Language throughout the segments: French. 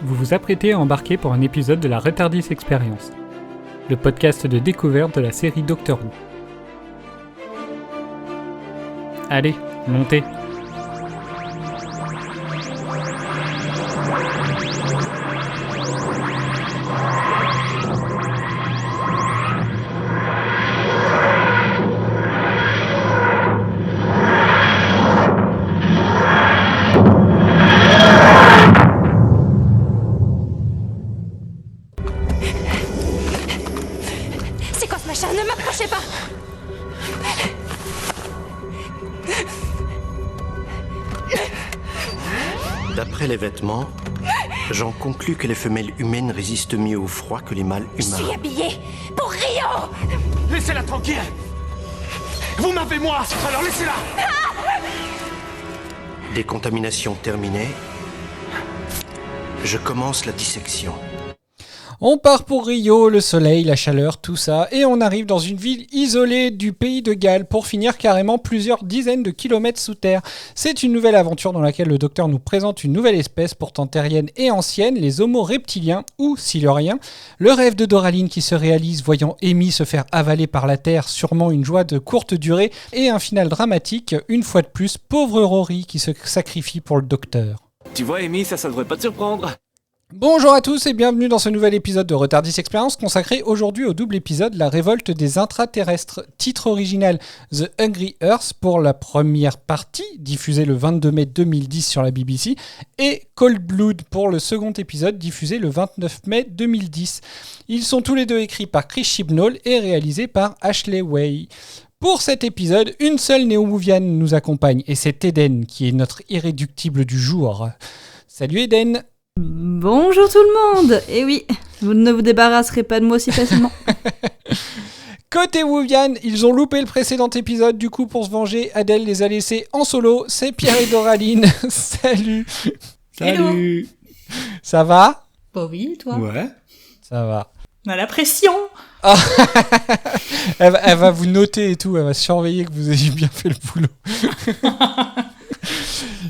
vous vous apprêtez à embarquer pour un épisode de la Retardis Experience, le podcast de découverte de la série Doctor Who. Allez, montez! Ne m'approchez pas! D'après les vêtements, j'en conclus que les femelles humaines résistent mieux au froid que les mâles humains. Je suis habillée pour Rio! Laissez-la tranquille! Vous m'avez moi, alors laissez-la! Décontamination terminée, je commence la dissection. On part pour Rio, le soleil, la chaleur, tout ça, et on arrive dans une ville isolée du pays de Galles pour finir carrément plusieurs dizaines de kilomètres sous terre. C'est une nouvelle aventure dans laquelle le docteur nous présente une nouvelle espèce pourtant terrienne et ancienne, les Homo reptiliens ou siluriens. Le rêve de Doraline qui se réalise voyant Amy se faire avaler par la terre, sûrement une joie de courte durée, et un final dramatique, une fois de plus, pauvre Rory qui se sacrifie pour le docteur. Tu vois, Amy, ça devrait pas te surprendre. Bonjour à tous et bienvenue dans ce nouvel épisode de Retardis Experience consacré aujourd'hui au double épisode La révolte des intraterrestres. Titre original The Hungry Earth pour la première partie, diffusée le 22 mai 2010 sur la BBC, et Cold Blood pour le second épisode, diffusé le 29 mai 2010. Ils sont tous les deux écrits par Chris Chibnall et réalisés par Ashley Way. Pour cet épisode, une seule néo-mouviane nous accompagne et c'est Eden qui est notre irréductible du jour. Salut Eden! Bonjour tout le monde. Et oui, vous ne vous débarrasserez pas de moi si facilement. Côté Wouvian, ils ont loupé le précédent épisode, du coup pour se venger, Adèle les a laissés en solo, c'est Pierre et Doraline. Salut. Salut. Ça va? Bah oui, toi? Ouais. Ça va. On a la pression. Ah. elle va vous noter et tout, elle va surveiller que vous ayez bien fait le boulot.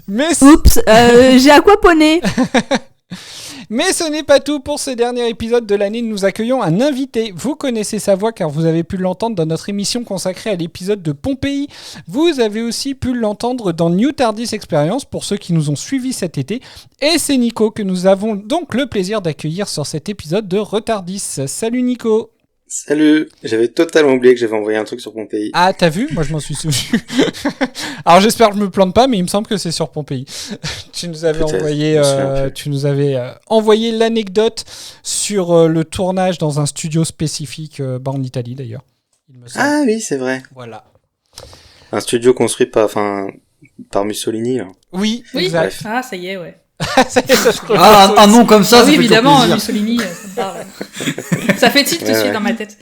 Mais oups, j'ai aquaponé. Mais ce n'est pas tout pour ce dernier épisode de l'année. Nous accueillons un invité. Vous connaissez sa voix car vous avez pu l'entendre dans notre émission consacrée à l'épisode de Pompéi. Vous avez aussi pu l'entendre dans New TARDIS Experience pour ceux qui nous ont suivis cet été. Et c'est Nico que nous avons donc le plaisir d'accueillir sur cet épisode de Retardis. Salut Nico. Salut, j'avais totalement oublié que j'avais envoyé un truc sur Pompéi. Ah, t'as vu? Moi, je m'en suis souvenu. Alors, j'espère que je me plante pas, mais il me semble que c'est sur Pompéi. Tu nous avais envoyé l'anecdote sur le tournage dans un studio spécifique, en Italie d'ailleurs. Ah oui, c'est vrai. Voilà. Un studio construit par Mussolini. Là. Oui, oui, exact. bref. Ah, ça y est, ouais. Un nom comme ça, ah ça oui, fait évidemment, plaisir. Mussolini, ça me parle. Ça fait tilt tout de suite dans ma tête.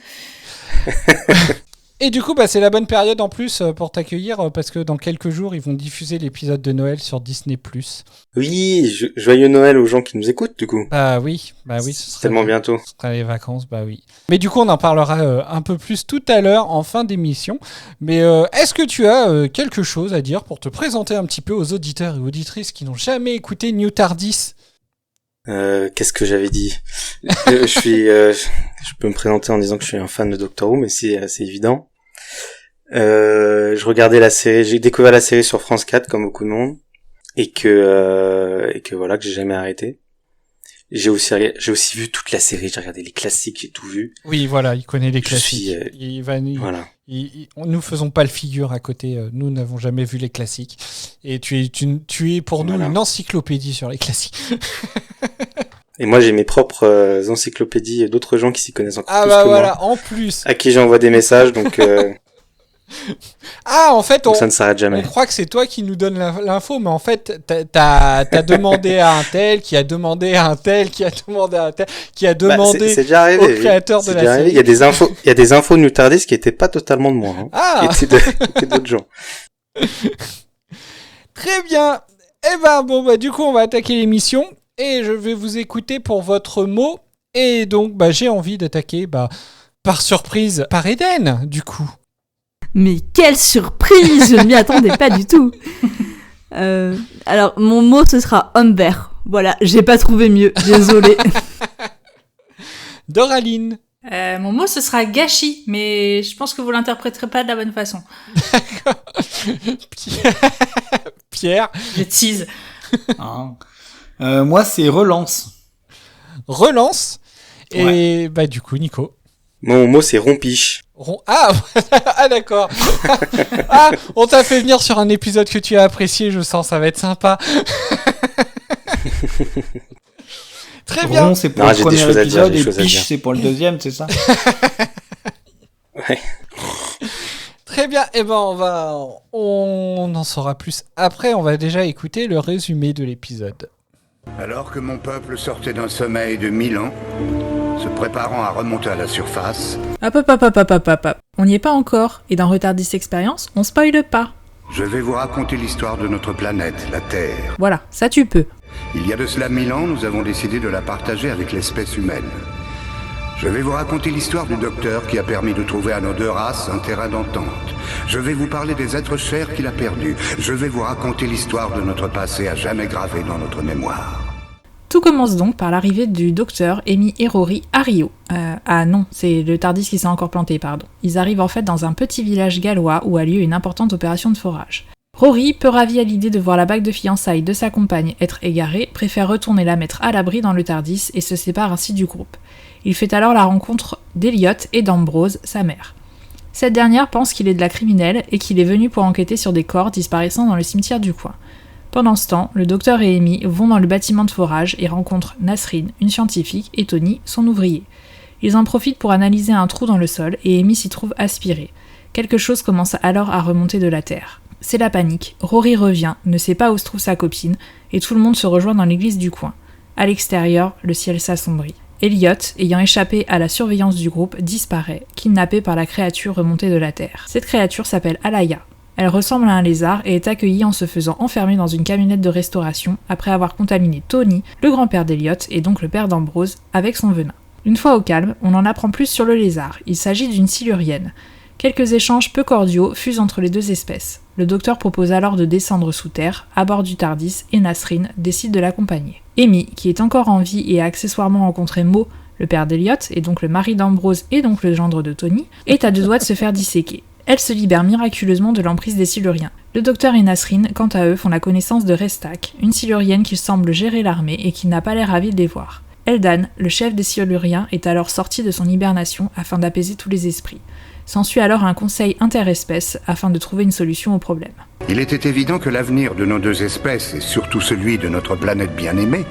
Et du coup, c'est la bonne période en plus pour t'accueillir parce que dans quelques jours, ils vont diffuser l'épisode de Noël sur Disney+. Oui, joyeux Noël aux gens qui nous écoutent, du coup. Oui, ce sera tellement bientôt. Ce sera les vacances, oui. Mais du coup, on en parlera un peu plus tout à l'heure en fin d'émission. Mais est-ce que tu as quelque chose à dire pour te présenter un petit peu aux auditeurs et auditrices qui n'ont jamais écouté New TARDIS ? Qu'est-ce que j'avais dit? Je peux me présenter en disant que je suis un fan de Doctor Who, mais c'est assez évident. Je regardais la série, j'ai découvert la série sur France 4 comme beaucoup de monde, et que voilà, que j'ai jamais arrêté. J'ai aussi vu toute la série, j'ai regardé les classiques, j'ai tout vu. Oui, voilà, il connaît les classiques. Voilà. Nous faisons pas le figure à côté, nous n'avons jamais vu les classiques. Et tu es pour nous une encyclopédie sur les classiques. Et moi j'ai mes propres encyclopédies d'autres gens qui s'y connaissent encore plus que moi. En plus. À qui j'envoie des messages, donc... Ah, en fait, ça ne s'arrête jamais. On croit que c'est toi qui nous donne l'info, mais en fait, t'as demandé à un tel, qui a demandé à un tel, qui a demandé à un tel, qui a demandé c'est déjà arrivé, au créateur de la série. Il y a des infos New TARDIS qui étaient pas totalement de moi, qui étaient d'autres gens. Très bien. Du coup, on va attaquer l'émission et je vais vous écouter pour votre mot. Et donc, j'ai envie d'attaquer, par surprise, par Eden, du coup. Mais quelle surprise! Je ne m'y attendais pas du tout. Alors, mon mot, ce sera homme vert. Voilà, j'ai pas trouvé mieux, désolé. Doraline. Mon mot, ce sera gâchis, mais je pense que vous l'interpréterez pas de la bonne façon. Pierre. Je tease. Moi, c'est relance. Relance. Et Ouais. du coup, Nico. Mon mot, c'est rompiche. Ah, d'accord. On t'a fait venir sur un épisode que tu as apprécié, je sens, ça va être sympa. Très bien. Rond, c'est pour Non, le j'ai des premier choses à dire, épisode j'ai des et choses à piche, dire. c'est pour le deuxième, c'est ça? Ouais. Très bien. On en saura plus après. On va déjà écouter le résumé de l'épisode. Alors que mon peuple sortait d'un sommeil de 1000 ans, se préparant à remonter à la surface, Hop. On n'y est pas encore, et dans Retardis Expérience, on spoile pas. je vais vous raconter l'histoire de notre planète, la Terre. Voilà, ça tu peux. Il y a de cela 1000 ans, nous avons décidé de la partager avec l'espèce humaine. Je vais vous raconter l'histoire du docteur qui a permis de trouver à nos deux races un terrain d'entente. Je vais vous parler des êtres chers qu'il a perdus. Je vais vous raconter l'histoire de notre passé à jamais gravé dans notre mémoire. Tout commence donc par l'arrivée du docteur Amy et Rory à Rio. Ah non, c'est le Tardis qui s'est encore planté, pardon. Ils arrivent en fait dans un petit village gallois où a lieu une importante opération de forage. Rory, peu ravi à l'idée de voir la bague de fiançailles de sa compagne être égarée, préfère retourner la mettre à l'abri dans le Tardis et se sépare ainsi du groupe. Il fait alors la rencontre d'Elliot et d'Ambrose, sa mère. Cette dernière pense qu'il est de la criminelle et qu'il est venu pour enquêter sur des corps disparaissant dans le cimetière du coin. Pendant ce temps, le docteur et Amy vont dans le bâtiment de forage et rencontrent Nasreen, une scientifique, et Tony, son ouvrier. Ils en profitent pour analyser un trou dans le sol et Amy s'y trouve aspirée. Quelque chose commence alors à remonter de la terre. C'est la panique, Rory revient, ne sait pas où se trouve sa copine, et tout le monde se rejoint dans l'église du coin. À l'extérieur, le ciel s'assombrit. Elliot, ayant échappé à la surveillance du groupe, disparaît, kidnappé par la créature remontée de la terre. Cette créature s'appelle Alaya. Elle ressemble à un lézard et est accueillie en se faisant enfermer dans une camionnette de restauration après avoir contaminé Tony, le grand-père d'Elliot et donc le père d'Ambrose, avec son venin. Une fois au calme, on en apprend plus sur le lézard. Il s'agit d'une silurienne. Quelques échanges peu cordiaux fusent entre les deux espèces. Le docteur propose alors de descendre sous terre, à bord du Tardis, et Nasreen décide de l'accompagner. Amy, qui est encore en vie et a accessoirement rencontré Mo, le père d'Elliot, et donc le mari d'Ambrose et donc le gendre de Tony, est à deux doigts de se faire disséquer. Elle se libère miraculeusement de l'emprise des siluriens. Le docteur et Nasreen, quant à eux, font la connaissance de Restak, une silurienne qui semble gérer l'armée et qui n'a pas l'air ravie de les voir. Eldan, le chef des siluriens, est alors sorti de son hibernation afin d'apaiser tous les esprits. S'ensuit alors un conseil interespèces afin de trouver une solution au problème. Il était évident que l'avenir de nos deux espèces, et surtout celui de notre planète bien-aimée,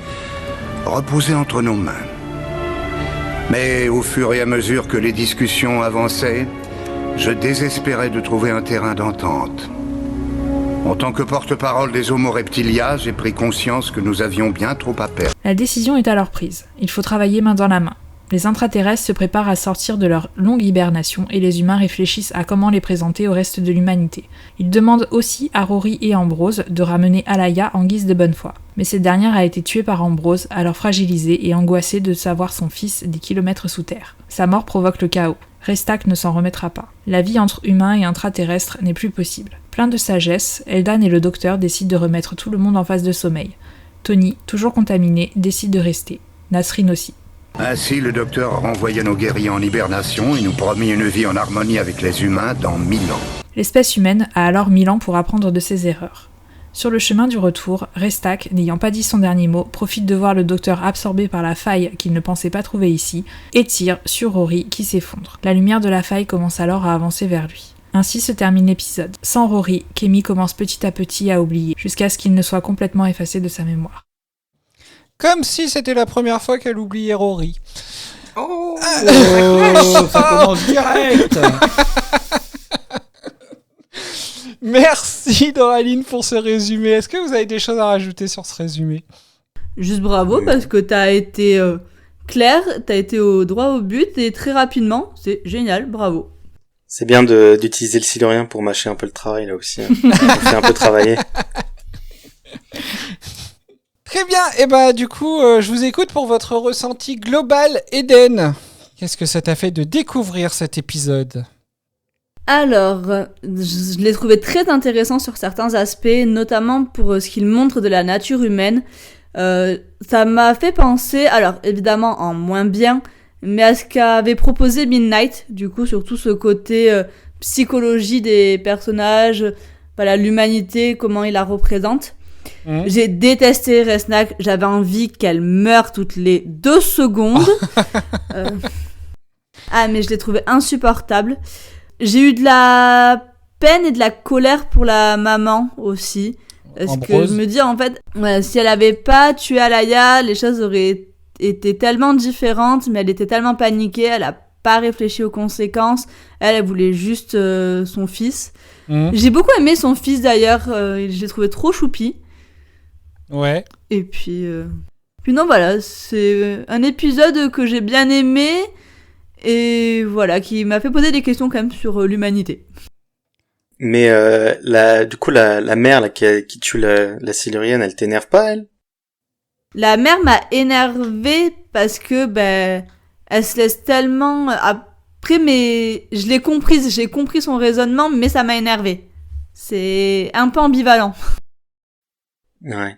reposait entre nos mains. Mais au fur et à mesure que les discussions avançaient, je désespérais de trouver un terrain d'entente. En tant que porte-parole des Homo reptilia, j'ai pris conscience que nous avions bien trop à perdre. La décision est alors prise. Il faut travailler main dans la main. Les intraterrestres se préparent à sortir de leur longue hibernation et les humains réfléchissent à comment les présenter au reste de l'humanité. Ils demandent aussi à Rory et Ambrose de ramener Alaya en guise de bonne foi. Mais cette dernière a été tuée par Ambrose, alors fragilisée et angoissée de savoir son fils des kilomètres sous terre. Sa mort provoque le chaos. Restak ne s'en remettra pas. La vie entre humains et intraterrestres n'est plus possible. Plein de sagesse, Eldan et le docteur décident de remettre tout le monde en phase de sommeil. Tony, toujours contaminé, décide de rester. Nasreen aussi. Ainsi, le docteur renvoya nos guerriers en hibernation et nous promit une vie en harmonie avec les humains dans 1000 ans. L'espèce humaine a alors 1000 ans pour apprendre de ses erreurs. Sur le chemin du retour, Restak, n'ayant pas dit son dernier mot, profite de voir le docteur absorbé par la faille qu'il ne pensait pas trouver ici, et tire sur Rory qui s'effondre. La lumière de la faille commence alors à avancer vers lui. Ainsi se termine l'épisode. Sans Rory, Kemi commence petit à petit à oublier, jusqu'à ce qu'il ne soit complètement effacé de sa mémoire. Comme si c'était la première fois qu'elle oubliait Rory. Oh, ça commence direct. Merci Doraline pour ce résumé. Est-ce que vous avez des choses à rajouter sur ce résumé? Juste bravo parce que t'as été clair, t'as été au droit au but et très rapidement. C'est génial, bravo. C'est bien d'utiliser le silurien pour mâcher un peu le travail là aussi. On fait un peu travailler. Très bien, et du coup, je vous écoute pour votre ressenti global, Eden. Qu'est-ce que ça t'a fait de découvrir cet épisode ? Alors, je l'ai trouvé très intéressant sur certains aspects, notamment pour ce qu'il montre de la nature humaine. Ça m'a fait penser, alors évidemment en moins bien, mais à ce qu'avait proposé Midnight, du coup, surtout ce côté psychologie des personnages, voilà, l'humanité, comment il la représente. J'ai détesté Resnack, j'avais envie qu'elle meure toutes les 2 secondes. Mais je l'ai trouvé insupportable. J'ai eu de la peine et de la colère pour la maman aussi. Parce que je me dis, en fait, si elle avait pas tué Alaya, les choses auraient été tellement différentes, mais elle était tellement paniquée, elle a pas réfléchi aux conséquences. Elle voulait juste son fils. J'ai beaucoup aimé son fils d'ailleurs, je l'ai trouvé trop choupi. Ouais. Et puis non, voilà, c'est un épisode que j'ai bien aimé et voilà, qui m'a fait poser des questions quand même sur l'humanité. Mais du coup, la mère là, qui tue la Silurienne, elle t'énerve pas, elle? La mère m'a énervée parce que elle se laisse tellement... Après, mais je l'ai comprise, j'ai compris son raisonnement, mais ça m'a énervée. C'est un peu ambivalent. Ouais.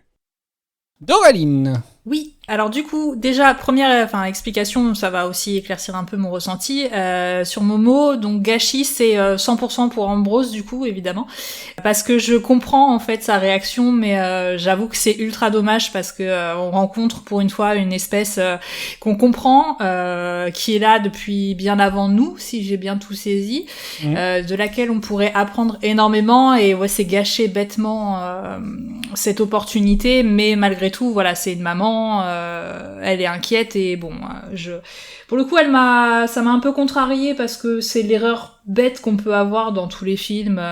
Doraline. Oui, alors du coup, déjà, première explication, ça va aussi éclaircir un peu mon ressenti. Sur Momo, donc gâchis, c'est 100% pour Ambrose, du coup, évidemment. Parce que je comprends, en fait, sa réaction, mais j'avoue que c'est ultra dommage parce que on rencontre, pour une fois, une espèce qu'on comprend, qui est là depuis bien avant nous, si j'ai bien tout saisi, de laquelle on pourrait apprendre énormément, et ouais, c'est gâcher bêtement cette opportunité, mais malgré tout, voilà, c'est une maman, elle est inquiète et bon, pour le coup, ça m'a un peu contrariée parce que c'est l'erreur bête qu'on peut avoir dans tous les films,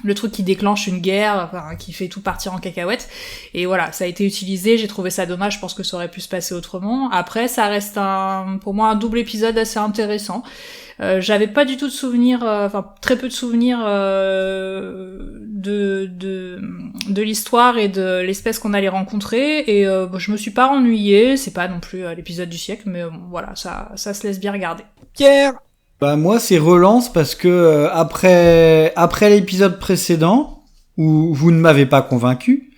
le truc qui déclenche une guerre, qui fait tout partir en cacahuète. Et voilà, ça a été utilisé, j'ai trouvé ça dommage, je pense que ça aurait pu se passer autrement. Après, ça reste pour moi un double épisode assez intéressant. J'avais pas du tout de souvenirs, très peu de souvenirs de l'histoire et de l'espèce qu'on allait rencontrer, et je me suis pas ennuyée, c'est pas non plus l'épisode du siècle, mais voilà, ça se laisse bien regarder. Pierre. Moi c'est relance parce que après l'épisode précédent où vous ne m'avez pas convaincu.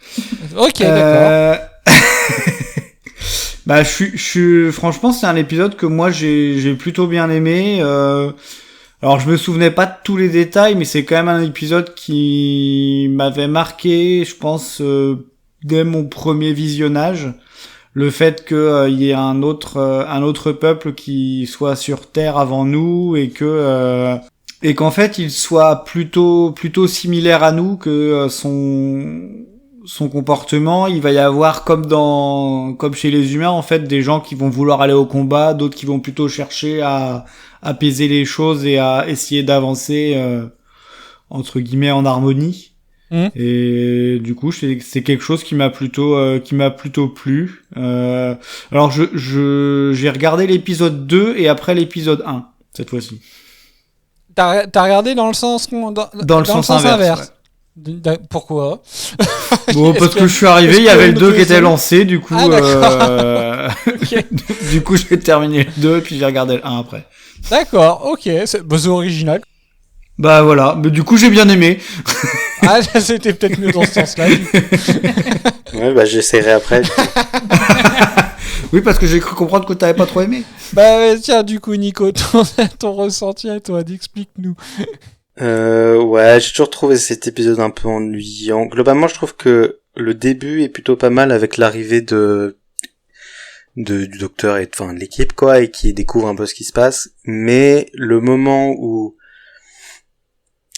Ok, d'accord. Franchement, c'est un épisode que moi j'ai plutôt bien aimé. Alors je me souvenais pas de tous les détails, mais c'est quand même un épisode qui m'avait marqué, je pense, dès mon premier visionnage. Le fait que y ait un autre peuple qui soit sur Terre avant nous et qu'en fait il soit plutôt similaire à nous, que son comportement, il va y avoir comme chez les humains en fait, des gens qui vont vouloir aller au combat, d'autres qui vont plutôt chercher à apaiser les choses et à essayer d'avancer entre guillemets en harmonie. Et du coup c'est quelque chose qui m'a plutôt plu. Alors j'ai regardé l'épisode 2 et après l'épisode 1 cette fois-ci. T'as regardé dans le sens dans le sens inverse. Ouais. Pourquoi? Bon, parce que je suis arrivé, il y avait le 2 qui était lancé, du coup okay. Du coup j'ai terminé le 2 puis j'ai regardé le 1 après. D'accord, ok, c'est original. Bah voilà, mais du coup j'ai bien aimé. C'était peut-être mieux dans ce sens-là. Ouais, j'essaierai après. Oui, parce que j'ai cru comprendre que t'avais pas trop aimé. Tiens, du coup, Nico, ton ressenti à toi, explique-nous. Ouais, j'ai toujours trouvé cet épisode un peu ennuyant. Globalement, je trouve que le début est plutôt pas mal avec l'arrivée du docteur et de l'équipe, quoi, et qui découvre un peu ce qui se passe. Mais le moment où...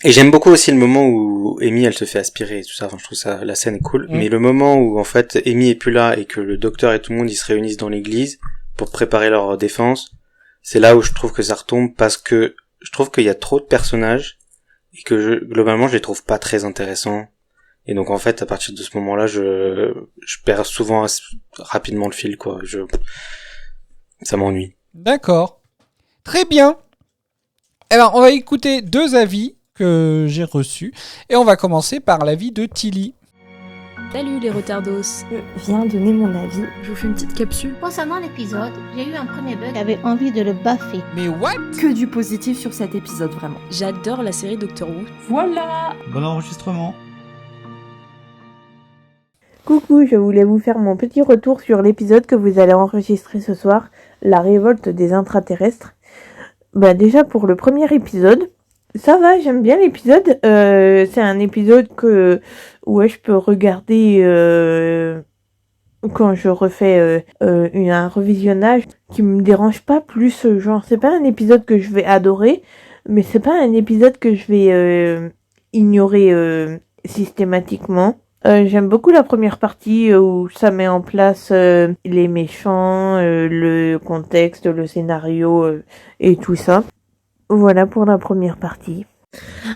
Et j'aime beaucoup aussi le moment où Amy, elle se fait aspirer et tout ça. Je trouve ça, la scène est cool. Mais le moment où, en fait, Amy est plus là et que le docteur et tout le monde, ils se réunissent dans l'église pour préparer leur défense, c'est là où je trouve que ça retombe, parce que je trouve qu'il y a trop de personnages et que globalement, je les trouve pas très intéressants. Et donc, en fait, à partir de ce moment-là, je perds souvent rapidement le fil, quoi. Ça m'ennuie. D'accord. Très bien. Alors, on va écouter 2 avis que j'ai reçus. Et on va commencer par l'avis de Tilly. Salut les retardos. Je viens donner mon avis. Je vous fais une petite capsule. Concernant l'épisode, j'ai eu un premier bug. J'avais envie de le baffer. Mais what? Que du positif sur cet épisode, vraiment. J'adore la série Doctor Who. Voilà. Bon enregistrement. Coucou, je voulais vous faire mon petit retour sur l'épisode que vous allez enregistrer ce soir, la révolte des intraterrestres. Déjà pour le premier épisode, ça va, j'aime bien l'épisode. C'est un épisode que je peux regarder quand je refais un revisionnage qui me dérange pas plus. Genre, c'est pas un épisode que je vais adorer, mais c'est pas un épisode que je vais ignorer systématiquement. J'aime beaucoup la première partie où ça met en place les méchants, le contexte, le scénario et tout ça. Voilà pour la première partie.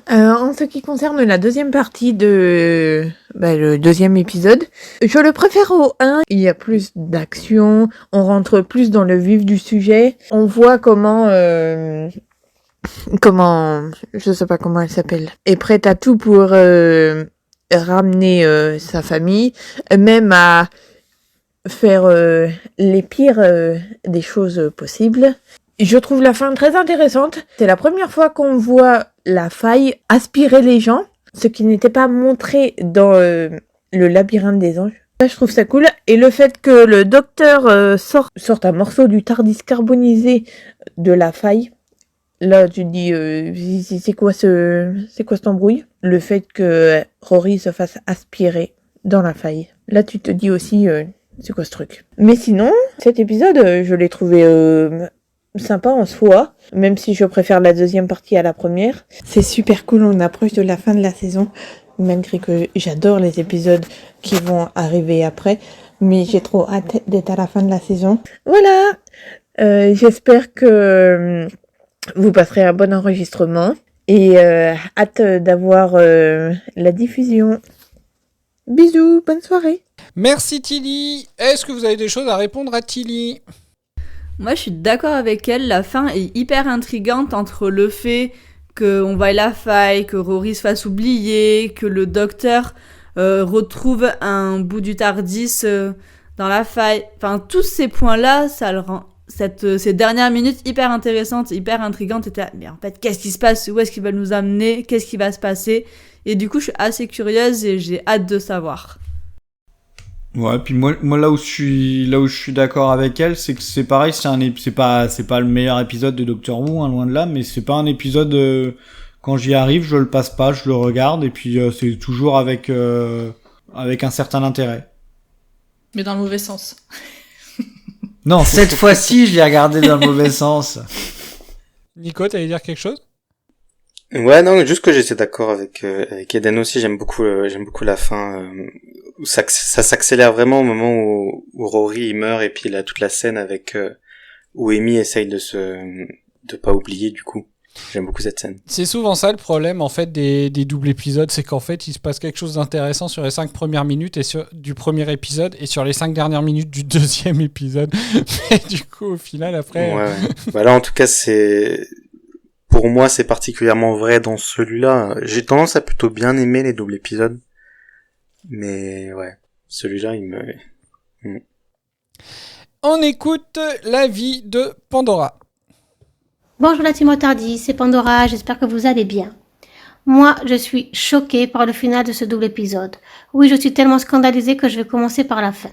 En ce qui concerne la deuxième partie de le deuxième épisode, je le préfère au 1. Il y a plus d'action, on rentre plus dans le vif du sujet. On voit comment, je sais pas comment elle s'appelle, est prête à tout pour ramener sa famille, même à faire les pires des choses possibles. Je trouve la fin très intéressante. C'est la première fois qu'on voit la faille aspirer les gens, ce qui n'était pas montré dans le labyrinthe des anges. Là, je trouve ça cool. Et le fait que le docteur sorte un morceau du TARDIS carbonisé de la faille, là, tu te dis, c'est quoi cette embrouille? Le fait que Rory se fasse aspirer dans la faille. Là, tu te dis aussi, c'est quoi ce truc? Mais sinon, cet épisode, je l'ai trouvé sympa en soi, même si je préfère la deuxième partie à la première. C'est super cool, on approche de la fin de la saison, malgré que j'adore les épisodes qui vont arriver après, mais j'ai trop hâte d'être à la fin de la saison. Voilà, j'espère que vous passerez un bon enregistrement et hâte d'avoir la diffusion. Bisous, bonne soirée. Merci Tilly. Est-ce que vous avez des choses à répondre à Tilly ? Moi, je suis d'accord avec elle. La fin est hyper intrigante entre le fait qu'on va à la faille, que Rory se fasse oublier, que le docteur retrouve un bout du TARDIS dans la faille. Enfin, tous ces points-là, ça le rend ces dernières minutes hyper intéressantes, hyper intrigantes. Mais en fait, qu'est-ce qui se passe? Où est-ce qu'il va nous amener? Qu'est-ce qui va se passer? Et du coup, je suis assez curieuse et j'ai hâte de savoir. Ouais, puis moi là où je suis d'accord avec elle, c'est que c'est pareil, c'est pas le meilleur épisode de Doctor Who, loin de là, mais c'est pas un épisode quand j'y arrive, je le passe pas, je le regarde et puis c'est toujours avec un certain intérêt. Mais dans le mauvais sens. Non, cette fois-ci, je l'ai regardé dans le mauvais sens. Nico, t'allais dire quelque chose? Ouais, non, juste que j'étais d'accord avec Eden aussi, j'aime beaucoup la fin, où ça s'accélère vraiment au moment où Rory il meurt et puis il a toute la scène avec où Amy essaye de pas oublier du coup. J'aime beaucoup cette scène. C'est souvent ça le problème en fait des doubles épisodes, c'est qu'en fait il se passe quelque chose d'intéressant sur les 5 premières minutes du premier épisode et sur les 5 dernières minutes du deuxième épisode. Mais du coup au final après... Ouais. Bah là en tout cas pour moi c'est particulièrement vrai dans celui-là. J'ai tendance à plutôt bien aimer les doubles épisodes. Mais ouais, celui-là, On écoute l'avis de Pandora. Bonjour la team Tardis, c'est Pandora, j'espère que vous allez bien. Moi, je suis choquée par le final de ce double épisode. Oui, je suis tellement scandalisée que je vais commencer par la fin.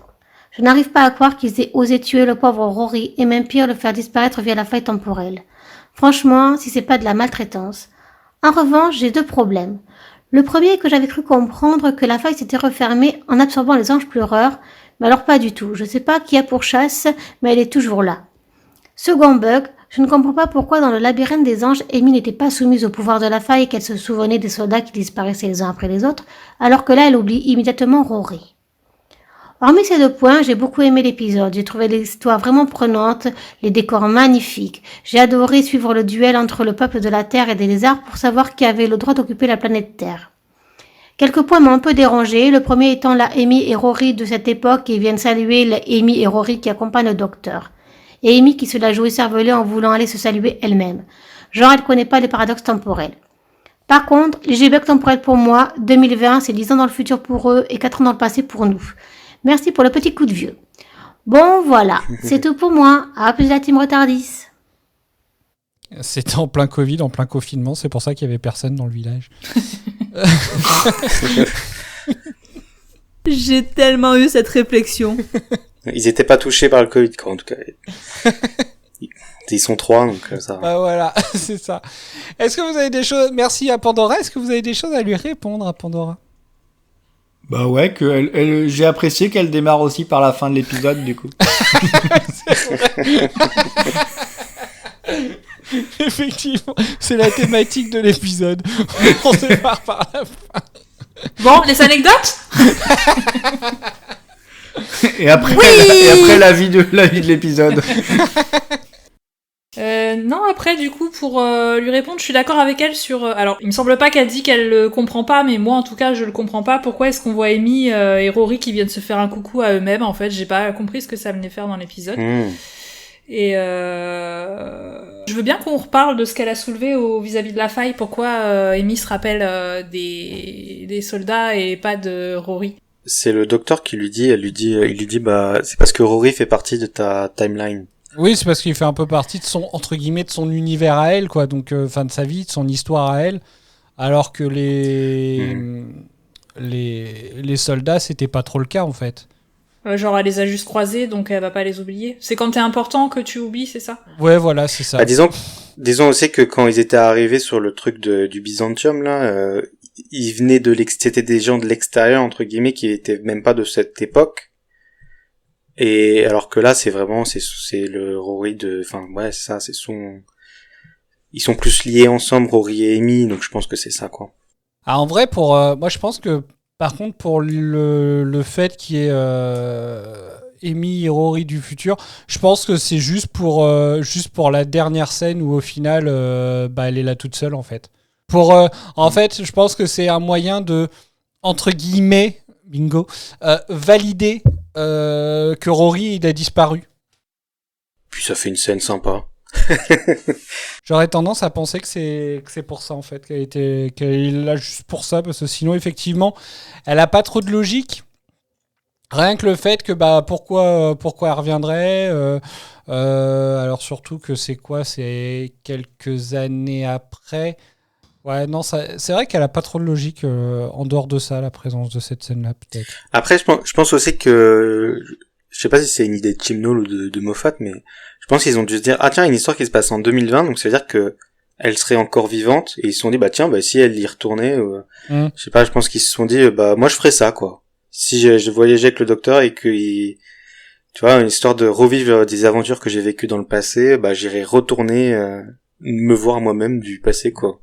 Je n'arrive pas à croire qu'ils aient osé tuer le pauvre Rory et même pire, le faire disparaître via la faille temporelle. Franchement, si c'est pas de la maltraitance. En revanche, j'ai 2 problèmes. Le premier est que j'avais cru comprendre que la faille s'était refermée en absorbant les anges pleureurs, mais alors pas du tout. Je sais pas qui a pour chasse, mais elle est toujours là. Second bug, je ne comprends pas pourquoi dans le labyrinthe des anges, Amy n'était pas soumise au pouvoir de la faille et qu'elle se souvenait des soldats qui disparaissaient les uns après les autres, alors que là elle oublie immédiatement Rory. Hormis ces 2 points, j'ai beaucoup aimé l'épisode. J'ai trouvé l'histoire vraiment prenante, les décors magnifiques. J'ai adoré suivre le duel entre le peuple de la Terre et des lézards pour savoir qui avait le droit d'occuper la planète Terre. Quelques points m'ont un peu dérangé, le premier étant la Amy et Rory de cette époque qui viennent saluer la Amy et Rory qui accompagnent le docteur. Et Amy qui se la jouait cervelée en voulant aller se saluer elle-même. Genre elle connaît pas les paradoxes temporels. Par contre, les bugs temporels pour moi, 2020 c'est 10 ans dans le futur pour eux et 4 ans dans le passé pour nous. Merci pour le petit coup de vieux. Bon, voilà, c'est tout pour moi. À plus la team Retardis. C'était en plein Covid, en plein confinement, c'est pour ça qu'il y avait personne dans le village. J'ai tellement eu cette réflexion. Ils étaient pas touchés par le Covid, quoi, en tout cas. Ils sont 3, donc ça va. Bah voilà, c'est ça. Est-ce que vous avez des choses... Merci à Pandora. Est-ce que vous avez des choses à lui répondre à Pandora? Bah ouais, j'ai apprécié qu'elle démarre aussi par la fin de l'épisode, du coup. Effectivement, c'est la thématique de l'épisode. On démarre par la fin. Bon, les anecdotes. Et après la vie de l'épisode. Non, après, du coup, pour lui répondre, je suis d'accord avec elle sur... alors, il me semble pas qu'elle dit qu'elle le comprend pas, mais moi, en tout cas, je le comprends pas. Pourquoi est-ce qu'on voit Amy et Rory qui viennent se faire un coucou à eux-mêmes, en fait? J'ai pas compris ce que ça venait faire dans l'épisode. Et je veux bien qu'on reparle de ce qu'elle a soulevé vis-à-vis de la faille. Pourquoi Amy se rappelle des soldats et pas de Rory? C'est le docteur qui lui dit, il lui dit, bah, c'est parce que Rory fait partie de ta timeline. Oui, c'est parce qu'il fait un peu partie de son, entre guillemets, de son univers à elle, quoi. Donc, de sa vie, de son histoire à elle. Alors que les soldats, c'était pas trop le cas, en fait. Genre, elle les a juste croisés, donc elle va pas les oublier. C'est quand t'es important que tu oublies, c'est ça? Ouais, voilà, c'est ça. Bah, disons aussi que quand ils étaient arrivés sur le truc du Byzantium, là, ils venaient c'était des gens de l'extérieur, entre guillemets, qui étaient même pas de cette époque. Et alors que là, c'est vraiment, c'est le Rory ils sont plus liés ensemble, Rory et Amy, donc je pense que c'est ça, quoi. Ah, en vrai, moi, je pense que, par contre, pour le fait qu'il y ait Amy et Rory du futur, je pense que c'est juste pour la dernière scène où, au final, elle est là toute seule, en fait. En fait, je pense que c'est un moyen de, entre guillemets, bingo, valider que Rory il a disparu. Puis ça fait une scène sympa. J'aurais tendance à penser que c'est pour ça en fait qu'elle est là juste pour ça, parce que sinon effectivement elle a pas trop de logique. Rien que le fait que pourquoi elle reviendrait, alors surtout que c'est quelques années après. Ouais, non, c'est vrai qu'elle a pas trop de logique en dehors de ça, la présence de cette scène-là, peut-être. Après, je pense aussi que, je sais pas si c'est une idée de Chibnall ou de Moffat, mais je pense qu'ils ont dû se dire, ah tiens, une histoire qui se passe en 2020, donc ça veut dire que elle serait encore vivante, et ils se sont dit, si elle y retournait, je sais pas, je pense qu'ils se sont dit, moi je ferais ça, quoi. Si je voyageais avec le docteur et que tu vois, une histoire de revivre des aventures que j'ai vécues dans le passé, j'irais retourner, me voir moi-même du passé, quoi.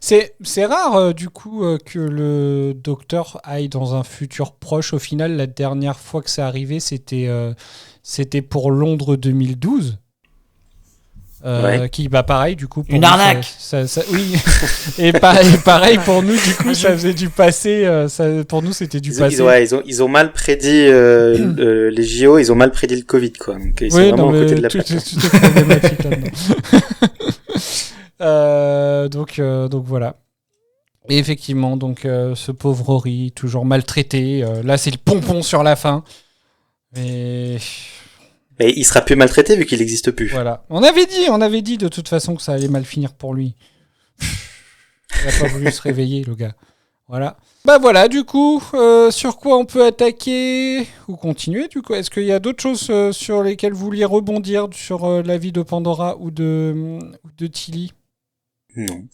C'est rare du coup que le docteur aille dans un futur proche. Au final, la dernière fois que c'est arrivé, c'était pour Londres 2012. Qui pareil du coup. Une arnaque. Oui. et pareil pour nous du coup, ça faisait du passé. Pour nous, c'était du passé. Ils ont mal prédit les JO. Ils ont mal prédit le Covid, quoi. Donc ils sont vraiment à côté de la plaque. Tout est problématique là-dedans. Donc voilà. Et effectivement, ce pauvre Rory, toujours maltraité. Là, c'est le pompon sur la fin. Mais il sera plus maltraité vu qu'il n'existe plus. Voilà. On avait dit de toute façon que ça allait mal finir pour lui. Il n'a pas voulu se réveiller, le gars. Voilà. Voilà, du coup, sur quoi on peut attaquer ou continuer, du coup? Est-ce qu'il y a d'autres choses sur lesquelles vous vouliez rebondir sur la vie de Pandora ou de Tilly? Non.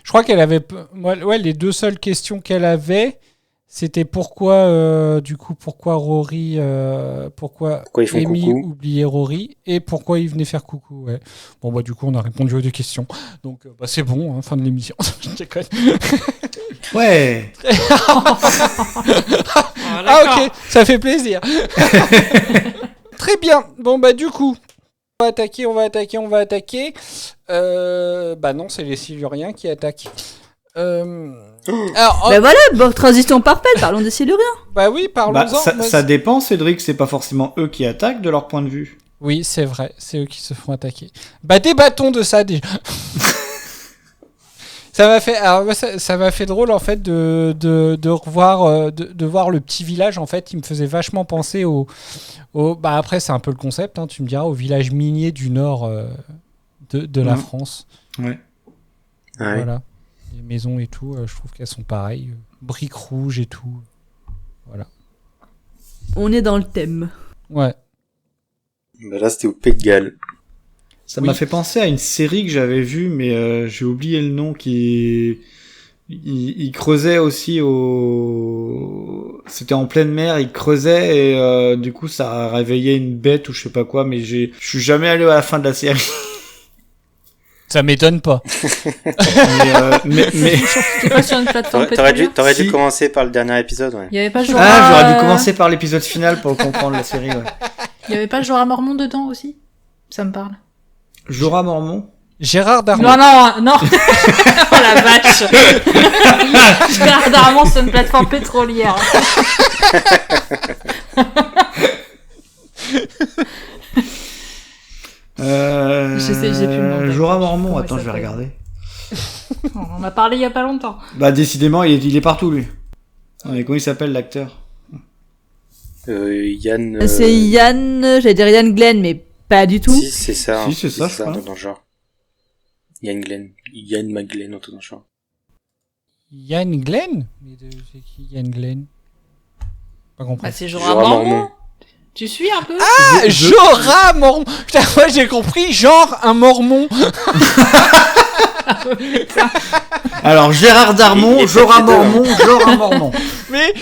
Je crois qu'elle avait... les deux seules questions qu'elle avait, c'était pourquoi Rory... pourquoi Amy oubliait Rory et pourquoi il venait faire coucou. Ouais. Bon, du coup, on a répondu aux deux questions. Donc, c'est bon, hein, fin de l'émission. Je déconne. Ouais. Ok, ça fait plaisir. Très bien. Bon, du coup... On va attaquer. Non, c'est les Siluriens qui attaquent. Voilà, transition parfaite, parlons des Siluriens. Oui, parlons-en. Ça dépend, Cédric, c'est pas forcément eux qui attaquent de leur point de vue. Oui, c'est vrai, c'est eux qui se font attaquer. Débattons de ça déjà. Ça m'a fait drôle en fait de revoir de voir le petit village. En fait, il me faisait vachement penser au après c'est un peu le concept, hein, tu me diras, au village minier du nord de la France. Ouais. Voilà. Les maisons et tout, je trouve qu'elles sont pareilles, briques rouges et tout. Voilà. On est dans le thème. Ouais. Bah là, c'était au Pays de Galles. Ça m'a fait penser à une série que j'avais vue, mais j'ai oublié le nom, il creusait aussi c'était en pleine mer, il creusait et du coup ça a réveillé une bête ou je sais pas quoi, mais je suis jamais allé à la fin de la série. Ça m'étonne pas. mais C'est pas sur une plateforme pétrolière. T'aurais dû commencer par le dernier épisode, ouais. Il y avait pas genre j'aurais dû commencer par l'épisode final pour comprendre la série, ouais. Il y avait pas Jorah Mormont dedans aussi? Ça me parle. Jorah Mormont? Gérard Darmon. Non. Oh la vache. Gérard Darmon sur une plateforme pétrolière. J'ai plus le nom. Jorah Mormont, attends, je vais regarder. On en a parlé il y a pas longtemps. Bah décidément, il est partout lui. Ouais, comment il s'appelle l'acteur? Yann. C'est Yann, j'allais dire Yann Glenn, mais pas du tout. Si, c'est ça. Si, c'est ça, je un crois. truc dans le genre. Yann McGlenn, un truc dans le genre. Yann Glenn? Mais c'est qui Yann Glenn? Pas compris. Bah, c'est Jorah Mormont. Tu suis un peu? Ah, Jorah Mormont. Putain, moi j'ai compris, genre un mormon. Alors Gérard Darmon, Jorah Mormont, Jorah Mormont. Mais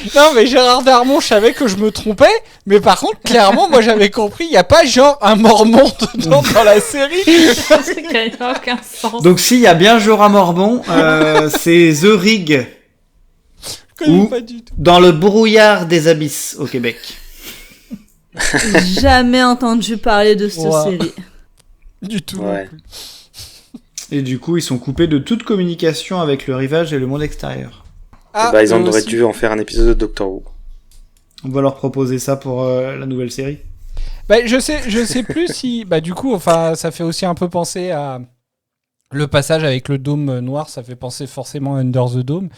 Gérard Darmon, je savais que je me trompais, mais par contre, clairement, moi j'avais compris, il n'y a pas genre un mormon dedans dans la série. C'est qu'il n'a aucun sens. Donc s'il y a bien Jorah Mormont, c'est The Rig. Ou pas du tout. Dans le brouillard des abysses au Québec. Jamais entendu parler de cette série. Du tout. Ouais. Et du coup, ils sont coupés de toute communication avec le rivage et le monde extérieur. Ils en auraient dû en faire un épisode de Doctor Who. On va leur proposer ça pour la nouvelle série. Je sais plus si... du coup, enfin, ça fait aussi un peu penser à... Le passage avec le dôme noir, ça fait penser forcément à Under the Dome.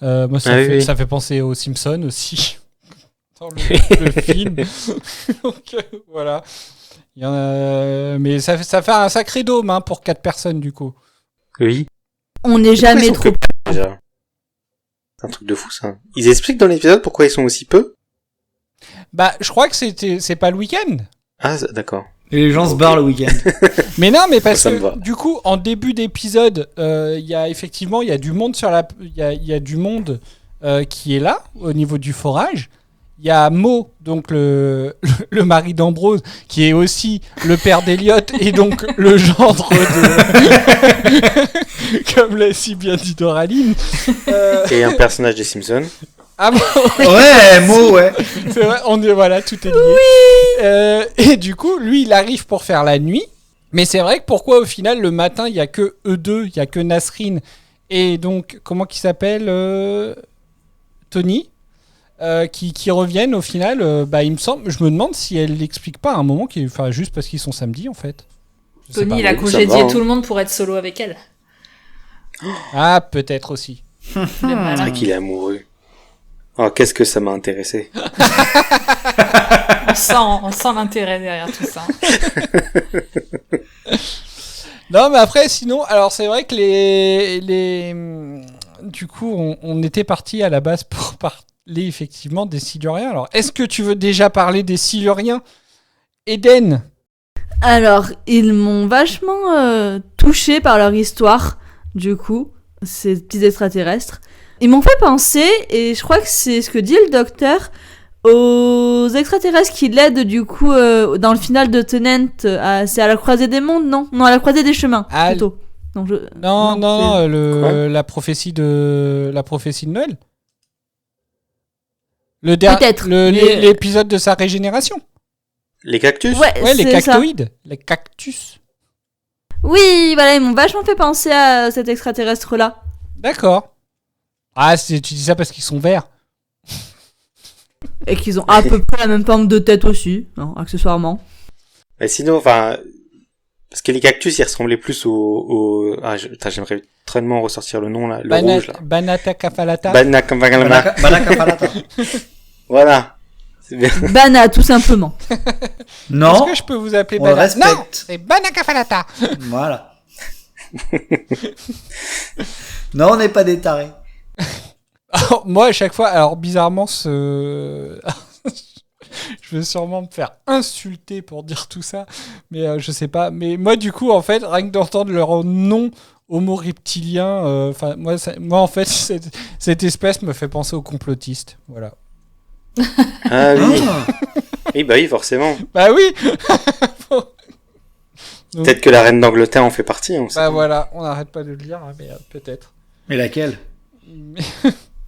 Moi, ça fait penser aux Simpsons aussi. Dans le film. Donc, voilà. Il y en a... Mais ça fait un sacré dôme pour 4 personnes, du coup. Oui. On n'est jamais trop... Déjà. C'est un truc de fou, ça. Ils expliquent dans l'épisode pourquoi ils sont aussi peu? Je crois que c'est pas le week-end. Ah, d'accord. Et les gens se barrent le week-end. Mais non, mais parce que du coup, en début d'épisode, il y a du monde il y a du monde qui est là au niveau du forage. Il y a Mo, donc le mari d'Ambrose, qui est aussi le père d'Eliott et donc le gendre de... Comme l'a si bien dit Doraline. Et un personnage des Simpsons. Ah bon, ouais, Mo, ouais. C'est vrai, tout est lié. Oui. Et du coup, lui, il arrive pour faire la nuit. Mais c'est vrai que pourquoi au final, le matin, il n'y a que eux deux, il n'y a que Nasreen et donc, comment qu'il s'appelle Tony qui reviennent au final, il me semble, je me demande si elle l'explique pas à un moment, juste parce qu'ils sont samedi en fait. Tony, il a congédié tout le monde pour être solo avec elle. Ah, peut-être aussi. C'est vrai qu'il est amoureux. Oh, qu'est-ce que ça m'a intéressé. on sent l'intérêt derrière tout ça. Non, mais après, sinon, alors c'est vrai que du coup, on était parti à la base pour parler effectivement des Siluriens. Alors, est-ce que tu veux déjà parler des Siluriens, Eden? Alors, ils m'ont vachement touché par leur histoire, du coup, ces petits extraterrestres. Ils m'ont fait penser, et je crois que c'est ce que dit le docteur, aux extraterrestres qui l'aident du coup dans le final de Tennant. C'est à la croisée des mondes, non? Non, à la croisée des chemins, plutôt. Non, la prophétie de Noël. Peut-être. L'épisode de sa régénération. Les cactus? Ouais, les cactoïdes. Les cactus. Oui, voilà, ils m'ont vachement fait penser à cet extraterrestre-là. D'accord. Ah, tu dis ça parce qu'ils sont verts. Et qu'ils ont à peu près la même forme de tête aussi, accessoirement. Mais sinon, parce que les cactus, ils ressemblaient plus au... j'aimerais tellement ressortir le nom, là, le rouge, là. Banacafalata. Banacafalata. Voilà. C'est bien. Bana, tout simplement. Non. Est-ce que je peux vous appeler on Bana? respecte. Non, c'est Banacafalata. Voilà. Non, on n'est pas des tarés. Alors, moi, à chaque fois, alors bizarrement, je vais sûrement me faire insulter pour dire tout ça, mais je sais pas. Mais moi, du coup, en fait, rien que d'entendre leur nom homo reptilien, moi, en fait, cette espèce me fait penser aux complotistes. Voilà. Ah oui. Oui, bah oui, forcément. Bah oui. Peut-être que la reine d'Angleterre en fait partie. On sait pas. Voilà, on n'arrête pas de le dire, mais peut-être. Mais laquelle?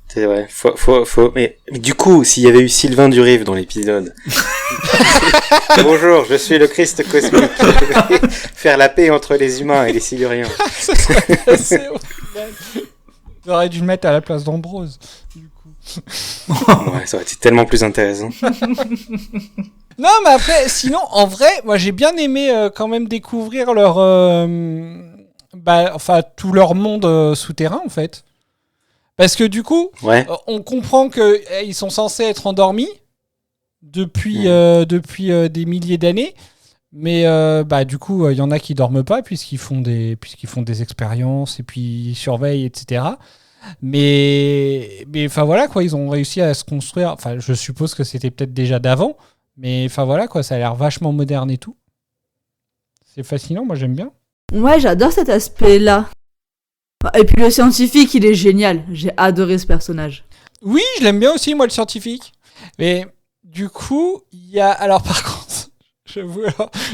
C'est vrai, faut. Mais du coup, s'il y avait eu Sylvain Durive dans l'épisode. Bonjour, je suis le Christ cosmique. Faire la paix entre les humains et les Siluriens. Ça serait assez horrible. J'aurais dû le mettre à la place d'Ambrose, du coup. Ouais, ça aurait été tellement plus intéressant. Non, mais après, sinon, en vrai, moi j'ai bien aimé quand même découvrir leur. Tout leur monde souterrain, en fait. Parce que du coup, on comprend qu'ils sont censés être endormis depuis des milliers d'années. Mais du coup, il y en a qui dorment pas puisqu'ils font des expériences et puis ils surveillent, etc. Mais enfin voilà quoi, ils ont réussi à se construire. Enfin, je suppose que c'était peut-être déjà d'avant. Mais enfin voilà quoi, ça a l'air vachement moderne et tout. C'est fascinant, moi j'aime bien. Ouais, j'adore cet aspect-là. Et puis le scientifique, il est génial. J'ai adoré ce personnage. Oui, je l'aime bien aussi, moi, le scientifique. Mais du coup, il y a... Alors par contre, j'avoue,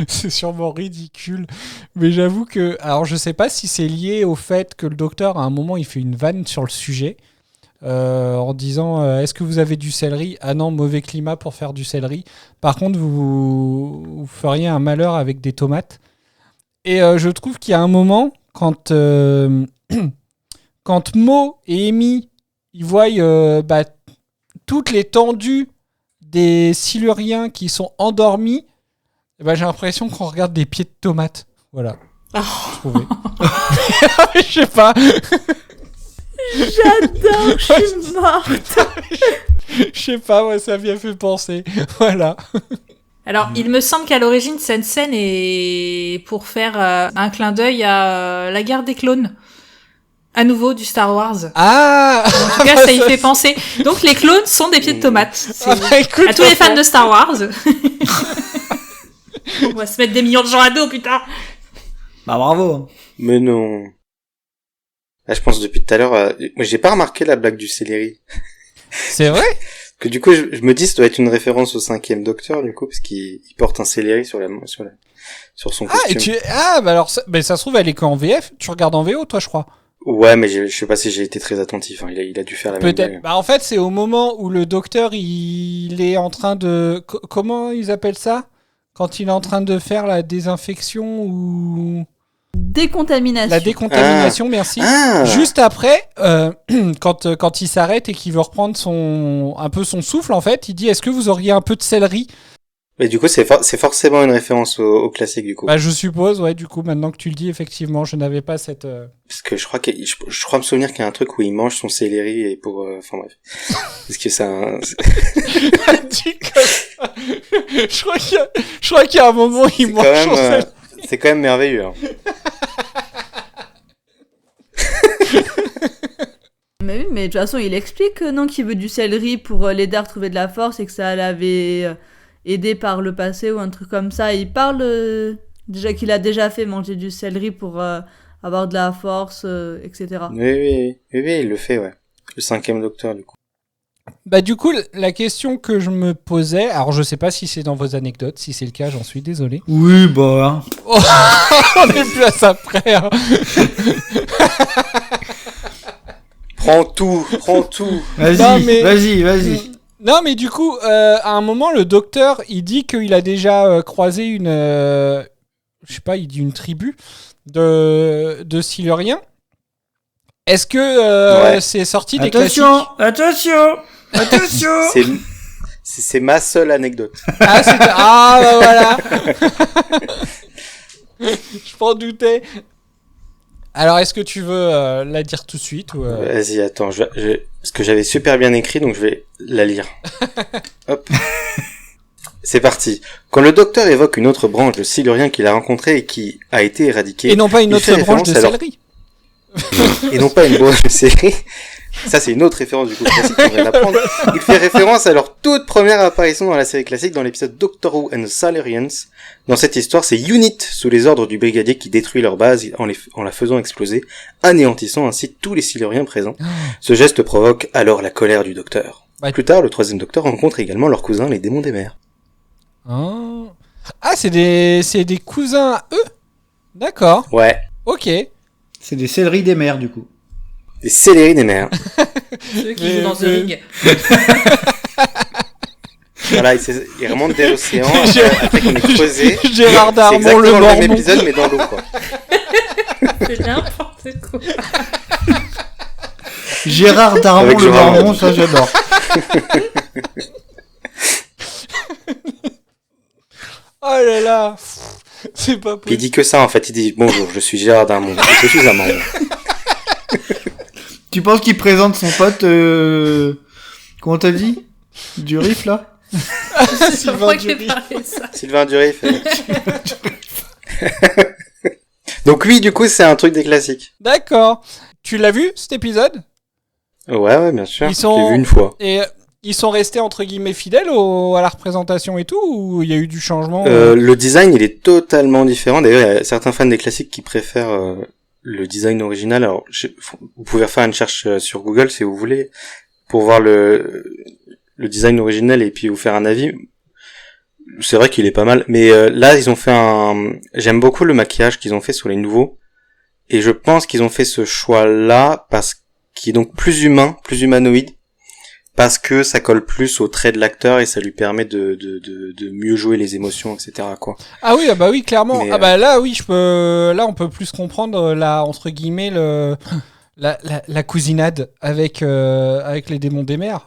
c'est sûrement ridicule, mais j'avoue que... Alors je sais pas si c'est lié au fait que le docteur, à un moment, il fait une vanne sur le sujet, en disant est-ce que vous avez du céleri ? Ah non, mauvais climat pour faire du céleri. Par contre, vous feriez un malheur avec des tomates. Et je trouve qu'il y a un moment, quand Mo et Amy ils voient toute l'étendue des Siluriens qui sont endormis, j'ai l'impression qu'on regarde des pieds de tomates. Voilà. Je trouvais. Je sais pas. J'adore, je suis morte. Je sais pas, ouais, ça m'y a fait penser. Voilà. Alors, il me semble qu'à l'origine, cette scène est pour faire un clin d'œil à la guerre des clones. À nouveau, du Star Wars. Ah! En tout cas, ça y fait penser. Donc, les clones sont des pieds de tomates. Écoute, à tous les fans de Star Wars. On va se mettre des millions de gens à dos, putain! Bah, bravo. Mais non. Là, je pense depuis tout à l'heure, moi, j'ai pas remarqué la blague du céleri. C'est vrai? Que du coup, je me dis, ça doit être une référence au 5e Docteur, du coup, parce qu'il porte un céleri sur son costume. Alors, ça se trouve, elle est qu'en VF. Tu regardes en VO, toi, je crois. Ouais, mais je sais pas si j'ai été très attentif. Hein. Il a dû faire la même blague. Peut-être. En fait, c'est au moment où le docteur, il est en train de... Comment ils appellent ça ? Quand il est en train de faire la désinfection ou... Décontamination. La décontamination, merci. Juste après, quand il s'arrête et qu'il veut reprendre un peu son souffle, en fait, il dit, est-ce que vous auriez un peu de céleri ? Mais du coup, c'est forcément une référence au classique, du coup. Je suppose, ouais, du coup, maintenant que tu le dis, effectivement, je n'avais pas cette... Parce que je crois me souvenir qu'il y a un truc où il mange son céleri et pour... Enfin, bref. Parce que c'est un... je crois qu'il y a un moment où il mange son céleri. C'est quand même merveilleux, hein. Mais oui, mais de toute façon, il explique non, qu'il veut du céleri pour l'aider à retrouver de la force et que ça l'avait aidé par le passé ou un truc comme ça. Il parle déjà qu'il a déjà fait manger du céleri pour avoir de la force, etc. Oui, il le fait, ouais. Le 5e Docteur, du coup. Du coup, la question que je me posais, alors je sais pas si c'est dans vos anecdotes, si c'est le cas, j'en suis désolé. Oui, bah... Oh, on est plus à ça près, hein. Prends tout. Vas-y. Non, mais du coup, à un moment, le docteur, il dit qu'il a déjà croisé une... je sais pas, il dit une tribu de Siluriens. Est-ce que c'est sorti des classiques ? Attention. C'est ma seule anecdote. Voilà. Je m'en doutais. Alors, est-ce que tu veux la dire tout de suite ou Vas-y, attends. Parce que j'avais super bien écrit, donc je vais la lire. Hop. C'est parti. Quand le docteur évoque une autre branche de Silurien qu'il a rencontrée et qui a été éradiquée... Et non pas une autre branche de céleri. Et non pas une branche de céleri. Ça, c'est une autre référence du coup classique qu'on vient d'apprendre. Il fait référence à leur toute première apparition dans la série classique dans l'épisode Doctor Who and the Silurians. Dans cette histoire, c'est Unit, sous les ordres du brigadier, qui détruit leur base en la faisant exploser, anéantissant ainsi tous les Siluriens présents. Ce geste provoque alors la colère du Docteur. Plus tard, le troisième Docteur rencontre également leurs cousins, les démons des mers. Ah, c'est des cousins à eux? D'accord. Ouais. Ok. C'est des céleris des mers, du coup. Des céleris des mers. Ceux qui jouent dans The Ring. Voilà, il remonte des océans après qu'on ait creusé. Gérard Darmon, c'est exactement le Mormon. même épisode, mais dans l'eau, quoi. C'est n'importe quoi. Gérard Darmon, le Mormon, ça j'adore. Oh là là, c'est pas possible. Il dit que ça, en fait. Il dit, bonjour, je suis Gérard Darmon. Je suis un Mormon. Tu penses qu'il présente son pote, comment t'as dit? Du Riff, là? Sylvain Durif. Sylvain Durif. Donc oui, du coup, c'est un truc des classiques. D'accord. Tu l'as vu, cet épisode? Ouais, bien sûr. Ils sont... Je l'ai vu une fois. Et ils sont restés, entre guillemets, fidèles à la représentation et tout, ou il y a eu du changement? Le design, il est totalement différent. D'ailleurs, il y a certains fans des classiques qui préfèrent le design original. Alors, vous pouvez faire une recherche sur Google si vous voulez, pour voir le design original et puis vous faire un avis. C'est vrai qu'il est pas mal, mais là ils ont fait j'aime beaucoup le maquillage qu'ils ont fait sur les nouveaux, et je pense qu'ils ont fait ce choix là qui est donc plus humain, plus humanoïde, parce que ça colle plus au trait de l'acteur et ça lui permet de mieux jouer les émotions, etc. quoi. Ah oui, bah oui, clairement. Mais, là oui, là on peut plus comprendre entre guillemets la cousinade avec les démons des mers,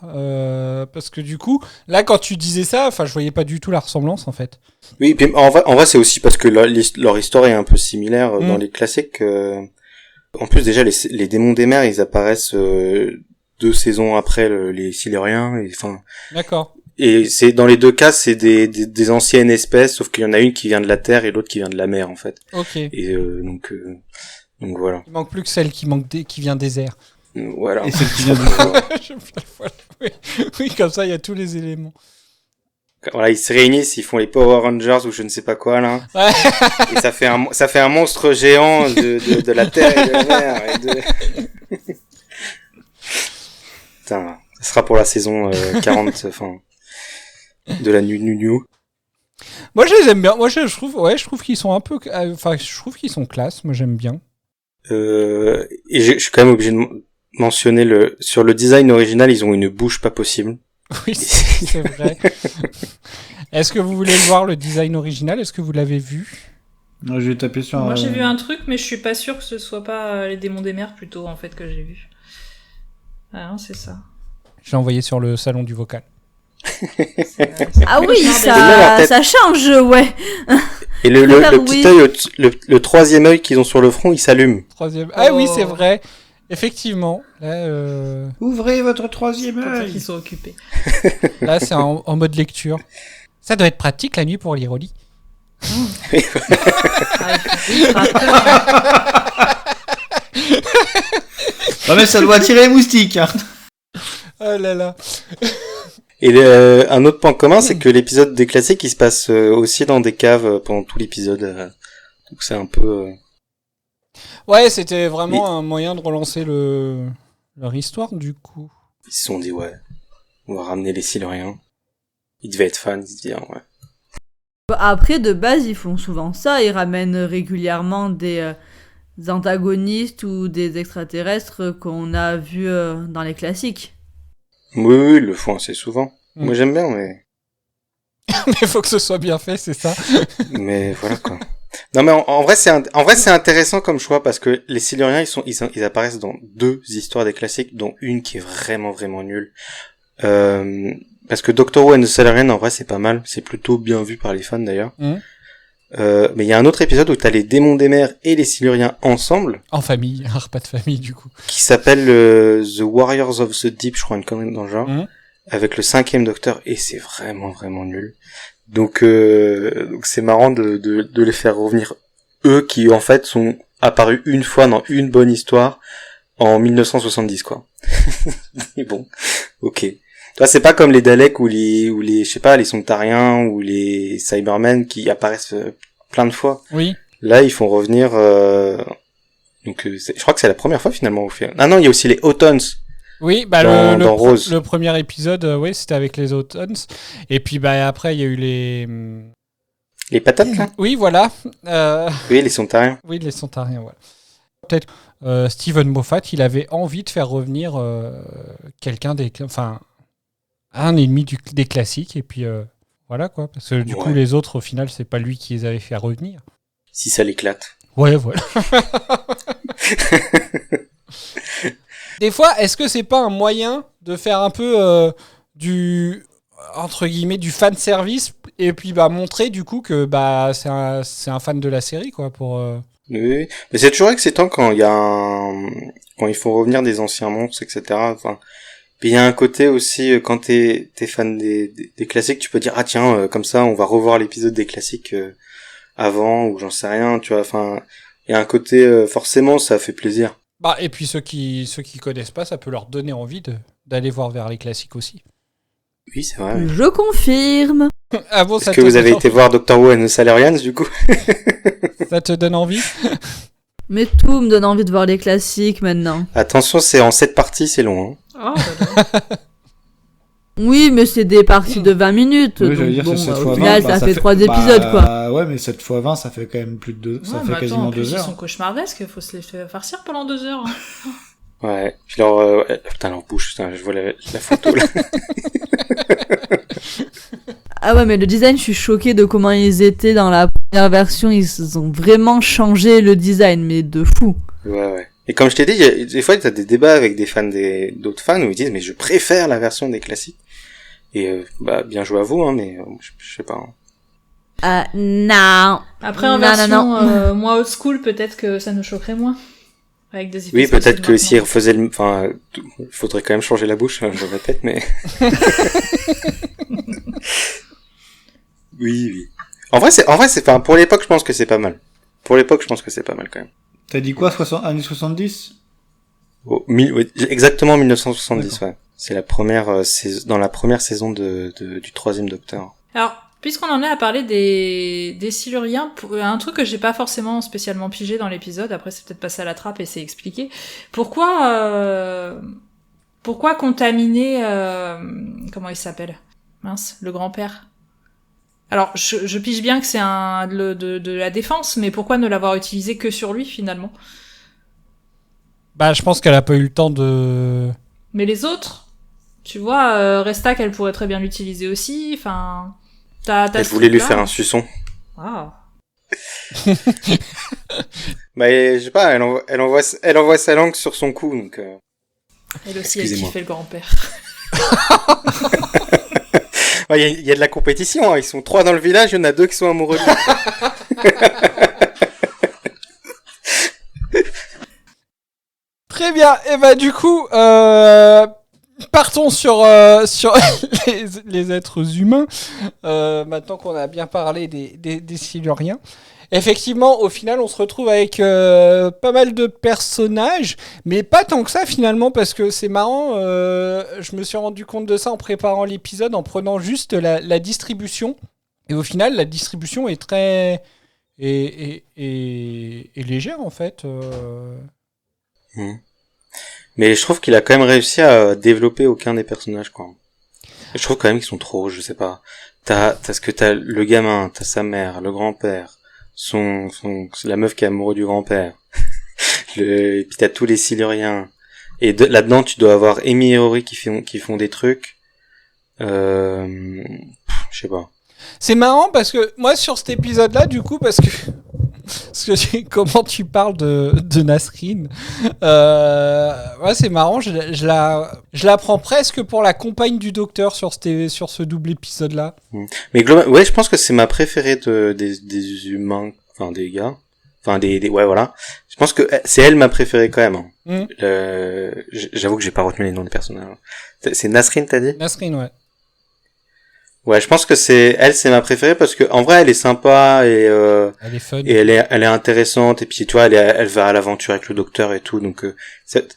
parce que du coup là quand tu disais ça, enfin je voyais pas du tout la ressemblance en fait. Oui, puis en vrai c'est aussi parce que leur histoire est un peu similaire dans les classiques. En plus déjà les démons des mers ils apparaissent 2 saisons après les Siluriens, et enfin. D'accord. Et c'est dans les deux cas c'est des anciennes espèces, sauf qu'il y en a une qui vient de la terre et l'autre qui vient de la mer en fait. Ok. Et donc voilà. Il manque plus que celle qui vient des airs. Voilà. Et celle qui vient du fond. Oui, comme ça il y a tous les éléments. Voilà, ils se réunissent, ils font les Power Rangers ou je ne sais pas quoi là. Ouais. Et ça fait un monstre géant de la terre et de la mer Putain, ça sera pour la saison 40 enfin de la New. Moi je les aime bien. Moi je trouve qu'ils sont un peu je trouve qu'ils sont classe, moi j'aime bien. Et je suis quand même obligé de mentionner sur le design original, ils ont une bouche pas possible. Oui, c'est vrai. Est-ce que vous voulez le voir, le design original? Est-ce que vous l'avez vu? Non, je vais taper sur... Moi, j'ai vu un truc, mais je suis pas sûr que ce soit pas les démons des mers, plutôt, en fait, que j'ai vu. Ah non, c'est ça. J'ai envoyé sur le salon du vocal. Ah oui, ça change, ouais. Et le petit œil, le troisième œil qu'ils ont sur le front, il s'allume. Ah oui, c'est vrai. Effectivement. Là, ouvrez votre troisième œil. Ils sont occupés. Là, c'est en mode lecture. Ça doit être pratique la nuit pour lire au lit. Non mais ça doit attirer les moustiques. Hein. Oh là là. Et un autre point commun, c'est que l'épisode des classiques, il se passe aussi dans des caves pendant tout l'épisode. Donc c'est un peu... Ouais, c'était vraiment un moyen de relancer leur histoire, du coup. Ils se sont dit, ouais, on va ramener les Siluriens. Ils devaient être fans, ils se disaient, ouais. Après, de base, ils font souvent ça. Ils ramènent régulièrement des antagonistes ou des extraterrestres qu'on a vus dans les classiques. Oui, ils le font assez souvent. Moi, j'aime bien, mais... Mais faut que ce soit bien fait, c'est ça. Mais voilà, quoi. Non, mais en vrai, c'est intéressant comme choix, parce que les Siluriens, ils apparaissent dans 2 histoires des classiques, dont une qui est vraiment, vraiment nulle. Parce que Doctor Who and the Silurians, en vrai, c'est pas mal. C'est plutôt bien vu par les fans, d'ailleurs. Mais il y a un autre épisode où t'as les démons des mers et les Siluriens ensemble. En famille, un repas de famille, du coup. Qui s'appelle The Warriors of the Deep, je crois, une connerie dans le genre. Avec le 5e Docteur, et c'est vraiment, vraiment nul. Donc c'est marrant de les faire revenir, eux qui en fait sont apparus une fois dans une bonne histoire, en 1970, quoi. Mais bon, ok. Toi, c'est pas comme les Daleks ou les, je sais pas, les Sontarriens ou les Cybermen qui apparaissent plein de fois. Oui. Là, ils font revenir, donc, je crois que c'est la première fois, finalement, Ah non, il y a aussi les Autons. Oui, bah, dans Rose. Le premier épisode, oui, c'était avec les Autons. Et puis, bah, après, il y a eu les patates, là? Oui, voilà. Oui, les Sontariens. Oui, les Sontariens, voilà. Peut-être, Steven Moffat, il avait envie de faire revenir quelqu'un un ennemi des classiques, et puis voilà, quoi. Parce que du coup, les autres, au final, c'est pas lui qui les avait fait revenir. Si ça l'éclate. Ouais, voilà. Des fois, est-ce que c'est pas un moyen de faire un peu entre guillemets, du fan service, et puis bah montrer du coup que bah c'est un fan de la série, quoi, pour. Oui, mais c'est toujours excitant quand il y a quand il faut revenir des anciens monstres, etc. Enfin, puis il y a un côté aussi quand t'es fan des classiques, tu peux dire ah tiens comme ça on va revoir l'épisode des classiques avant, ou j'en sais rien, tu vois. Enfin, il y a un côté forcément ça fait plaisir. Bah et puis ceux qui connaissent pas, ça peut leur donner envie d'aller voir vers les classiques aussi. Oui, c'est vrai. Je confirme. Ah bon, Est-ce que vous avez été voir Doctor Who and the Salarians, du coup? Ça te donne envie? Mais tout me donne envie de voir les classiques maintenant. Attention, c'est en 7 parties, c'est long. Hein. Oh, oui, mais c'est des parties de 20 minutes. Oui, donc dire, bon, c'est 7 au fois final, 20, ça fait 3 épisodes, quoi. Ouais, mais 7 fois 20, ça fait quand même plus de 2, ça fait quasiment 2 heures. Ils sont cauchemardesques, il faut se les faire farcir pendant 2 heures. Hein. Ouais, puis putain, leur bouche, putain, je vois la photo, là. Ah ouais, mais le design, je suis choquée de comment ils étaient dans la première version. Ils ont vraiment changé le design, mais de fou. Ouais. Et comme je t'ai dit, des fois, t'as des débats avec des fans d'autres fans où ils disent, mais je préfère la version des classiques. Et, bien joué à vous, hein, mais je sais pas. Hein. Non. Après, en version moins old school, peut-être que ça nous choquerait moins. Avec des effets. Oui, peut-être que si elle refaisait il faudrait quand même changer la bouche, je répète, mais. Oui. En vrai, pour l'époque, je pense que c'est pas mal. Pour l'époque, je pense que c'est pas mal quand même. T'as dit quoi, années 70? Exactement 1970, d'accord. Ouais. C'est la première dans la première saison du 3e Docteur. Alors, puisqu'on en est à parler des Siluriens, un truc que j'ai pas forcément spécialement pigé dans l'épisode, après c'est peut-être passé à la trappe et c'est expliqué. Pourquoi contaminer comment il s'appelle? Mince, le grand-père. Alors, je pige bien que c'est de la défense, mais pourquoi ne l'avoir utilisé que sur lui, finalement? Bah, je pense qu'elle a pas eu le temps de... Mais les autres, tu vois, Restak, elle pourrait très bien l'utiliser aussi, enfin... Elle voulait lui faire un suçon. Wow. Bah, je sais pas, elle envoie sa langue sur son cou, donc... Elle aussi, elle kiffait le grand-père. Il y a de la compétition, hein. Ils sont 3 dans le village, il y en a 2 qui sont amoureux de lui. Très bien, et bah du coup, partons sur les êtres humains, maintenant qu'on a bien parlé des Siluriens. Effectivement, au final, on se retrouve avec pas mal de personnages, mais pas tant que ça finalement, parce que c'est marrant, je me suis rendu compte de ça en préparant l'épisode, en prenant juste la distribution. Et au final, la distribution est très... et légère, en fait. Mais je trouve qu'il a quand même réussi à développer aucun des personnages, quoi. Je trouve quand même qu'ils sont trop, je sais pas. T'as le gamin, t'as sa mère, le grand-père, la meuf qui est amoureuse du grand-père. Et puis t'as tous les Siluriens. Et là-dedans, tu dois avoir Amy et Rory qui font des trucs. Je sais pas. C'est marrant parce que moi sur cet épisode-là, du coup, parce que comment tu parles de Nasreen, ouais, c'est marrant. Je la prends presque pour la compagne du docteur sur ce double épisode-là. Mais ouais, je pense que c'est ma préférée des humains, enfin des gars, enfin ouais, voilà. Je pense que c'est elle ma préférée quand même. J'avoue que j'ai pas retenu les noms des personnages. C'est Nasreen, t'as dit? Nasreen, ouais. Ouais, je pense que c'est ma préférée parce que en vrai elle est sympa et elle est fun et elle est intéressante et puis tu vois elle va à l'aventure avec le docteur et tout donc c'est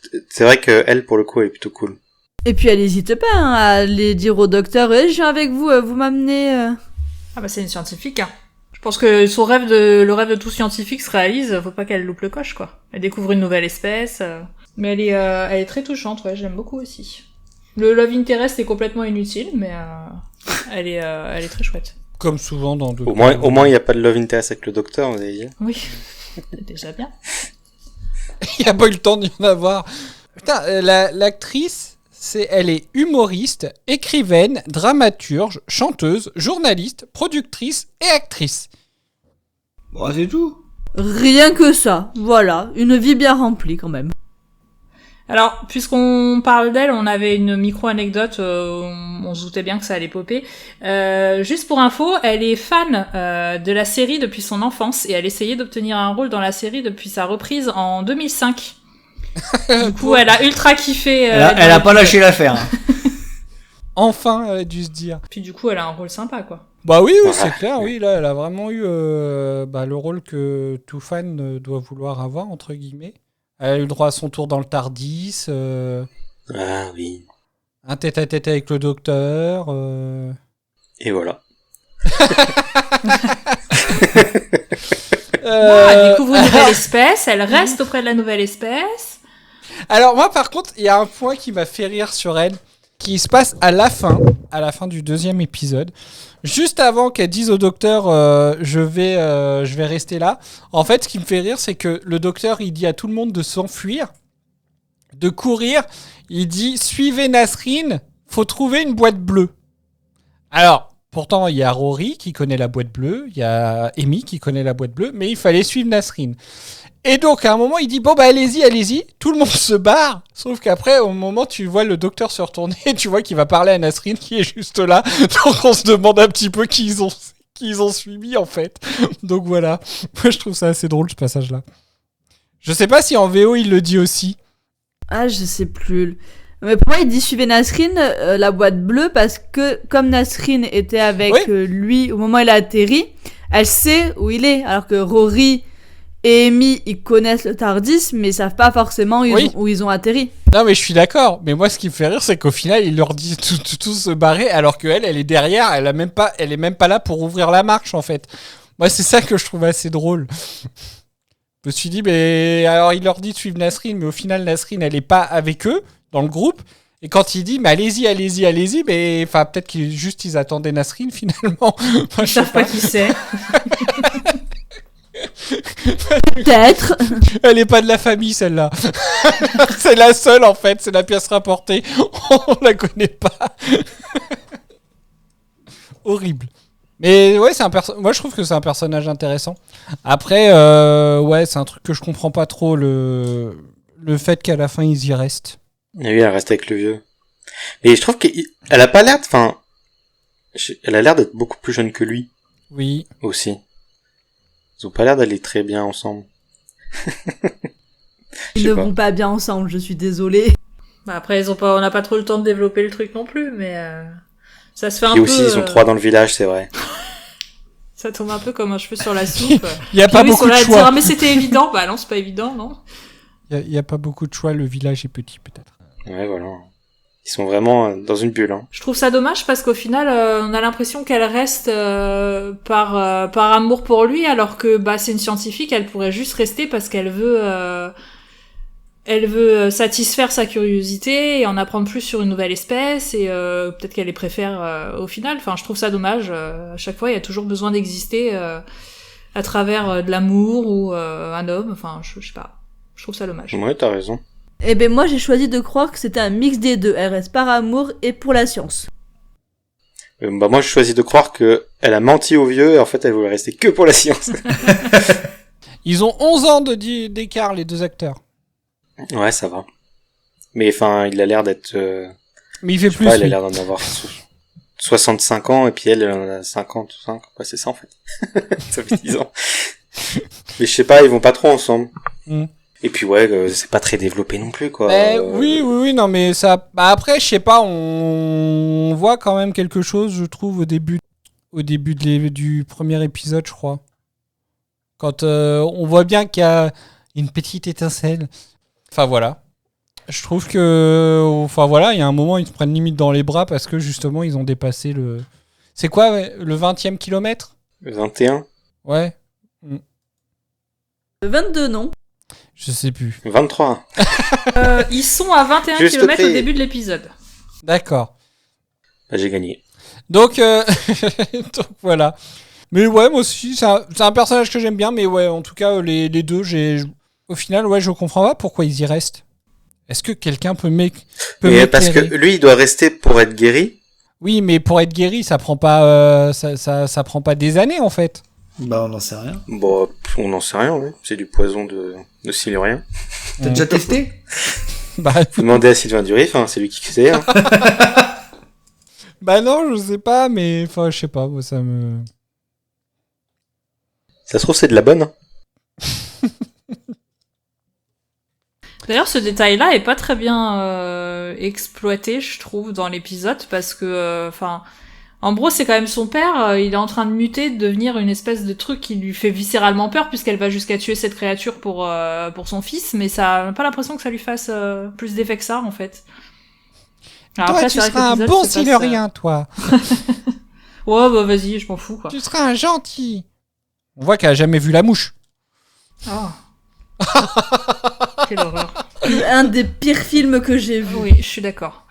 vrai que elle pour le coup elle est plutôt cool. Et puis elle hésite pas à aller dire au docteur je viens avec vous, vous m'amenez. Ah bah c'est une scientifique. Hein. Je pense que le rêve de tout scientifique se réalise. Faut pas qu'elle loupe le coche quoi. Elle découvre une nouvelle espèce. Mais elle est très touchante. Ouais, j'aime beaucoup aussi. Le love interest est complètement inutile, mais elle est très chouette. Comme souvent dans Au moins il y a pas de love interest avec le docteur, vous avez dit. Oui, c'est déjà bien. Il y a pas eu le temps d'y en avoir. Putain, l'actrice. Elle est humoriste, écrivaine, dramaturge, chanteuse, journaliste, productrice et actrice. Bon, c'est tout. Rien que ça, voilà, une vie bien remplie quand même. Alors, puisqu'on parle d'elle, on avait une micro-anecdote, on se doutait bien que ça allait popper. Juste pour info, elle est fan de la série depuis son enfance et elle essayait d'obtenir un rôle dans la série depuis sa reprise en 2005. Du coup, elle a ultra kiffé. Elle a pas lâché l'affaire. Enfin, elle a dû se dire. Puis du coup, elle a un rôle sympa, quoi. Bah oui, c'est clair, oui. Là, elle a vraiment eu le rôle que tout fan doit vouloir avoir, entre guillemets. Elle a eu le droit à son tour dans le TARDIS. Ah oui. Un tête-à-tête avec le docteur. Et voilà. Elle découvre une nouvelle espèce, elle reste auprès de la nouvelle espèce. Alors moi par contre, il y a un point qui m'a fait rire sur elle, qui se passe à la fin du 2e épisode, juste avant qu'elle dise au docteur je vais rester là. En fait, ce qui me fait rire, c'est que le docteur, il dit à tout le monde de s'enfuir, de courir. Il dit suivez Nasreen, faut trouver une boîte bleue. Alors, pourtant, il y a Rory qui connaît la boîte bleue, il y a Amy qui connaît la boîte bleue, mais il fallait suivre Nasreen. Et donc, à un moment, il dit, bon, bah, allez-y, tout le monde se barre, sauf qu'après, au moment, tu vois le docteur se retourner, et tu vois qu'il va parler à Nasreen qui est juste là, donc on se demande un petit peu qui ils ont suivi, en fait. Donc voilà, moi, je trouve ça assez drôle, ce passage-là. Je sais pas si en VO, il le dit aussi. Ah, je sais plus. Mais pour moi, il dit suivez Nasreen, la boîte bleue, parce que comme Nasreen était avec lui au moment où il a atterri, elle sait où il est. Alors que Rory et Amy, ils connaissent le TARDIS, mais ils savent pas forcément où ils ont atterri. Non, mais je suis d'accord. Mais moi, ce qui me fait rire, c'est qu'au final, il leur dit tous se barrer, alors qu'elle, elle est derrière, elle est même pas là pour ouvrir la marche, en fait. Moi, c'est ça que je trouve assez drôle. Je me suis dit, mais alors il leur dit de suivre Nasreen, mais au final, Nasreen, elle est pas avec eux dans le groupe. Et quand il dit, mais allez-y, mais enfin, peut-être qu'ils attendaient Nasreen finalement. Ils savent pas qui c'est. Peut-être. Elle est pas de la famille, celle-là. C'est la seule, en fait. C'est la pièce rapportée. On la connaît pas. Horrible. Mais ouais, moi je trouve que c'est un personnage intéressant. Après, ouais, c'est un truc que je comprends pas trop, le fait qu'à la fin ils y restent. Et oui, elle reste avec le vieux. Et je trouve qu'elle a pas l'air, elle a l'air d'être beaucoup plus jeune que lui. Oui. Aussi. Ils ont pas l'air d'aller très bien ensemble. Ils ne vont pas bien ensemble, je suis désolée. Bah après, on n'a pas trop le temps de développer le truc non plus, mais ça se fait un peu... Et aussi, ils sont 3 dans le village, c'est vrai. Ça tombe un peu comme un cheveu sur la soupe. Il y a pas beaucoup de choix. Dire, ah, mais c'était évident. Bah non, c'est pas évident, non. Il y a pas beaucoup de choix, le village est petit peut-être. Ouais, voilà. Ils sont vraiment dans une bulle. Hein. Je trouve ça dommage parce qu'au final, on a l'impression qu'elle reste par amour pour lui, alors que bah c'est une scientifique, elle pourrait juste rester parce qu'elle veut satisfaire sa curiosité et en apprendre plus sur une nouvelle espèce et peut-être qu'elle les préfère au final. Enfin, je trouve ça dommage. À chaque fois, il y a toujours besoin d'exister à travers de l'amour ou un homme. Enfin, je sais pas. Je trouve ça dommage. Ouais, t'as raison. Eh ben moi j'ai choisi de croire que c'était un mix des deux. Elle reste par amour et pour la science. Bah moi je choisis de croire que elle a menti au vieux et en fait elle voulait rester que pour la science. Ils ont 11 ans d'écart les deux acteurs. Ouais, ça va. Mais enfin, il a l'air d'être mais il fait plus. Il a l'air d'en avoir 65 ans et puis elle en a 55. Ouais, c'est ça en fait. Ça fait 10 ans. Mais je sais pas, ils vont pas trop ensemble. Et puis ouais, c'est pas très développé non plus, quoi. Oui, non, mais ça... Bah après, je sais pas, on voit quand même quelque chose, je trouve, au début du premier épisode, je crois. Quand on voit bien qu'il y a une petite étincelle. Enfin, voilà. Je trouve que... Enfin, voilà, il y a un moment, ils se prennent limite dans les bras parce que, justement, ils ont dépassé le... C'est quoi, le 20e kilomètre ? Le 21 ? Ouais. Le 22, non ? Je sais plus. 23. Ils sont à 21 km au début de l'épisode. D'accord. Bah, j'ai gagné. Donc, donc voilà. Mais ouais, moi aussi, c'est un personnage que j'aime bien, mais ouais, en tout cas, les deux, au final, ouais, je comprends pas pourquoi ils y restent. Est-ce que quelqu'un peut m'éclairer ? Parce que lui, il doit rester pour être guéri. Oui, mais pour être guéri, ça prend pas, ça prend pas des années, en fait. Bah, on n'en sait rien. Bon, on n'en sait rien, oui. C'est du poison de Silurien. T'as déjà testé ? Bah, vous demandez à Sylvain Durif, hein, c'est lui qui sait. Hein. Bah non, je sais pas, mais enfin, je sais pas, moi, ça me... Ça se trouve, c'est de la bonne. Hein. D'ailleurs, ce détail-là est pas très bien exploité, je trouve, dans l'épisode, parce que, en gros, c'est quand même son père, il est en train de muter, de devenir une espèce de truc qui lui fait viscéralement peur, puisqu'elle va jusqu'à tuer cette créature pour son fils, mais ça n'a pas l'impression que ça lui fasse plus d'effet que ça, en fait. Alors, toi, tu seras un bon Silurien, toi. Ouais, bah vas-y, je m'en fous, quoi. Tu seras un gentil. On voit qu'elle a jamais vu la mouche. Oh. Quelle horreur. Un des pires films que j'ai vu. Oui, je suis d'accord.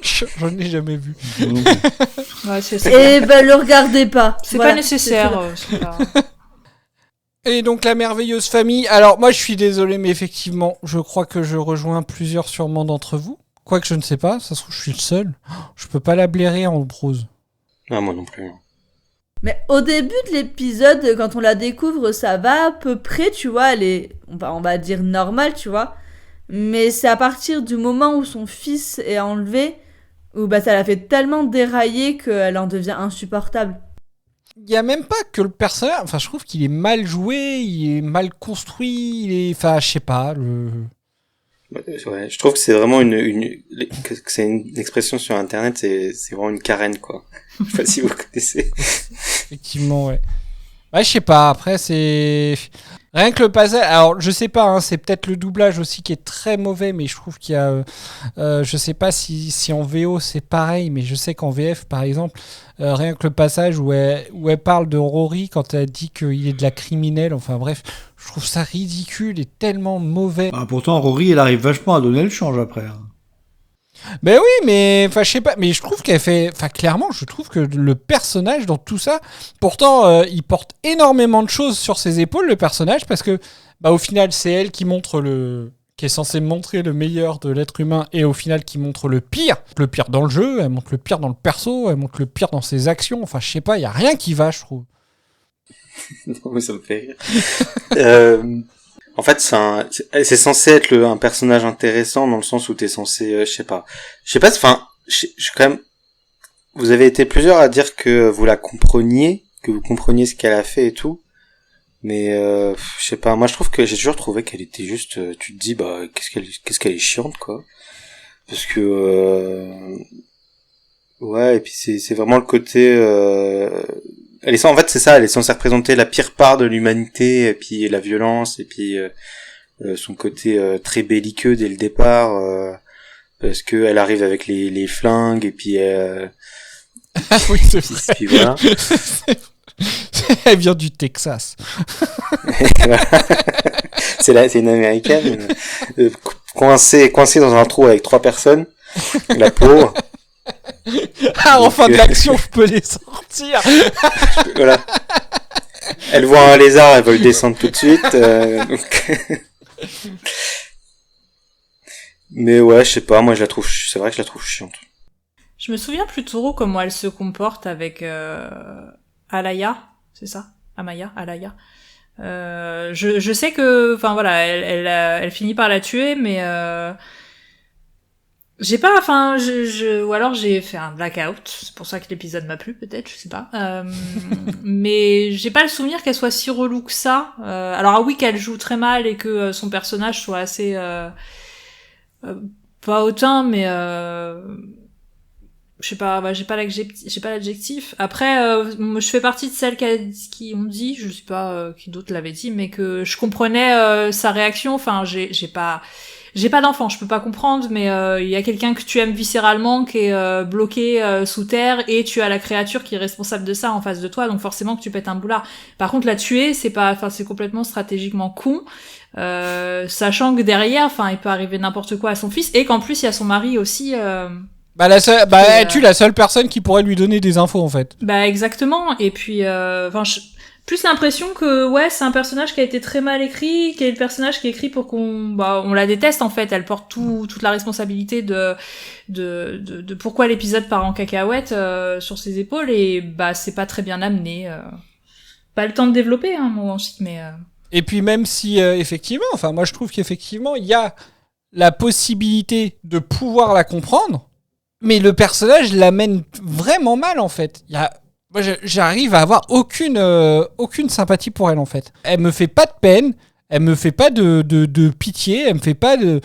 J'en ai jamais vu. Ouais, et ben, le regardez pas. C'est pas nécessaire. C'est pas... Et donc, la merveilleuse famille. Alors, moi, je suis désolé, mais effectivement, je crois que je rejoins plusieurs sûrement d'entre vous. Quoique, je ne sais pas. Ça se trouve, je suis le seul. Je peux pas la blairer en prose. Ah, moi non plus. Mais au début de l'épisode, quand on la découvre, ça va à peu près, tu vois, elle est, on va dire normale, tu vois. Mais c'est à partir du moment où son fils est enlevé, où bah ça la fait tellement dérailler qu'elle en devient insupportable. Il y a même pas que le personnage, enfin je trouve qu'il est mal joué, il est mal construit, il est, enfin je sais pas, Ouais, je trouve que c'est vraiment que c'est une expression sur internet, c'est vraiment une carène, quoi. Je sais pas si vous connaissez. Effectivement, ouais. Ouais, je sais pas, après c'est... Rien que le passage, alors je sais pas, hein, c'est peut-être le doublage aussi qui est très mauvais, mais je trouve qu'il y a... je sais pas si en VO c'est pareil, mais je sais qu'en VF par exemple, rien que le passage où elle parle de Rory quand elle dit qu'il est de la criminelle, enfin bref, je trouve ça ridicule et tellement mauvais. Ah, pourtant Rory elle arrive vachement à donner le change après. Hein. Ben oui, mais enfin je sais pas, mais je trouve qu'elle fait, enfin clairement, je trouve que le personnage dans tout ça, pourtant il porte énormément de choses sur ses épaules le personnage parce que bah au final c'est elle qui est censée montrer le meilleur de l'être humain et au final qui montre le pire dans le jeu, elle montre le pire dans le perso, elle montre le pire dans ses actions, enfin je sais pas, il y a rien qui va, je trouve. Non mais ça me fait rire. En fait, c'est censé être un personnage intéressant dans le sens où t'es censé, je sais pas, enfin, je quand même, vous avez été plusieurs à dire que vous la compreniez, que vous compreniez ce qu'elle a fait et tout, mais je sais pas, moi je trouve que j'ai toujours trouvé qu'elle était juste, tu te dis bah qu'est-ce qu'elle est chiante quoi, parce que ouais, et puis c'est vraiment le côté en fait c'est ça, elle est censée représenter la pire part de l'humanité et puis la violence et puis son côté très belliqueux dès le départ parce que elle arrive avec les flingues et puis oui c'est vrai. Puis voilà. Elle vient du Texas. c'est une américaine coincée dans un trou avec 3 personnes, la pauvre. Ah, en fin de l'action, je peux les sortir. Voilà. Elle voit un lézard, elle veut le descendre tout de suite. Donc... Mais ouais, je sais pas, moi c'est vrai que je la trouve chiante. Je me souviens plus trop comment elle se comporte avec Alaya, c'est ça ? Alaya. Je sais que, enfin voilà, elle finit par la tuer, mais J'ai pas, enfin, ou alors j'ai fait un blackout, c'est pour ça que l'épisode m'a plu, peut-être, je sais pas. Mais j'ai pas le souvenir qu'elle soit si relou que ça. Alors oui, qu'elle joue très mal et que son personnage soit assez pas hautain, mais je sais pas, j'ai pas l'adjectif. Après, je fais partie de celles qui ont dit, je sais pas qui d'autres l'avaient dit, mais que je comprenais sa réaction. Enfin, j'ai pas d'enfant, je peux pas comprendre, mais il y a quelqu'un que tu aimes viscéralement qui est bloqué sous terre et tu as la créature qui est responsable de ça en face de toi, donc forcément que tu pètes un boulard. Par contre, la tuer, c'est complètement stratégiquement con, sachant que derrière, il peut arriver n'importe quoi à son fils et qu'en plus il y a son mari aussi. Elle tue la seule personne qui pourrait lui donner des infos en fait. Bah exactement. Et puis, plus l'impression que c'est un personnage qui a été très mal écrit, qui est le personnage qui est écrit pour qu'on la déteste en fait. Elle porte toute la responsabilité de pourquoi l'épisode part en cacahuète sur ses épaules et c'est pas très bien amené. Pas le temps de développer moi aussi, mais. Et puis même si effectivement, moi je trouve qu'effectivement il y a la possibilité de pouvoir la comprendre, mais le personnage l'amène vraiment mal en fait. Moi, j'arrive à avoir aucune sympathie pour elle, en fait. Elle me fait pas de peine, elle me fait pas de pitié, elle me fait pas de...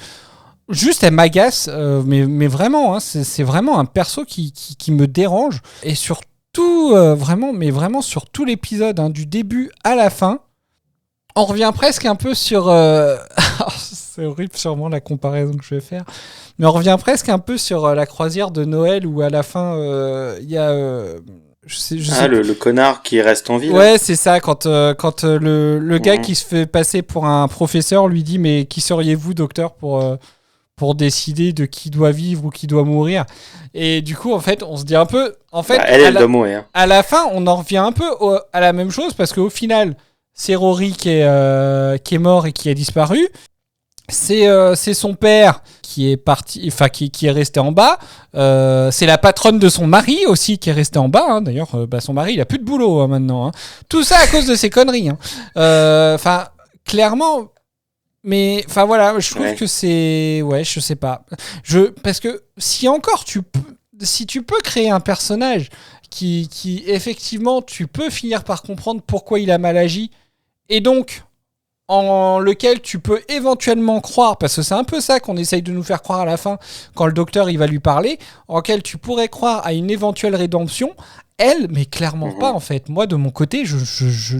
Juste, elle m'agace, mais vraiment, c'est vraiment un perso qui me dérange. Et surtout, vraiment sur tout l'épisode, du début à la fin, on revient presque un peu sur... c'est horrible sûrement la comparaison que je vais faire, mais on revient presque un peu sur la croisière de Noël où à la fin, il y a... le connard qui reste en vie. Ouais, c'est ça, quand le gars qui se fait passer pour un professeur lui dit « Mais qui seriez-vous, docteur, pour décider de qui doit vivre ou qui doit mourir ?» Et du coup, en fait, on se dit un peu... En fait, elle doit mourir. À la fin, on en revient un peu à la même chose parce qu'au final, c'est Rory qui est mort et qui a disparu. C'est son père qui est parti, qui est resté en bas. C'est la patronne de son mari aussi qui est restée en bas. D'ailleurs, son mari, il a plus de boulot maintenant. Tout ça à cause de ces conneries. Clairement. Mais voilà, je trouve que c'est, je sais pas. Parce que si tu peux créer un personnage qui effectivement, tu peux finir par comprendre pourquoi il a mal agi, et donc en lequel tu peux éventuellement croire, parce que c'est un peu ça qu'on essaye de nous faire croire à la fin, quand le docteur il va lui parler, en lequel tu pourrais croire à une éventuelle rédemption, elle, mais clairement pas en fait. Moi de mon côté,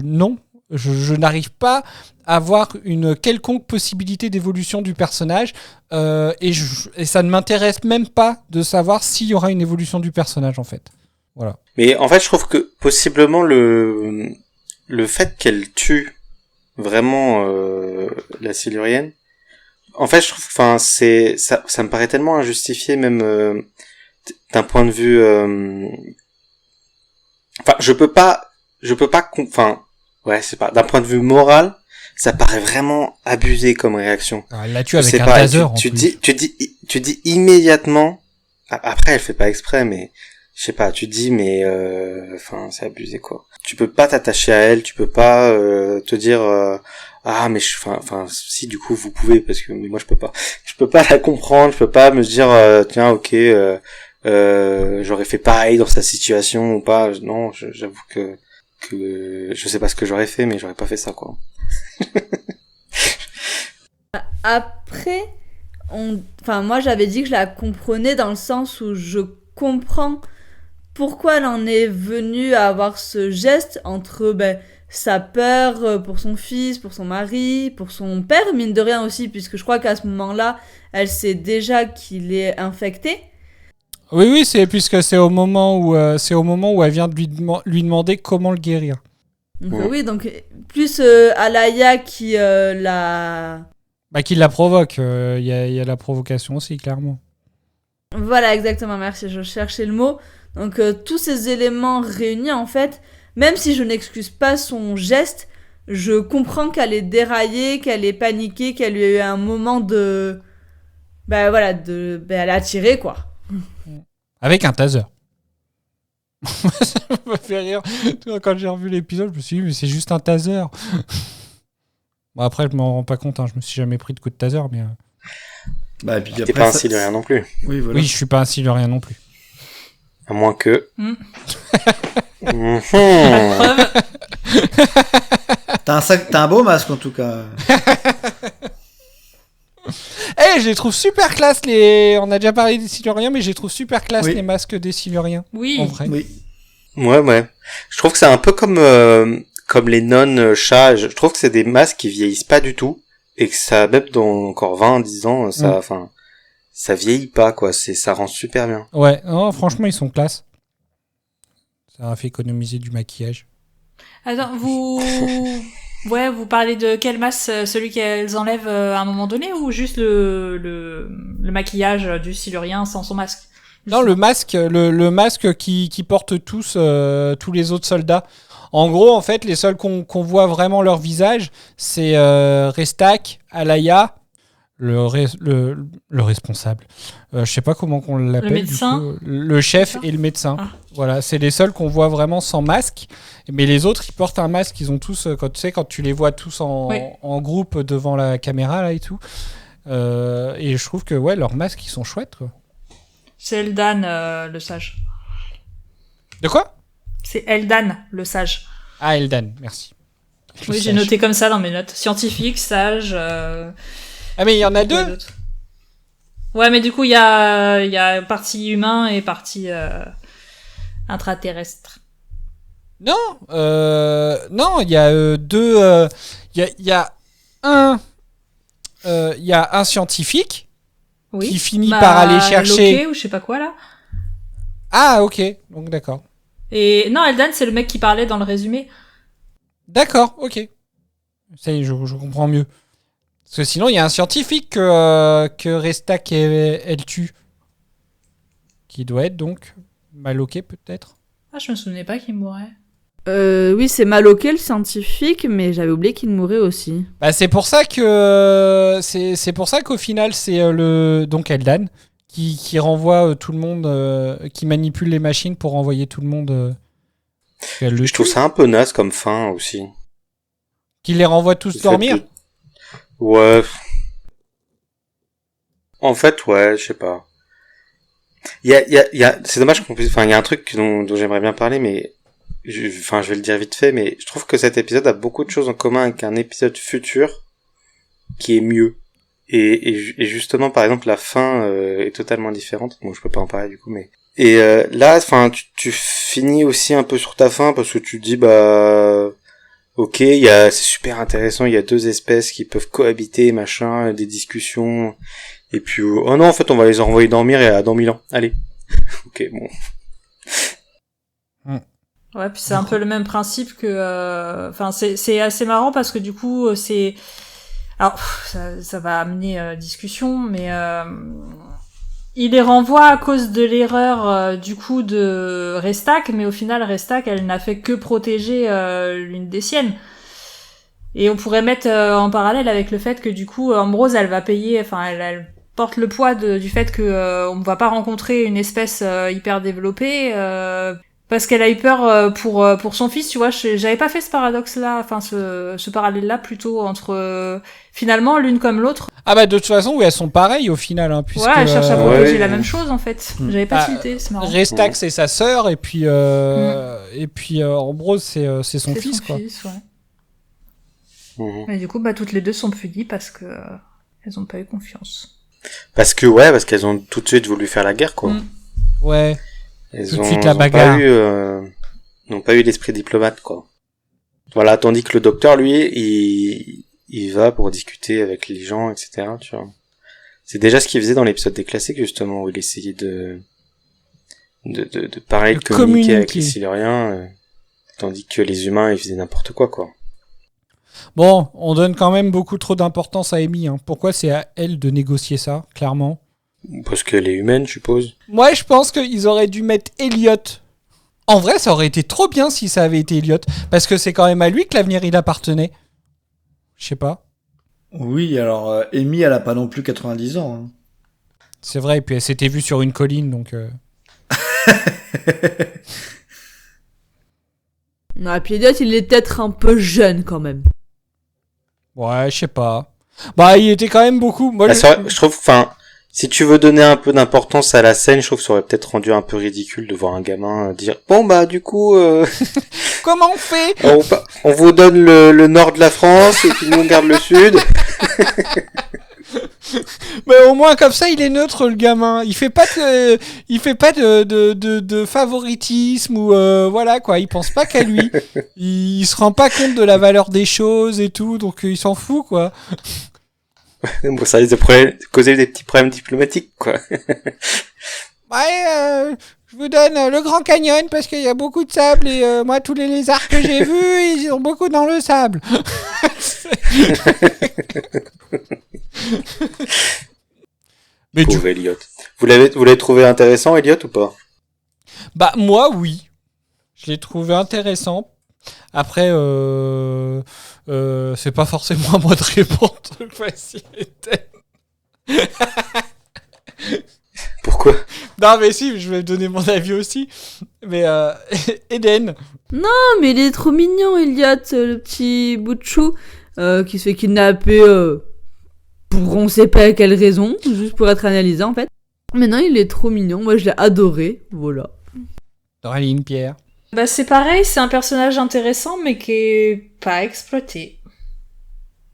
non, je n'arrive pas à avoir une quelconque possibilité d'évolution du personnage, et ça ne m'intéresse même pas de savoir s'il y aura une évolution du personnage en fait. Voilà. Mais en fait, je trouve que possiblement le fait qu'elle tue vraiment la Silurienne, en fait je trouve ça me paraît tellement injustifié même d'un point de vue je peux pas d'un point de vue moral ça paraît vraiment abusé comme réaction. Elle l'a tué avec un taser en plus. Tu dis immédiatement, après elle fait pas exprès, mais je sais pas, tu te dis mais c'est abusé quoi. Tu peux pas t'attacher à elle, tu peux pas te dire mais si du coup vous pouvez, parce que moi je peux pas la comprendre, je peux pas me dire tiens ok j'aurais fait pareil dans sa situation ou pas. Non, j'avoue que je sais pas ce que j'aurais fait, mais j'aurais pas fait ça quoi. Après moi j'avais dit que je la comprenais dans le sens où je comprends pourquoi elle en est venue à avoir ce geste entre sa peur pour son fils, pour son mari, pour son père, mine de rien aussi, puisque je crois qu'à ce moment-là, elle sait déjà qu'il est infecté. Oui, puisque c'est au moment où elle vient de lui demander comment le guérir. Donc, oui, donc plus Alaya qui la... qui la provoque, il y a la provocation aussi, clairement. Voilà, exactement, merci, je cherchais le mot. Donc tous ces éléments réunis, en fait, même si je n'excuse pas son geste, je comprends qu'elle est déraillée, qu'elle est paniquée, qu'elle a eu un moment de... elle a tiré, quoi. Avec un taser. Ça m'a fait rire. Quand j'ai revu l'épisode, je me suis dit, mais c'est juste un taser. Bon, après, je m'en rends pas compte, je me suis jamais pris de coup de taser, mais... Bah, et puis T'es après, pas un silurien non plus. Oui, voilà. Oui, je suis pas un silurien non plus. À moins que... T'as un beau masque, en tout cas. Je les trouve super classe, on a déjà parlé des siluriens, mais je les trouve super classe, les masques des siluriens. Oui. En vrai. Oui. Ouais. Je trouve que c'est un peu comme les nonnes chats. Je trouve que c'est des masques qui vieillissent pas du tout. Et que ça, même dans encore 20, 10 ans, ça vieillit pas, quoi. Ça rend super bien. Ouais, non, franchement, ils sont classe. Ça a fait économiser du maquillage. Attends, vous parlez de quel masque, celui qu'elles enlèvent à un moment donné, ou juste le maquillage du silurien sans son masque? Non, le masque qui portent tous les autres soldats. En gros, en fait, les seuls qu'on voit vraiment leur visage, c'est Restak, Alaya, le responsable. Je sais pas comment qu'on l'appelle. Le médecin. Du coup, le chef et le médecin. Ah. Voilà, c'est les seuls qu'on voit vraiment sans masque. Mais les autres, ils portent un masque. Ils ont tous, quand tu les vois tous en groupe devant la caméra là et tout. Et je trouve que leurs masques, ils sont chouettes, quoi. C'est Eldan, le sage. De quoi ? C'est Eldan, le sage. Ah, Eldan, merci. Oui, j'ai noté comme ça dans mes notes. Scientifique, sage... Ah, mais il y en a deux. Ouais, mais du coup, il y a partie humain et partie intraterrestre. Non, il y a deux... Il y a un scientifique qui finit par aller chercher... Loquet, ou je sais pas quoi, là. Ah, ok. Donc, d'accord. Et non, Eldan, c'est le mec qui parlait dans le résumé. D'accord, ok. Ça y est, je comprends mieux. Parce que sinon, il y a un scientifique que Restak elle tue. Qui doit être donc Maloké, peut-être. Ah, je me souvenais pas qu'il mourait. Oui, c'est Maloké, le scientifique, mais j'avais oublié qu'il mourait aussi. Bah, c'est pour ça que... C'est pour ça qu'au final, c'est donc Eldan qui renvoie tout le monde, qui manipule les machines pour renvoyer tout le monde... Je trouve ça un peu naze comme fin aussi. Qu'il les renvoie tous dormir ? Ouais. En fait, ouais, je sais pas. C'est dommage qu'on puisse... Enfin, il y a un truc dont j'aimerais bien parler, mais... je vais le dire vite fait, mais je trouve que cet épisode a beaucoup de choses en commun avec un épisode futur qui est mieux. Et justement, par exemple, la fin est totalement différente. Bon, je peux pas en parler du coup, mais... Et là, enfin, tu finis aussi un peu sur ta fin parce que tu te dis, ok, c'est super intéressant, il y a deux espèces qui peuvent cohabiter, machin, des discussions, et puis, oh non, en fait, on va les renvoyer dormir et dans 1000 ans. Allez. Ok, bon. Ouais, puis c'est un peu le même principe que... Enfin, c'est assez marrant parce que du coup, c'est... Alors, ça va amener discussion, mais... Il les renvoie à cause de l'erreur du coup de Restak, mais au final Restak elle n'a fait que protéger l'une des siennes. Et on pourrait mettre en parallèle avec le fait que du coup Ambrose elle va payer, enfin elle porte le poids du fait que on va pas rencontrer une espèce hyper développée parce qu'elle a eu peur pour son fils, tu vois. J'avais pas fait ce paradoxe là, enfin ce parallèle là plutôt entre finalement l'une comme l'autre. Ah bah de toute façon, oui, elles sont pareilles au final, hein, puisque... Ouais, elles cherchent à protéger la même chose en fait. J'avais pas tilté, c'est marrant. Restak c'est sa sœur et puis Ambrose c'est son fils, quoi. Fils, ouais. Et du coup, toutes les deux sont punies parce que elles ont pas eu confiance. Parce qu'elles ont tout de suite voulu faire la guerre, quoi. Ouais. Elles tout de suite la bagarre. N'ont pas eu l'esprit diplomate, quoi. Voilà, tandis que le docteur, lui, il va pour discuter avec les gens, etc., tu vois. C'est déjà ce qu'il faisait dans l'épisode des classiques, justement, où il essayait de parler, de communiquer avec les Siluriens, tandis que les humains, ils faisaient n'importe quoi. Bon, on donne quand même beaucoup trop d'importance à Amy, hein. Pourquoi c'est à elle de négocier ça, clairement? Parce qu'elle est humaine, je suppose. Moi, je pense qu'ils auraient dû mettre Elliot. En vrai, ça aurait été trop bien si ça avait été Elliot, parce que c'est quand même à lui que l'avenir il appartenait. Je sais pas. Oui, alors Amy, elle a pas non plus 90 ans. Hein. C'est vrai, et puis elle s'était vue sur une colline, donc... Non, et puis Elliot, il est peut-être un peu jeune, quand même. Ouais, je sais pas. Bah, il était quand même beaucoup... Moi, je trouve, enfin... Si tu veux donner un peu d'importance à la scène, je trouve que ça aurait peut-être rendu un peu ridicule de voir un gamin dire « Bon bah du coup... Comment on fait ? On vous donne le nord de la France et puis nous on garde le sud. » Mais au moins comme ça il est neutre le gamin. Il fait pas de favoritisme ou voilà quoi. Il pense pas qu'à lui. Il se rend pas compte de la valeur des choses et tout, donc il s'en fout quoi. Bon, ça risque de causer des petits problèmes diplomatiques, quoi. Ouais, je vous donne le Grand Canyon parce qu'il y a beaucoup de sable et moi, tous les lézards que j'ai vus, ils sont beaucoup dans le sable. Mais pauvre Elliot. Vous l'avez trouvé intéressant, Elliot, ou pas? Bah, moi, oui. Je l'ai trouvé intéressant. Après, c'est pas forcément à moi de répondre. Voici Pourquoi? Non, mais si, je vais donner mon avis aussi. Mais Eden. Non, mais il est trop mignon, Elliot, le petit bout de chou qui se fait kidnapper pour on sait pas quelle raison, juste pour être analysé en fait. Mais non, il est trop mignon. Moi, je l'ai adoré. Voilà. Doraline, Pierre. Bah c'est pareil, c'est un personnage intéressant mais qui est pas exploité.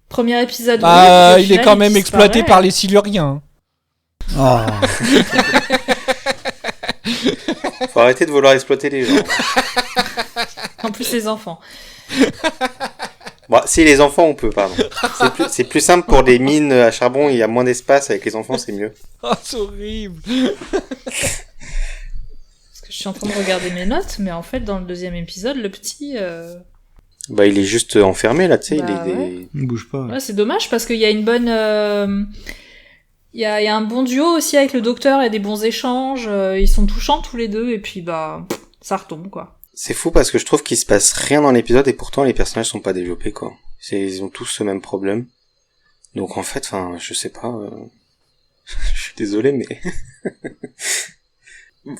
Premier épisode. Bah, il est quand même exploité par les Siluriens. Oh. Faut arrêter de vouloir exploiter les gens. En plus les enfants. Bon, si les enfants on peut, pardon. C'est plus simple pour des mines à charbon, il y a moins d'espace, avec les enfants c'est mieux. Oh, c'est horrible. Je suis en train de regarder mes notes, mais en fait, dans le deuxième épisode, le petit... Bah, il est juste enfermé, là, tu sais, Il bouge pas. Ouais, c'est dommage, parce qu'il y a une bonne... Il y a un bon duo aussi avec le docteur, il y a des bons échanges, ils sont touchants tous les deux, et puis, bah, ça retombe, quoi. C'est fou, parce que je trouve qu'il se passe rien dans l'épisode, et pourtant, les personnages sont pas développés, quoi. Ils ont tous ce même problème. Donc, en fait, enfin, je sais pas... je suis désolé, mais...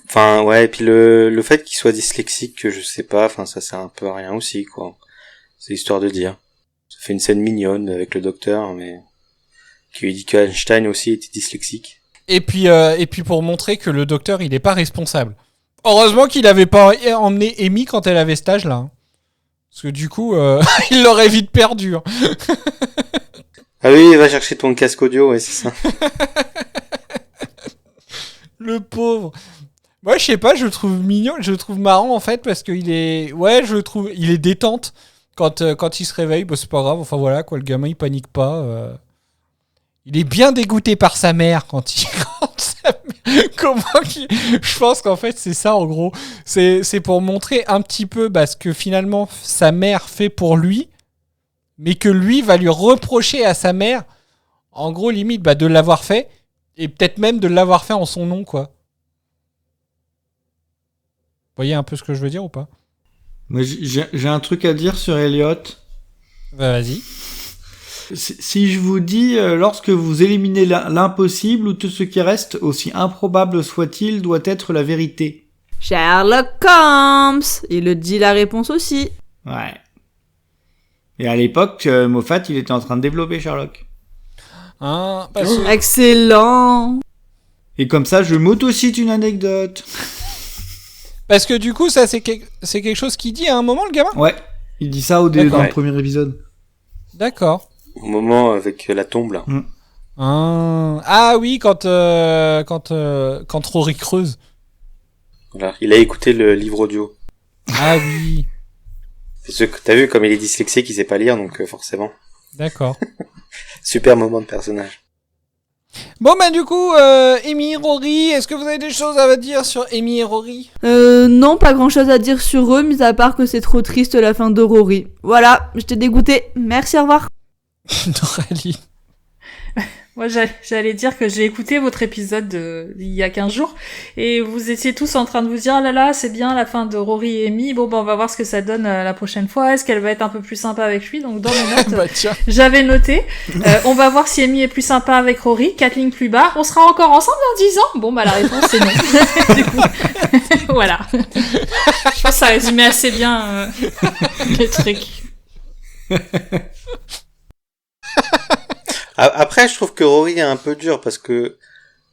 Enfin, ouais, et puis le fait qu'il soit dyslexique, je sais pas, enfin, ça sert un peu à rien aussi, quoi. C'est histoire de dire. Ça fait une scène mignonne avec le docteur, mais qui lui dit qu'Einstein aussi était dyslexique. Et puis pour montrer que le docteur, il est pas responsable. Heureusement qu'il avait pas emmené Amy quand elle avait cet âge-là. Hein. Parce que du coup, il l'aurait vite perdu. Hein. Ah oui, va chercher ton casque audio, ouais, c'est ça. Le pauvre. Moi, je sais pas, je le trouve mignon, je le trouve marrant en fait parce qu'il est, ouais, je le trouve, il est détente quand il se réveille. Bah c'est pas grave, enfin voilà quoi, le gamin il panique pas. Il est bien dégoûté par sa mère quand il Je pense qu'en fait c'est ça en gros, c'est pour montrer un petit peu ce que finalement sa mère fait pour lui, mais que lui va lui reprocher à sa mère, en gros limite de l'avoir fait et peut-être même de l'avoir fait en son nom quoi. Vous voyez un peu ce que je veux dire ou pas? Moi, j'ai un truc à dire sur Elliot. Bah, vas-y. Si je vous dis, lorsque vous éliminez l'impossible ou tout ce qui reste, aussi improbable soit-il, doit être la vérité. Sherlock Holmes. Il le dit la réponse aussi. Ouais. Et à l'époque, Moffat, il était en train de développer Sherlock. Ah, excellent. Et comme ça, je m'auto-cite une anecdote. Parce que du coup, ça c'est quelque chose qu'il dit à un moment, le gamin ? Ouais, il dit ça dans le premier épisode. D'accord. Au moment avec la tombe, là. Ah oui, quand Rory creuse. Voilà, il a écouté le livre audio. Ah oui. Parce que t'as vu, comme il est dyslexique, il sait pas lire, donc forcément. D'accord. Super moment de personnage. Bon du coup, Amy et Rory, est-ce que vous avez des choses à dire sur Amy et Rory ? Non, pas grand-chose à dire sur eux, mis à part que c'est trop triste la fin de Rory. Voilà, je t'ai dégoûté. Merci, au revoir. Doralie. Moi, j'allais dire que j'ai écouté votre épisode il y a 15 jours, et vous étiez tous en train de vous dire, ah là là, c'est bien la fin de Rory et Amy, bon on va voir ce que ça donne la prochaine fois, est-ce qu'elle va être un peu plus sympa avec lui, donc dans mes notes, j'avais noté, on va voir si Amy est plus sympa avec Rory, 4 lignes plus bas, on sera encore ensemble dans 10 ans, bon la réponse c'est non. Du coup, voilà. Je pense que ça résumait assez bien les trucs. Après, je trouve que Rory est un peu dur parce que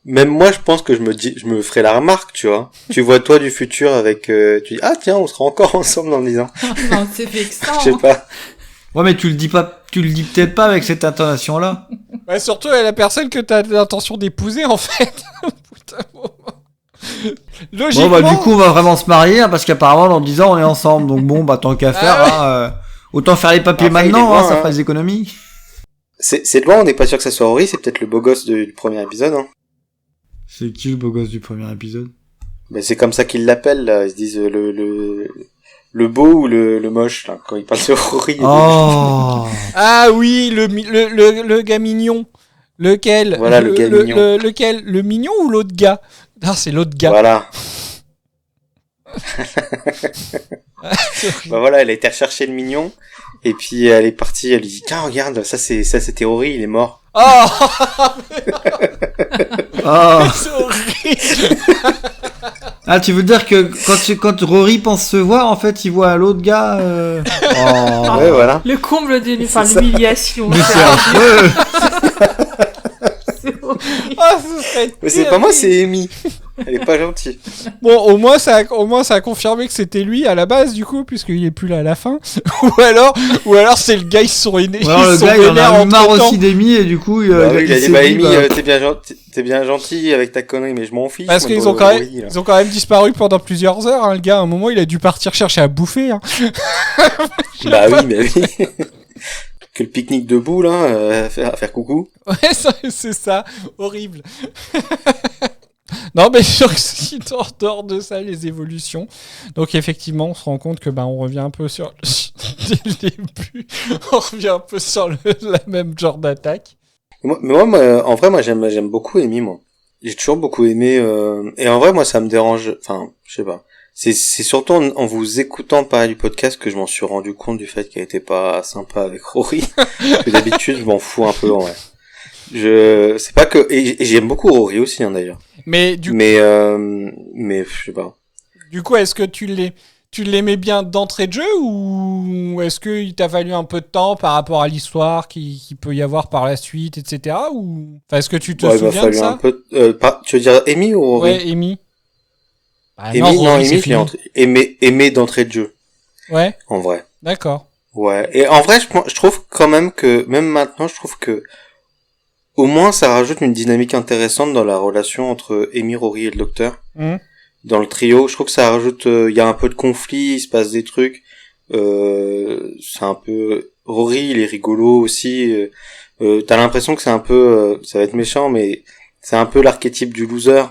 même moi, je pense que je me ferais la remarque, tu vois. Tu vois toi du futur avec, tu dis, ah tiens, on sera encore ensemble dans 10 ans. Non, c'est vexant. Je sais pas. Ouais, mais tu le dis peut-être pas avec cette intonation-là. Ouais, surtout à la personne que t'as l'intention d'épouser, en fait. Putain, logiquement... Bon, bah, du coup, on va vraiment se marier, hein, parce qu'apparemment, dans 10 ans, on est ensemble. Donc bon, bah, tant qu'à faire, autant faire les papiers maintenant, loin, ça fera des économies. C'est de loin, on n'est pas sûr que ça soit Rory, c'est peut-être le beau gosse du premier épisode, hein. C'est qui le beau gosse du premier épisode? Ben, c'est comme ça qu'ils l'appellent, là. Ils se disent le beau ou le moche, là, quand ils parlent de Rory. Oh. Ah oui, le gars mignon. Lequel? Voilà, le gars mignon. Lequel? Le mignon ou l'autre gars? Ah, c'est l'autre gars. Voilà. Bah voilà, elle a été rechercher le mignon, et puis elle est partie, elle lui dit, tiens, regarde, ça c'était Rory, il est mort. Oh, oh. C'est horrible. Ah, tu veux dire que quand Rory pense se voir, en fait, il voit l'autre gars, Oh. Ouais, voilà. Le comble de l'humiliation. Mais c'est affreux. Mais c'est pas moi, c'est Amy. Elle est pas gentille. Bon, au moins ça a confirmé que c'était lui à la base, du coup, puisqu'il est plus là à la fin. ou alors c'est le gars, ils sont aînés. Alors le gars, il en a marre aussi d'Amy, et du coup, il a dit, bah, Amy, t'es bien gentil avec ta connerie, mais je m'en fiche. Parce qu'ils ont quand même disparu pendant plusieurs heures, hein, le gars. À un moment, il a dû partir chercher à bouffer, hein. Bah oui, mais oui. Que le pique-nique debout, là, faire coucou. Ouais, c'est ça. Horrible. Non, mais sûr que c'est en dehors de ça, les évolutions. Donc, effectivement, on se rend compte que, on revient un peu sur, dès le début, on revient un peu sur la même genre d'attaque. Moi, en vrai, j'aime beaucoup Amy, moi. J'ai toujours beaucoup aimé, et en vrai, moi, ça me dérange, enfin, je sais pas. C'est surtout en vous écoutant parler du podcast que je m'en suis rendu compte du fait qu'elle était pas sympa avec Rory. Que d'habitude, je m'en fous un peu, en vrai. C'est pas que, et j'aime beaucoup Rory aussi, hein, d'ailleurs. Mais je sais pas. Du coup, est-ce que tu l'aimais bien d'entrée de jeu, ou est-ce qu'il t'a fallu un peu de temps par rapport à l'histoire qui peut y avoir par la suite, etc. ou enfin, est-ce que tu te souviens de ça? Un peu, tu veux dire Amy ou Rory? Ouais, Amy. Bah, Amy, Amy d'entrée de jeu. Ouais. En vrai. D'accord. Ouais. Et en vrai, je trouve quand même que, même maintenant, je trouve que, au moins, ça rajoute une dynamique intéressante dans la relation entre Amy, Rory et le docteur. Dans le trio, je trouve que ça rajoute, il y a un peu de conflit, il se passe des trucs. C'est un peu, Rory, il est rigolo aussi. T'as l'impression que c'est un peu, ça va être méchant, mais c'est un peu l'archétype du loser.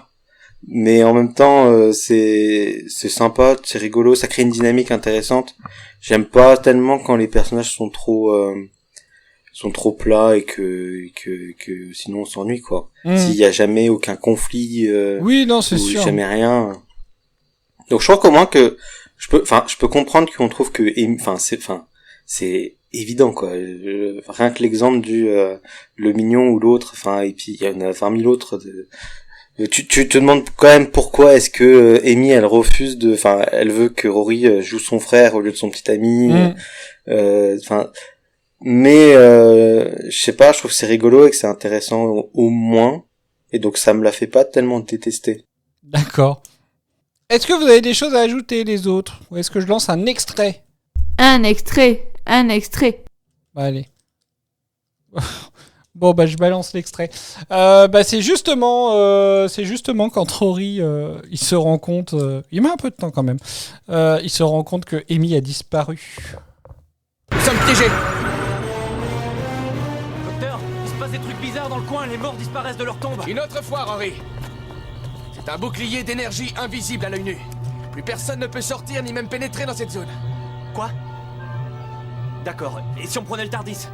Mais en même temps, c'est sympa, c'est rigolo, ça crée une dynamique intéressante. J'aime pas tellement quand les personnages sont trop plats et que sinon on s'ennuie, quoi. S'il y a jamais aucun conflit, oui, non, c'est sûr. Jamais rien. Donc je crois qu'au moins que je peux comprendre qu'on trouve que, c'est évident, quoi. Rien que l'exemple du le mignon ou l'autre, et puis il y en a 20 000 autres. Tu te demandes quand même pourquoi est-ce que Amy, elle refuse elle veut que Rory joue son frère au lieu de son petit ami. Mais je sais pas, je trouve que c'est rigolo et que c'est intéressant au moins, et donc ça me la fait pas tellement détester. D'accord. Est-ce que vous avez des choses à ajouter, les autres, ou est-ce que je lance un extrait? Un extrait. Bah, allez. Bon, je balance l'extrait. C'est justement quand Rory il se rend compte, il met un peu de temps quand même, il se rend compte que Amy a disparu. Nous sommes piégés. Docteur, il se passe des trucs bizarres dans le coin, les morts disparaissent de leur tombe. Une autre fois, Rory. C'est un bouclier d'énergie invisible à l'œil nu. Plus personne ne peut sortir ni même pénétrer dans cette zone. Quoi? D'accord, et si on prenait le TARDIS?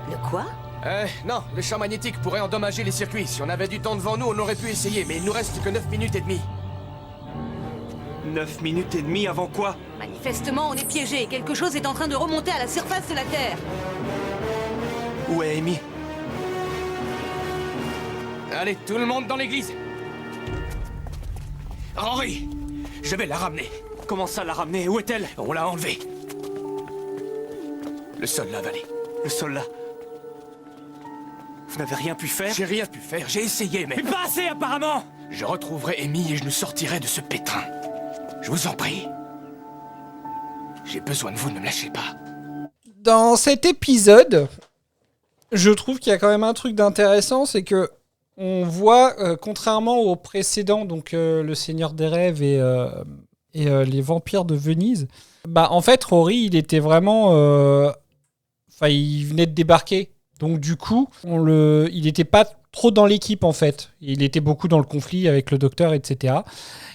Le quoi? Non, le champ magnétique pourrait endommager les circuits. Si on avait du temps devant nous, on aurait pu essayer, mais il nous reste que 9 minutes et demie. 9 minutes et demie avant quoi? Manifestement, on est piégé. Quelque chose est en train de remonter à la surface de la Terre. Où est Amy? Allez, tout le monde dans l'église. Rory, je vais la ramener. Comment ça, la ramener? Où est-elle? On l'a enlevée. Le sol l'a avalée. Le sol là? Vous n'avez rien pu faire? J'ai rien pu faire, j'ai essayé, mais pas assez apparemment! Je retrouverai Amy et je nous sortirai de ce pétrin. Je vous en prie. J'ai besoin de vous, ne me lâchez pas. Dans cet épisode, je trouve qu'il y a quand même un truc d'intéressant, c'est que on voit, contrairement au précédent, donc Le Seigneur des Rêves et Les Vampires de Venise, bah en fait Rory il était vraiment, il venait de débarquer, donc du coup il n'était pas trop dans l'équipe en fait, il était beaucoup dans le conflit avec le docteur, etc.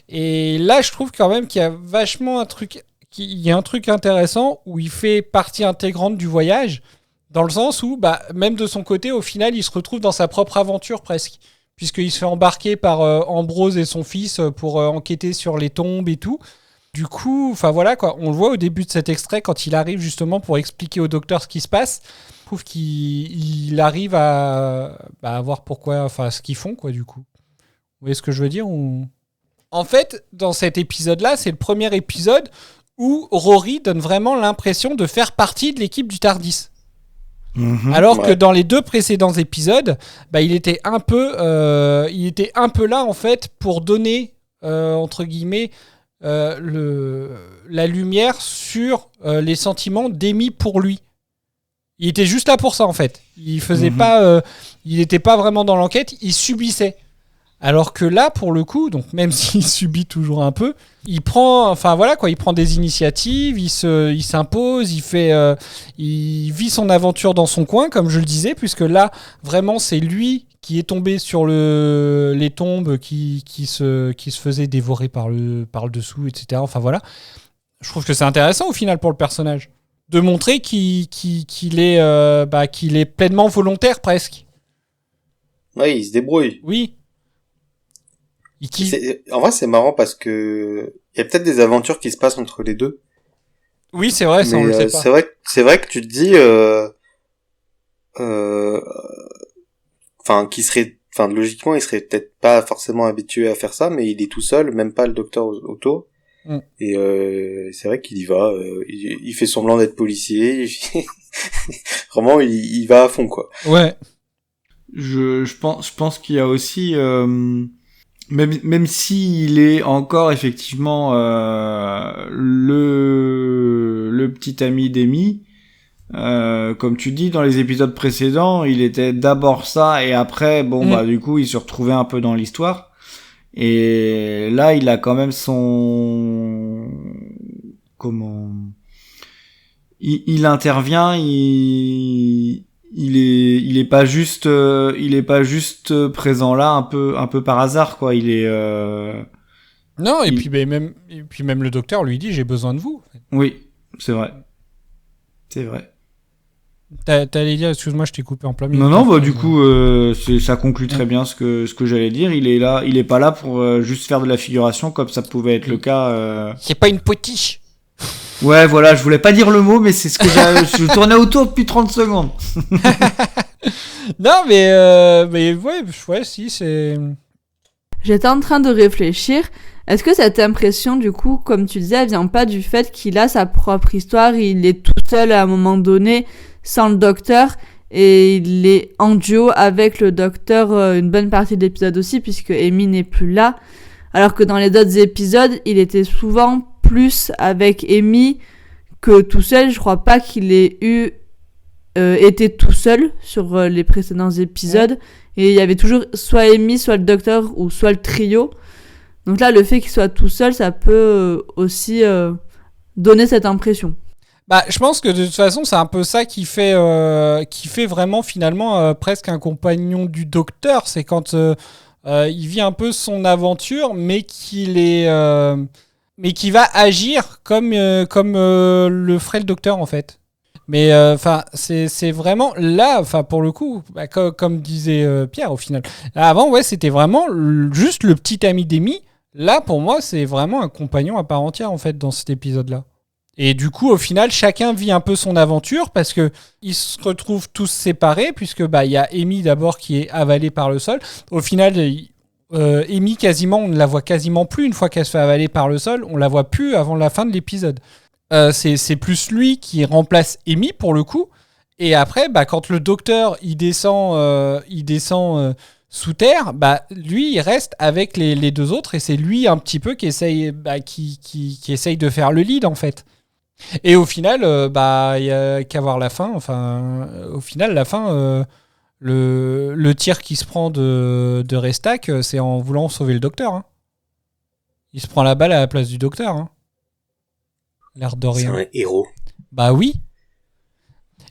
Et là je trouve quand même qu'il y a vachement un truc intéressant où il fait partie intégrante du voyage. Dans le sens où, même de son côté, au final, il se retrouve dans sa propre aventure presque. Puisqu'il se fait embarquer par Ambrose et son fils pour enquêter sur les tombes et tout. Du coup, voilà quoi. On le voit au début de cet extrait quand il arrive justement pour expliquer au docteur ce qui se passe. Je trouve qu'il arrive à voir pourquoi, ce qu'ils font quoi du coup. Vous voyez ce que je veux dire ou... En fait, dans cet épisode-là, c'est le premier épisode où Rory donne vraiment l'impression de faire partie de l'équipe du TARDIS. Alors que dans les 2 précédents épisodes, il était un peu là en fait pour donner entre guillemets la lumière sur les sentiments d'Amy pour lui. Il était juste là pour ça en fait. Il faisait pas, il n'était pas vraiment dans l'enquête, il subissait. Alors que là, pour le coup, donc même s'il subit toujours un peu, il prend, il prend des initiatives, il s'impose, il vit son aventure dans son coin, comme je le disais, puisque là, vraiment, c'est lui qui est tombé sur les tombes, qui se faisait dévorer par le dessous, etc. Je trouve que c'est intéressant au final pour le personnage de montrer qu'il est pleinement volontaire presque. Ouais, il se débrouille. Oui. En vrai, c'est marrant parce que il y a peut-être des aventures qui se passent entre les deux. Oui, c'est vrai, ça on le sait pas. C'est vrai que tu te dis, logiquement, il serait peut-être pas forcément habitué à faire ça, mais il est tout seul, même pas le docteur autour. Et c'est vrai qu'il y va, il fait semblant d'être policier, vraiment, il va à fond, quoi. Ouais. Je pense qu'il y a aussi, même s'il est encore effectivement le petit ami d'Amy, comme tu dis dans les épisodes précédents, il était d'abord ça et après du coup il se retrouvait un peu dans l'histoire. Et là il a quand même il intervient, il est pas juste présent là un peu par hasard quoi, il est non et puis même le docteur lui dit j'ai besoin de vous. Oui, c'est vrai. T'allais dire, excuse-moi, je t'ai coupé en plein milieu. Non, du coup, ça conclut très bien ce que j'allais dire. Il est là, il est pas là pour juste faire de la figuration comme ça pouvait être le cas. C'est pas une potiche. Ouais, voilà, je voulais pas dire le mot, mais c'est ce que je tournais autour depuis 30 secondes. Non, mais ouais, si, c'est... J'étais en train de réfléchir. Est-ce que cette impression, du coup, comme tu disais, elle vient pas du fait qu'il a sa propre histoire, il est tout seul à un moment donné, sans le docteur, et il est en duo avec le docteur une bonne partie de l'épisode aussi, puisque Amy n'est plus là. Alors que dans les autres épisodes, il était souvent plus avec Amy que tout seul. Je crois pas qu'il ait été tout seul sur les précédents épisodes. Et il y avait toujours soit Amy, soit le docteur, ou soit le trio. Donc là, le fait qu'il soit tout seul, ça peut aussi donner cette impression. Je pense que de toute façon, c'est un peu ça qui fait vraiment finalement presque un compagnon du docteur. C'est quand il vit un peu son aventure, mais qu'il va agir comme le ferait le docteur en fait. Mais c'est vraiment là, pour le coup, comme disait Pierre au final. Avant, ouais, c'était vraiment juste le petit ami d'Amy. Là, pour moi, c'est vraiment un compagnon à part entière en fait dans cet épisode-là. Et du coup, au final, chacun vit un peu son aventure parce que ils se retrouvent tous séparés puisque il y a Amy d'abord qui est avalée par le sol. Au final, Amy quasiment, on ne la voit quasiment plus une fois qu'elle se fait avaler par le sol. On la voit plus avant la fin de l'épisode. C'est plus lui qui remplace Amy pour le coup. Et après, quand le docteur il descend sous terre, lui il reste avec les deux autres et c'est lui un petit peu qui essaye de faire le lead en fait. Et au final, il y a qu'à voir la fin. Enfin, au final, la fin, le tir qui se prend de Restak, c'est en voulant sauver le docteur. Hein. Il se prend la balle à la place du docteur. Hein. L'air de rien. C'est un héros. Bah oui.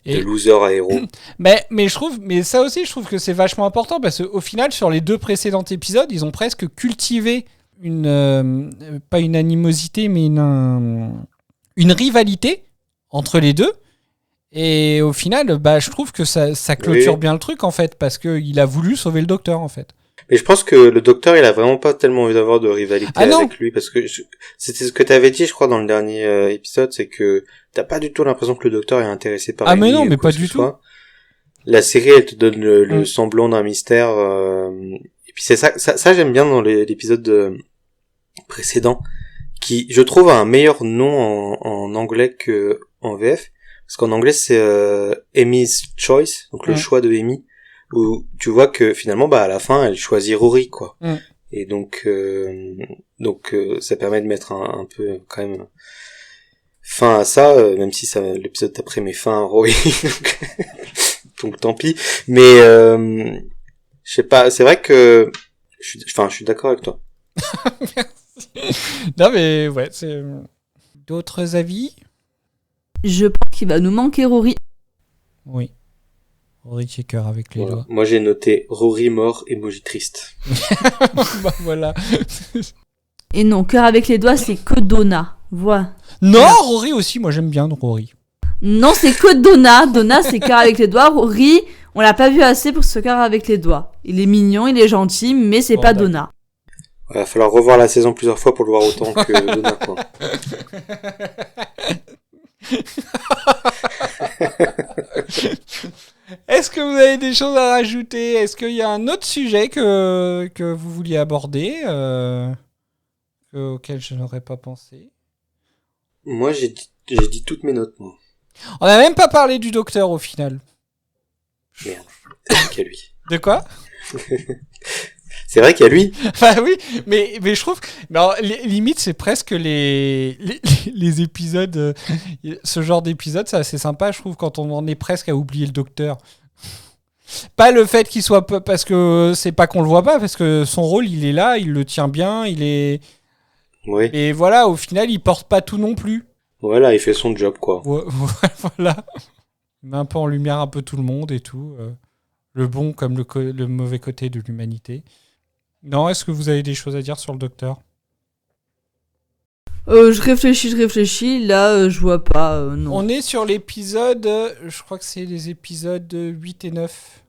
De loser à héros. Mais ça aussi, je trouve que c'est vachement important parce qu'au final, sur les 2 précédents épisodes, ils ont presque cultivé pas une animosité, mais une rivalité entre les deux. Et au final, je trouve que ça clôture bien le truc, en fait, parce qu'il a voulu sauver le docteur, en fait. Mais je pense que le docteur, il a vraiment pas tellement envie d'avoir de rivalité avec lui, parce que c'était ce que t'avais dit, je crois, dans le dernier épisode, c'est que t'as pas du tout l'impression que le docteur est intéressé par mais non, mais pas du tout. La série, elle te donne le semblant d'un mystère, et puis c'est ça j'aime bien dans l'épisode précédent, qui, je trouve, a un meilleur nom en anglais que en VF, parce qu'en anglais, c'est Amy's Choice, donc le choix de Amy, où tu vois que finalement, à la fin, elle choisit Rory, quoi. Et donc ça permet de mettre un peu, quand même, fin à ça, même si l'épisode d'après met fin à Rory, donc tant pis. Mais je sais pas, c'est vrai que je suis d'accord avec toi. Non mais ouais, c'est... D'autres avis ? Je pense qu'il va nous manquer Rory. Oui. Rory Checker avec les doigts. Moi j'ai noté Rory mort, emoji triste. Voilà. Et non, cœur avec les doigts, c'est que Donna. Voilà. Non, Rory aussi, moi j'aime bien Rory. Non, c'est que Donna. Donna, c'est cœur avec les doigts. Rory, on l'a pas vu assez pour ce cœur avec les doigts. Il est mignon, il est gentil, mais c'est pas Donna. Il va falloir revoir la saison plusieurs fois pour le voir autant que Donna, quoi. Est-ce que vous avez des choses à rajouter ? Est-ce qu'il y a un autre sujet que vous vouliez aborder auquel je n'aurais pas pensé ? Moi, j'ai dit toutes mes notes, moi. On n'a même pas parlé du docteur au final. Merde, c'est qu'à lui. De quoi ? C'est vrai qu'il y a lui. Bah oui, mais je trouve que limite c'est presque les épisodes, ce genre d'épisode, c'est assez sympa, je trouve, quand on en est presque à oublier le docteur. Pas le fait qu'il soit, parce que c'est pas qu'on le voit pas, parce que son rôle il est là, il le tient bien, il est. Oui. Et voilà, au final il porte pas tout non plus. Voilà, il fait son job, quoi. Voilà. Il met un peu en lumière un peu tout le monde et tout. Le bon comme le mauvais côté de l'humanité. Non, est-ce que vous avez des choses à dire sur le docteur ? Je réfléchis. Là, je vois pas, non. On est sur l'épisode... je crois que c'est les épisodes 8 et 9.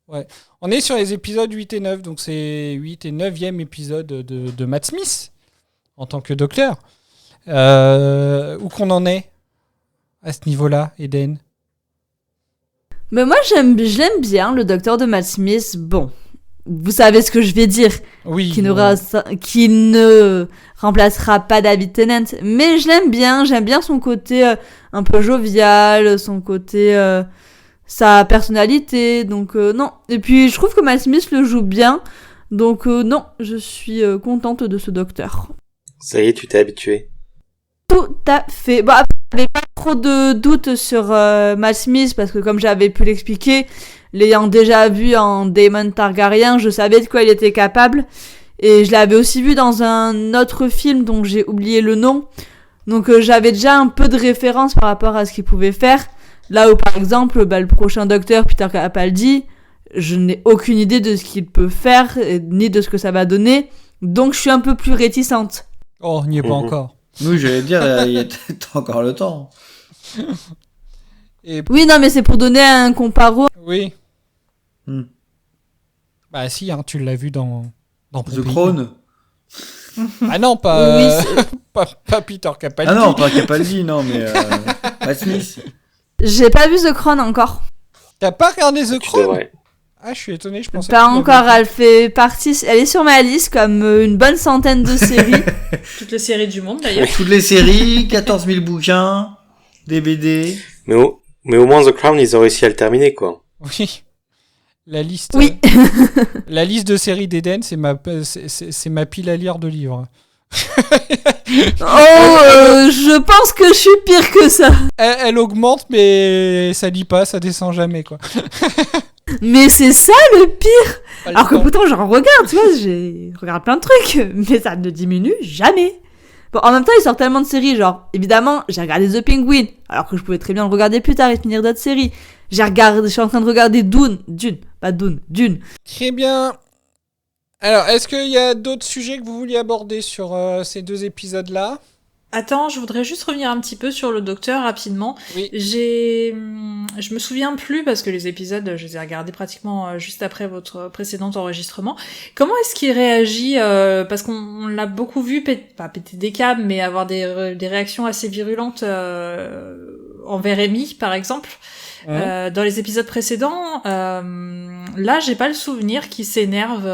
Ouais. On est sur les épisodes 8 et 9, donc c'est 8 et 9e épisode de Matt Smith, en tant que docteur. Où qu'on en est à ce niveau-là, Eden ? Mais moi, je l'aime bien, le docteur de Matt Smith. Bon, vous savez ce que je vais dire. Oui. Qui ne remplacera pas David Tennant. Mais je l'aime bien. J'aime bien son côté un peu jovial, son côté... sa personnalité. Donc, non. Et puis, je trouve que Matt Smith le joue bien. Donc, non, je suis contente de ce docteur. Ça y est, tu t'es habitué. Tout à fait. Bon, après, j'avais pas trop de doutes sur Matt Smith parce que comme j'avais pu l'expliquer, l'ayant déjà vu en Daemon Targaryen, je savais de quoi il était capable et je l'avais aussi vu dans un autre film dont j'ai oublié le nom. Donc j'avais déjà un peu de référence par rapport à ce qu'il pouvait faire. Là où par exemple, le prochain docteur Peter Capaldi, je n'ai aucune idée de ce qu'il peut faire ni de ce que ça va donner. Donc je suis un peu plus réticente. Oh, on n'y est pas encore. Oui, j'allais dire, il y a encore le temps. Oui, non, mais c'est pour donner un comparo. Oui. Bah si, hein, tu l'as vu dans The Crown. Ah non, pas, pas Peter Capaldi. Ah non, pas Capaldi, non, mais Matt Smith. J'ai pas vu The Crown encore. T'as pas regardé The Crown ? Ouais. Ah, je suis étonné, je pensais pas encore, elle fait partie, elle est sur ma liste comme une bonne centaine de séries. Toutes les séries du monde d'ailleurs. Toutes les séries, 14 000 bouquins, des BD. Mais Mais au moins The Crown, ils ont réussi à le terminer, quoi. Oui. La liste. Oui. La liste de séries d'Eden, c'est ma pile à lire de livres. Je pense que je suis pire que ça. Elle augmente, mais ça lit pas, ça descend jamais, quoi. Mais c'est ça le pire. Alors que pourtant j'en regarde, tu vois, je regarde plein de trucs, mais ça ne diminue jamais. Bon, en même temps, ils sortent tellement de séries, genre, évidemment, j'ai regardé The Penguin, alors que je pouvais très bien le regarder plus tard et finir d'autres séries. Je suis en train de regarder Dune. Très bien. Alors, est-ce qu'il y a d'autres sujets que vous vouliez aborder sur ces 2 épisodes-là ? Attends, je voudrais juste revenir un petit peu sur le docteur rapidement. Oui. Je me souviens plus parce que les épisodes, je les ai regardés pratiquement juste après votre précédent enregistrement. Comment est-ce qu'il réagit parce qu'on l'a beaucoup vu pas péter des câbles, mais avoir des réactions assez virulentes envers Amy, par exemple. Dans les épisodes précédents, là, j'ai pas le souvenir qu'il s'énerve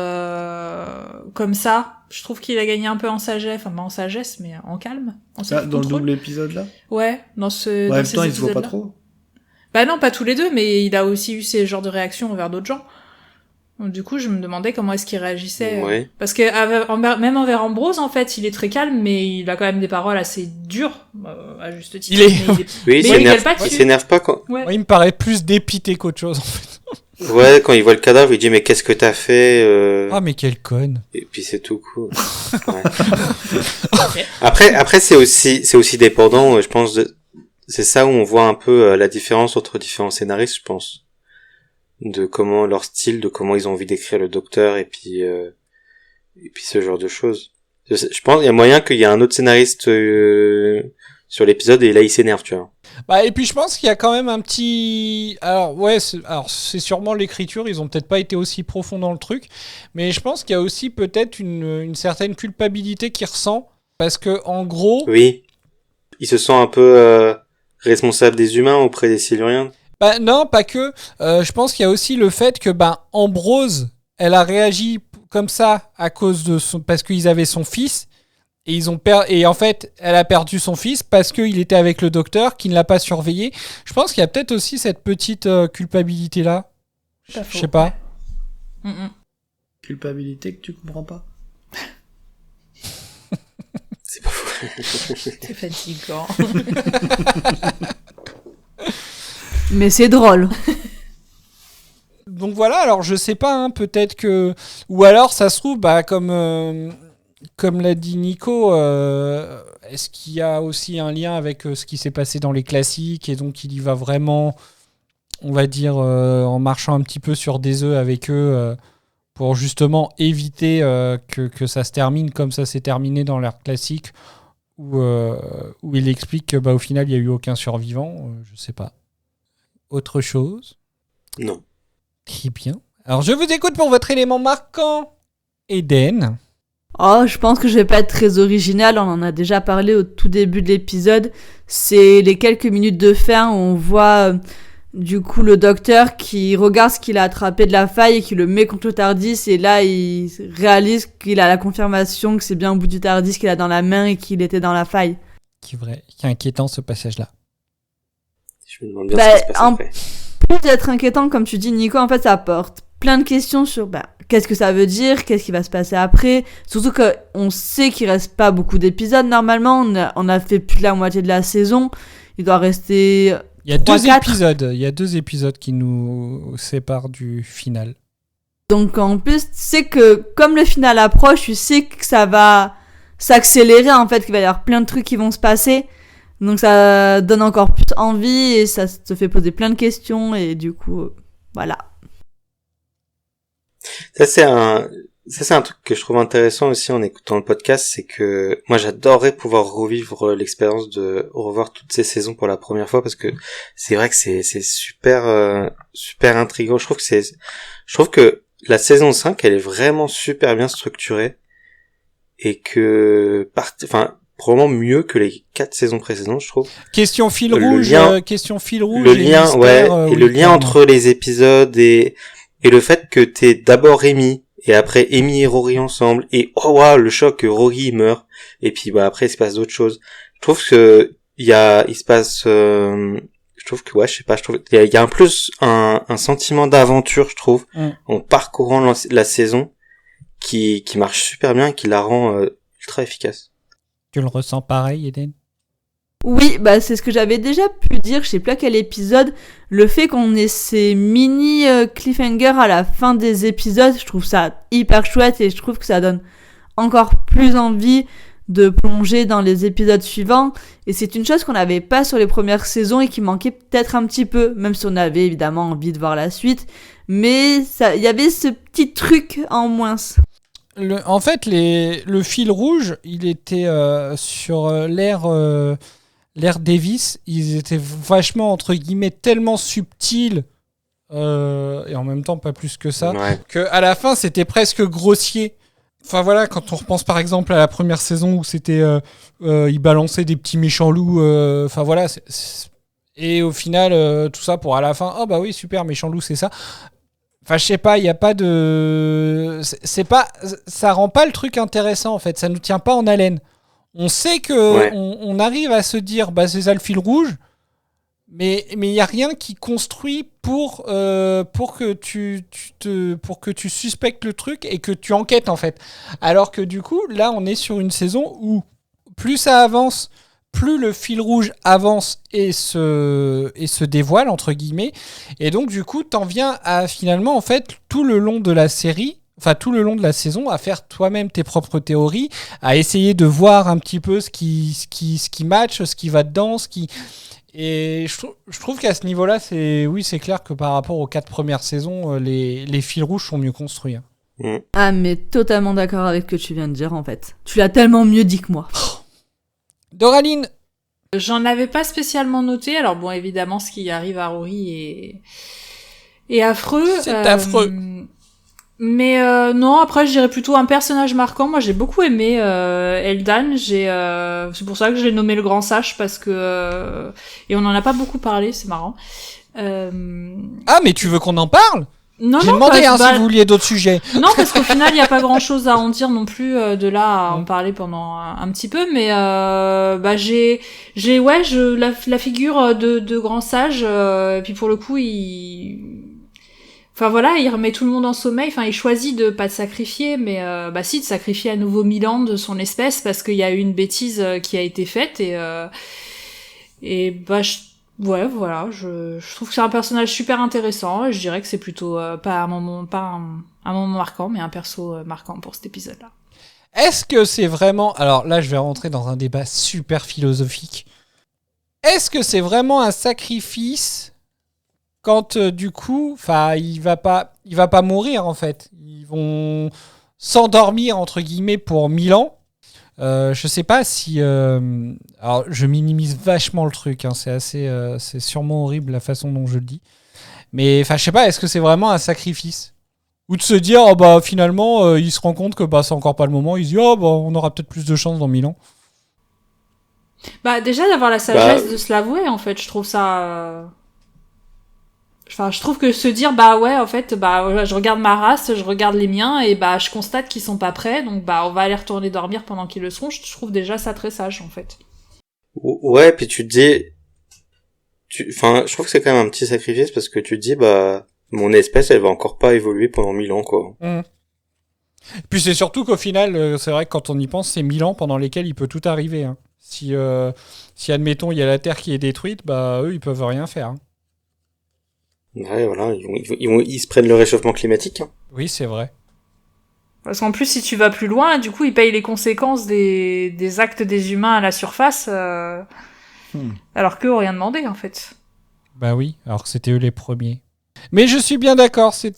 comme ça. Je trouve qu'il a gagné un peu en sagesse, enfin pas en sagesse, mais en calme. Dans le double épisode là. Ouais, dans ce. En même temps, il se voit pas trop. Bah non, pas tous les deux, mais il a aussi eu ces genres de réactions envers d'autres gens. Donc, du coup, je me demandais comment est-ce qu'il réagissait. Ouais. Parce que même envers Ambrose, en fait, il est très calme, mais il a quand même des paroles assez dures, à juste titre. Il s'énerve pas quand. Ouais. Moi, il me paraît plus dépité qu'autre chose, en fait. Ouais, quand il voit le cadavre, il dit mais qu'est-ce que t'as fait Ah mais quelle conne. Et puis c'est tout cool. Ouais. Après c'est aussi dépendant, je pense c'est ça où on voit un peu la différence entre différents scénaristes, je pense, de comment leur style, de comment ils ont envie d'écrire le docteur et puis ce genre de choses. Je pense il y a moyen qu'il y a un autre scénariste sur l'épisode et là il s'énerve, tu vois. Bah, et puis je pense qu'il y a quand même un petit... Alors ouais, c'est sûrement l'écriture, ils ont peut-être pas été aussi profonds dans le truc, mais je pense qu'il y a aussi peut-être une certaine culpabilité qu'il ressent, parce que en gros... Oui, il se sent un peu responsable des humains auprès des Siluriens. Bah non, pas que. Je pense qu'il y a aussi le fait que Ambrose, elle a réagi comme ça à cause de parce qu'ils avaient son fils. Et et en fait, elle a perdu son fils parce qu'il était avec le docteur qui ne l'a pas surveillé. Je pense qu'il y a peut-être aussi cette petite culpabilité là. Je sais pas. Culpabilité que tu comprends pas. C'est pas fou. C'est fatigant. Mais c'est drôle. Donc voilà, alors je sais pas, peut-être que... Ou alors ça se trouve, comme l'a dit Nico, est-ce qu'il y a aussi un lien avec ce qui s'est passé dans les classiques et donc il y va vraiment, on va dire, en marchant un petit peu sur des œufs avec eux pour justement éviter que ça se termine comme ça s'est terminé dans l'ère classique où il explique que au final il n'y a eu aucun survivant, je sais pas. Autre chose ? Non. Très bien. Alors je vous écoute pour votre élément marquant, Eden. Oh, je pense que je vais pas être très original, on en a déjà parlé au tout début de l'épisode. C'est les quelques minutes de fin où on voit du coup le docteur qui regarde ce qu'il a attrapé de la faille et qui le met contre le TARDIS, et là il réalise qu'il a la confirmation que c'est bien au bout du TARDIS qu'il a dans la main et qu'il était dans la faille. Qui est vrai, qui est inquiétant ce passage-là. Je me demande bien ce qui se passe après. Plus d'être inquiétant, comme tu dis Nico, en fait ça apporte plein de questions sur qu'est-ce que ça veut dire, qu'est-ce qui va se passer après, surtout qu'on sait qu'il reste pas beaucoup d'épisodes normalement, on a fait plus de la moitié de la saison, il doit rester il y a 2 épisodes qui nous séparent du final. Donc en plus, tu sais que comme le final approche, tu sais que ça va s'accélérer en fait, qu'il va y avoir plein de trucs qui vont se passer. Donc ça donne encore plus envie et ça te fait poser plein de questions et du coup, voilà. Ça c'est un truc que je trouve intéressant aussi en écoutant le podcast, c'est que moi j'adorerais pouvoir revivre l'expérience de revoir toutes ces saisons pour la première fois, parce que c'est vrai que c'est super super intriguant. Je trouve que la saison 5 elle est vraiment super bien structurée et que probablement mieux que les 4 saisons précédentes, je trouve. Question fil rouge. Le lien, et le lien entre les épisodes et le fait que t'es d'abord Amy, et après Amy et Rory ensemble, et oh waouh, le choc, Rory il meurt, et puis après il se passe d'autres choses. Je trouve que il se passe, je Je trouve que, ouais, je sais pas, je trouve il y a un sentiment d'aventure, je trouve, en parcourant la saison, qui marche super bien et qui la rend ultra efficace. Tu le ressens pareil, Eden? Oui, bah c'est ce que j'avais déjà pu dire, je sais plus à quel épisode, le fait qu'on ait ces mini cliffhangers à la fin des épisodes, je trouve ça hyper chouette et je trouve que ça donne encore plus envie de plonger dans les épisodes suivants, et c'est une chose qu'on n'avait pas sur les premières saisons et qui manquait peut-être un petit peu, même si on avait évidemment envie de voir la suite, mais il y avait ce petit truc en moins. En fait, le fil rouge, il était sur l'ère Davis, ils étaient vachement, entre guillemets, tellement subtils, et en même temps pas plus que ça, qu'à la fin, c'était presque grossier. Enfin voilà, quand on repense par exemple à la première saison où c'était ils balançaient des petits méchants loups, enfin voilà, et au final tout ça pour à la fin, oh bah oui super, méchant loup c'est ça. Enfin je sais pas, il y a pas de, c'est pas, ça rend pas le truc intéressant en fait, ça nous tient pas en haleine. On sait que on arrive à se dire bah c'est ça le fil rouge. Mais il y a rien qui construit pour que tu suspectes le truc et que tu enquêtes en fait. Alors que du coup, là on est sur une saison où plus ça avance, plus le fil rouge avance et se dévoile entre guillemets, et donc du coup t'en viens à finalement en fait tout le long de la série, enfin tout le long de la saison, à faire toi-même tes propres théories, à essayer de voir un petit peu ce qui match, ce qui va dedans, ce qui... Et je trouve qu'à ce niveau-là, c'est clair que par rapport aux 4 premières saisons, les fils rouges sont mieux construits. Ah, mais totalement d'accord avec ce que tu viens de dire, en fait. Tu l'as tellement mieux dit que moi. Doraline, j'en avais pas spécialement noté. Alors bon, évidemment, ce qui arrive à Rory est affreux. C'est affreux. Mais non, après je dirais plutôt un personnage marquant. Moi j'ai beaucoup aimé Eldan, c'est pour ça que je l'ai nommé le grand sage, parce que et on en a pas beaucoup parlé, c'est marrant. Ah mais tu veux qu'on en parle? Non, j'ai demandé si vous vouliez d'autres sujets. Non, parce qu'au final il y a pas grand chose à en dire non plus, de là à en parler pendant un petit peu, mais j'ai la figure de grand sage, et puis pour le coup enfin voilà, il remet tout le monde en sommeil, enfin il choisit de pas te sacrifier, mais de sacrifier à nouveau Milan de son espèce parce qu'il y a eu une bêtise qui a été faite, voilà, je trouve que c'est un personnage super intéressant, et je dirais que c'est plutôt pas un moment marquant, mais un perso marquant pour cet épisode-là. Est-ce que c'est vraiment... Alors là, je vais rentrer dans un débat super philosophique. Est-ce que c'est vraiment un sacrifice quand du coup, enfin, il va pas mourir en fait. Ils vont s'endormir entre guillemets pour 1000 ans. Je sais pas si. Alors, je minimise vachement le truc. Hein, c'est sûrement horrible la façon dont je le dis. Mais enfin, je sais pas. Est-ce que c'est vraiment un sacrifice, ou de se dire, oh, bah finalement, il se rend compte que bah c'est encore pas le moment. Il se dit, oh bah on aura peut-être plus de chance dans 1000 ans. Bah déjà d'avoir la sagesse de se l'avouer en fait, je trouve ça. Enfin, je trouve que se dire, bah ouais, en fait, bah je regarde ma race, je regarde les miens, et bah je constate qu'ils sont pas prêts, donc bah on va aller retourner dormir pendant qu'ils le seront. Je trouve déjà ça très sage, en fait. Ouais, puis tu te dis... Enfin, je trouve que c'est quand même un petit sacrifice, parce que tu te dis, bah, mon espèce, elle va encore pas évoluer pendant 1000 ans, quoi. Puis c'est surtout qu'au final, c'est vrai que quand on y pense, c'est 1000 ans pendant lesquels il peut tout arriver. Hein. Si admettons, il y a la Terre qui est détruite, bah eux, ils peuvent rien faire. Hein. Ouais, voilà, ils se prennent le réchauffement climatique. Hein. Oui, c'est vrai. Parce qu'en plus, si tu vas plus loin, du coup, ils payent les conséquences des actes des humains à la surface, alors qu'eux ont rien demandé, en fait. Bah oui, alors que c'était eux les premiers. Mais je suis bien d'accord, il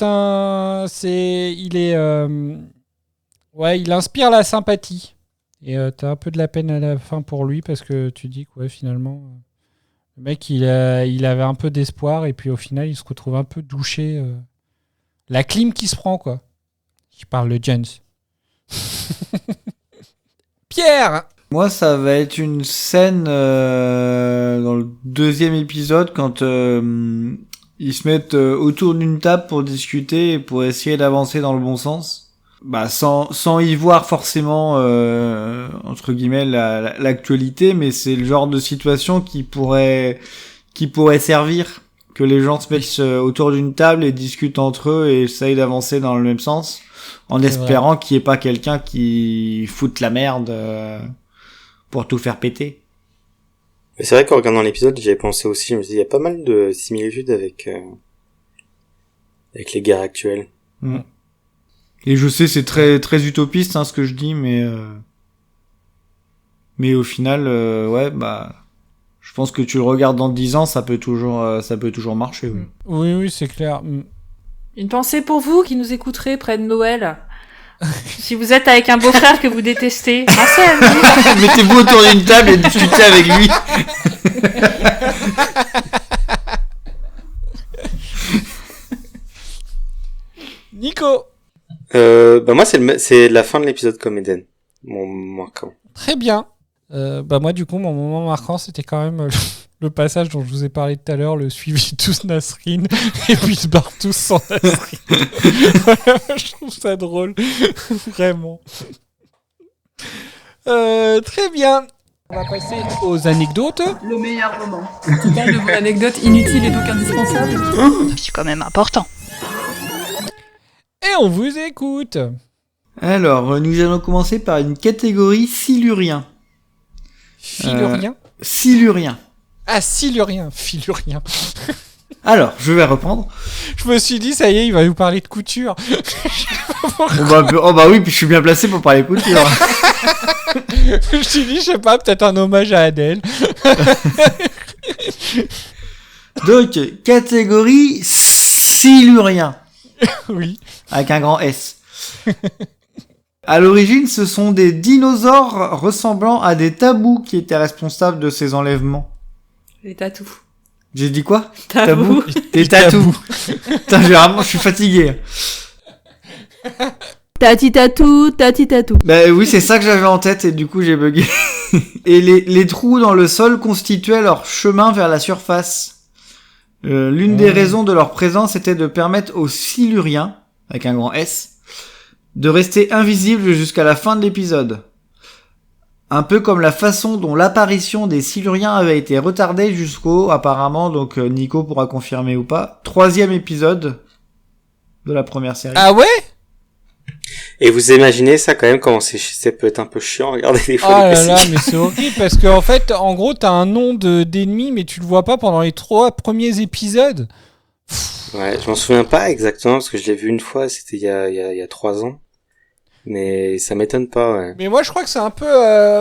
inspire la sympathie. Et t'as un peu de la peine à la fin pour lui, parce que tu dis que finalement... Le mec, il avait un peu d'espoir, et puis au final, il se retrouve un peu douché. La clim qui se prend, quoi. Je parle de Jones. Pierre! Moi, ça va être une scène dans le 2e épisode, quand ils se mettent autour d'une table pour discuter et pour essayer d'avancer dans le bon sens. Bah, sans y voir forcément entre guillemets l'actualité, mais c'est le genre de situation qui pourrait qui pourrait servir, que les gens se mettent autour d'une table et discutent entre eux et essayent d'avancer dans le même sens, en espérant qu'il n'y ait pas quelqu'un qui foute la merde pour tout faire péter. Mais c'est vrai qu'en regardant l'épisode, j'avais pensé aussi, je me suis dit, il y a pas mal de similitudes avec les guerres actuelles. Et je sais, c'est très très utopiste ce que je dis, mais au final, je pense que tu le regardes dans 10 ans, ça peut toujours marcher. Oui, c'est clair. Une pensée pour vous qui nous écouterez près de Noël. Si vous êtes avec un beau-frère que vous détestez, pensez à lui. Mettez-vous autour d'une table et discutez avec lui. Nico. Moi c'est la fin de l'épisode comme Eden, mon marquant. Très bien. Moi du coup mon moment marquant c'était quand même le passage dont je vous ai parlé tout à l'heure, le suivi tous Nasrine et puis se barre tous sans Nasrine. Voilà, je trouve ça drôle, vraiment. Très bien. On va passer aux anecdotes. Le meilleur moment. Tu parles de vos anecdotes inutiles et donc indispensables. C'est quand même important. Et on vous écoute. Alors, nous allons commencer par une catégorie silurien. Silurien Silurien. Ah, silurien, filurien. Alors, je vais reprendre. Je me suis dit, ça y est, il va nous parler de couture. Oui, puis je suis bien placé pour parler couture. Je me suis dit, je sais pas, peut-être un hommage à Adèle. Donc, catégorie silurien. Oui. Avec un grand S. À l'origine, ce sont des dinosaures ressemblant à des tabous qui étaient responsables de ces enlèvements. Les tatous. J'ai dit quoi? Tabou. Des tatous. Putain, je suis fatigué. Tati tatou. Bah oui, c'est ça que j'avais en tête et du coup j'ai bugué. Et les trous dans le sol constituaient leur chemin vers la surface. L'une des raisons de leur présence était de permettre aux siluriens, avec un grand S, de rester invisibles jusqu'à la fin de l'épisode. Un peu comme la façon dont l'apparition des siluriens avait été retardée jusqu'au, apparemment, donc Nico pourra confirmer ou pas, 3e épisode de la première série. Ah ouais? Et vous imaginez ça quand même, comment ça peut être un peu chiant, regardez des fois. Oh là là, mais c'est horrible parce qu'en fait, en gros, t'as un nom d'ennemi, mais tu le vois pas pendant les 3 premiers épisodes. Ouais, je m'en souviens pas exactement parce que je l'ai vu une fois, c'était il y a 3 ans. Mais ça m'étonne pas, ouais. Mais moi, je crois que c'est un peu...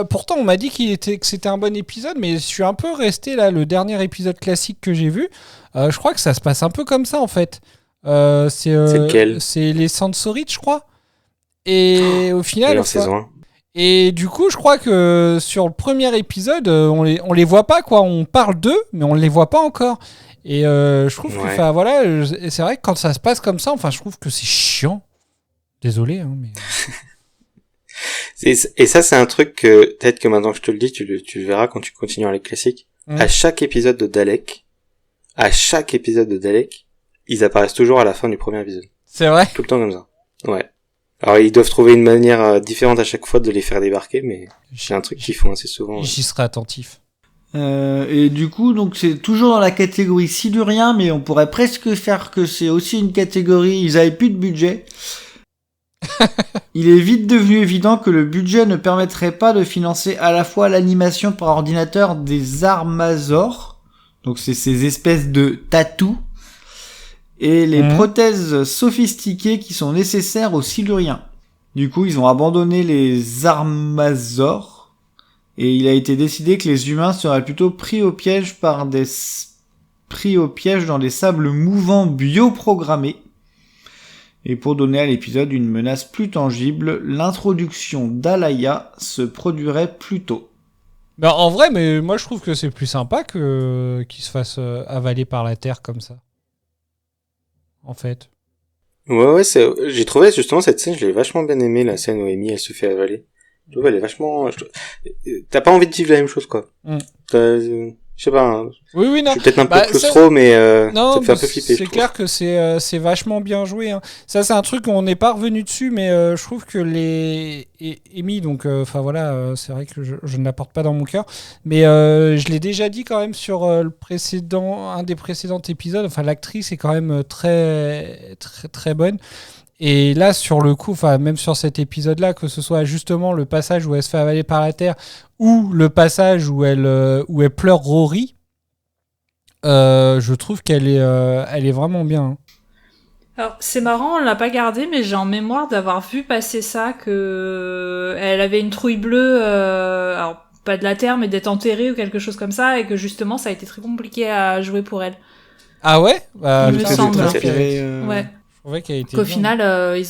Pourtant, on m'a dit que c'était un bon épisode, mais je suis un peu resté là, le dernier épisode classique que j'ai vu. Je crois que ça se passe un peu comme ça, en fait. C'est lequel? C'est les Sansorites, je crois. Et au final... saison 1. Et du coup, je crois que sur le premier épisode, on les voit pas, quoi. On parle d'eux, mais on les voit pas encore. Et je trouve que, voilà, c'est vrai que quand ça se passe comme ça, je trouve que c'est chiant. Désolé, mais... Et ça, c'est un truc que, peut-être que maintenant que je te le dis, tu le verras quand tu continueras les classiques. À chaque épisode de Dalek, ils apparaissent toujours à la fin du premier épisode. C'est vrai? Tout le temps comme ça. Ouais. Alors, ils doivent trouver une manière différente à chaque fois de les faire débarquer, mais c'est un truc qu'ils font assez souvent. J'y serai attentif. Et du coup, donc c'est toujours dans la catégorie silurien, mais on pourrait presque faire que c'est aussi une catégorie, ils avaient plus de budget. Il est vite devenu évident que le budget ne permettrait pas de financer à la fois l'animation par ordinateur des armasaures, donc c'est ces espèces de tatous, et les prothèses sophistiquées qui sont nécessaires aux siluriens. Du coup, ils ont abandonné les armasaures, et il a été décidé que les humains seraient plutôt pris au piège dans des sables mouvants bioprogrammés. Et pour donner à l'épisode une menace plus tangible, l'introduction d'Alaya se produirait plus tôt. Bah en vrai, mais moi je trouve que c'est plus sympa qu'il se fasse avaler par la terre comme ça. En fait. Ouais, j'ai trouvé justement cette scène, je l'ai vachement bien aimée, la scène où Amy elle se fait avaler. Je trouve elle est vachement... T'as pas envie de vivre la même chose, quoi. Je sais pas. Hein. Oui, non. Je suis peut-être un peu claustro, mais non, ça me fait un peu flipper. C'est clair que c'est vachement bien joué. Hein. Ça, c'est un truc on n'est pas revenu dessus, mais je trouve que les Amy, donc, enfin voilà, c'est vrai que je ne la porte pas dans mon cœur, mais je l'ai déjà dit quand même sur un des précédents épisodes. Enfin, l'actrice est quand même très, très, très bonne. Et là, sur le coup, enfin même sur cet épisode-là, que ce soit justement le passage où elle se fait avaler par la terre ou le passage où elle pleure Rory, je trouve qu'elle est vraiment bien. Hein. Alors, c'est marrant, on l'a pas gardé, mais j'ai en mémoire d'avoir vu passer ça, que elle avait une trouille bleue, alors pas de la terre, mais d'être enterrée ou quelque chose comme ça, et que justement, ça a été très compliqué à jouer pour elle. Ah ouais? Il me semble. Ouais. Qu'au final, ils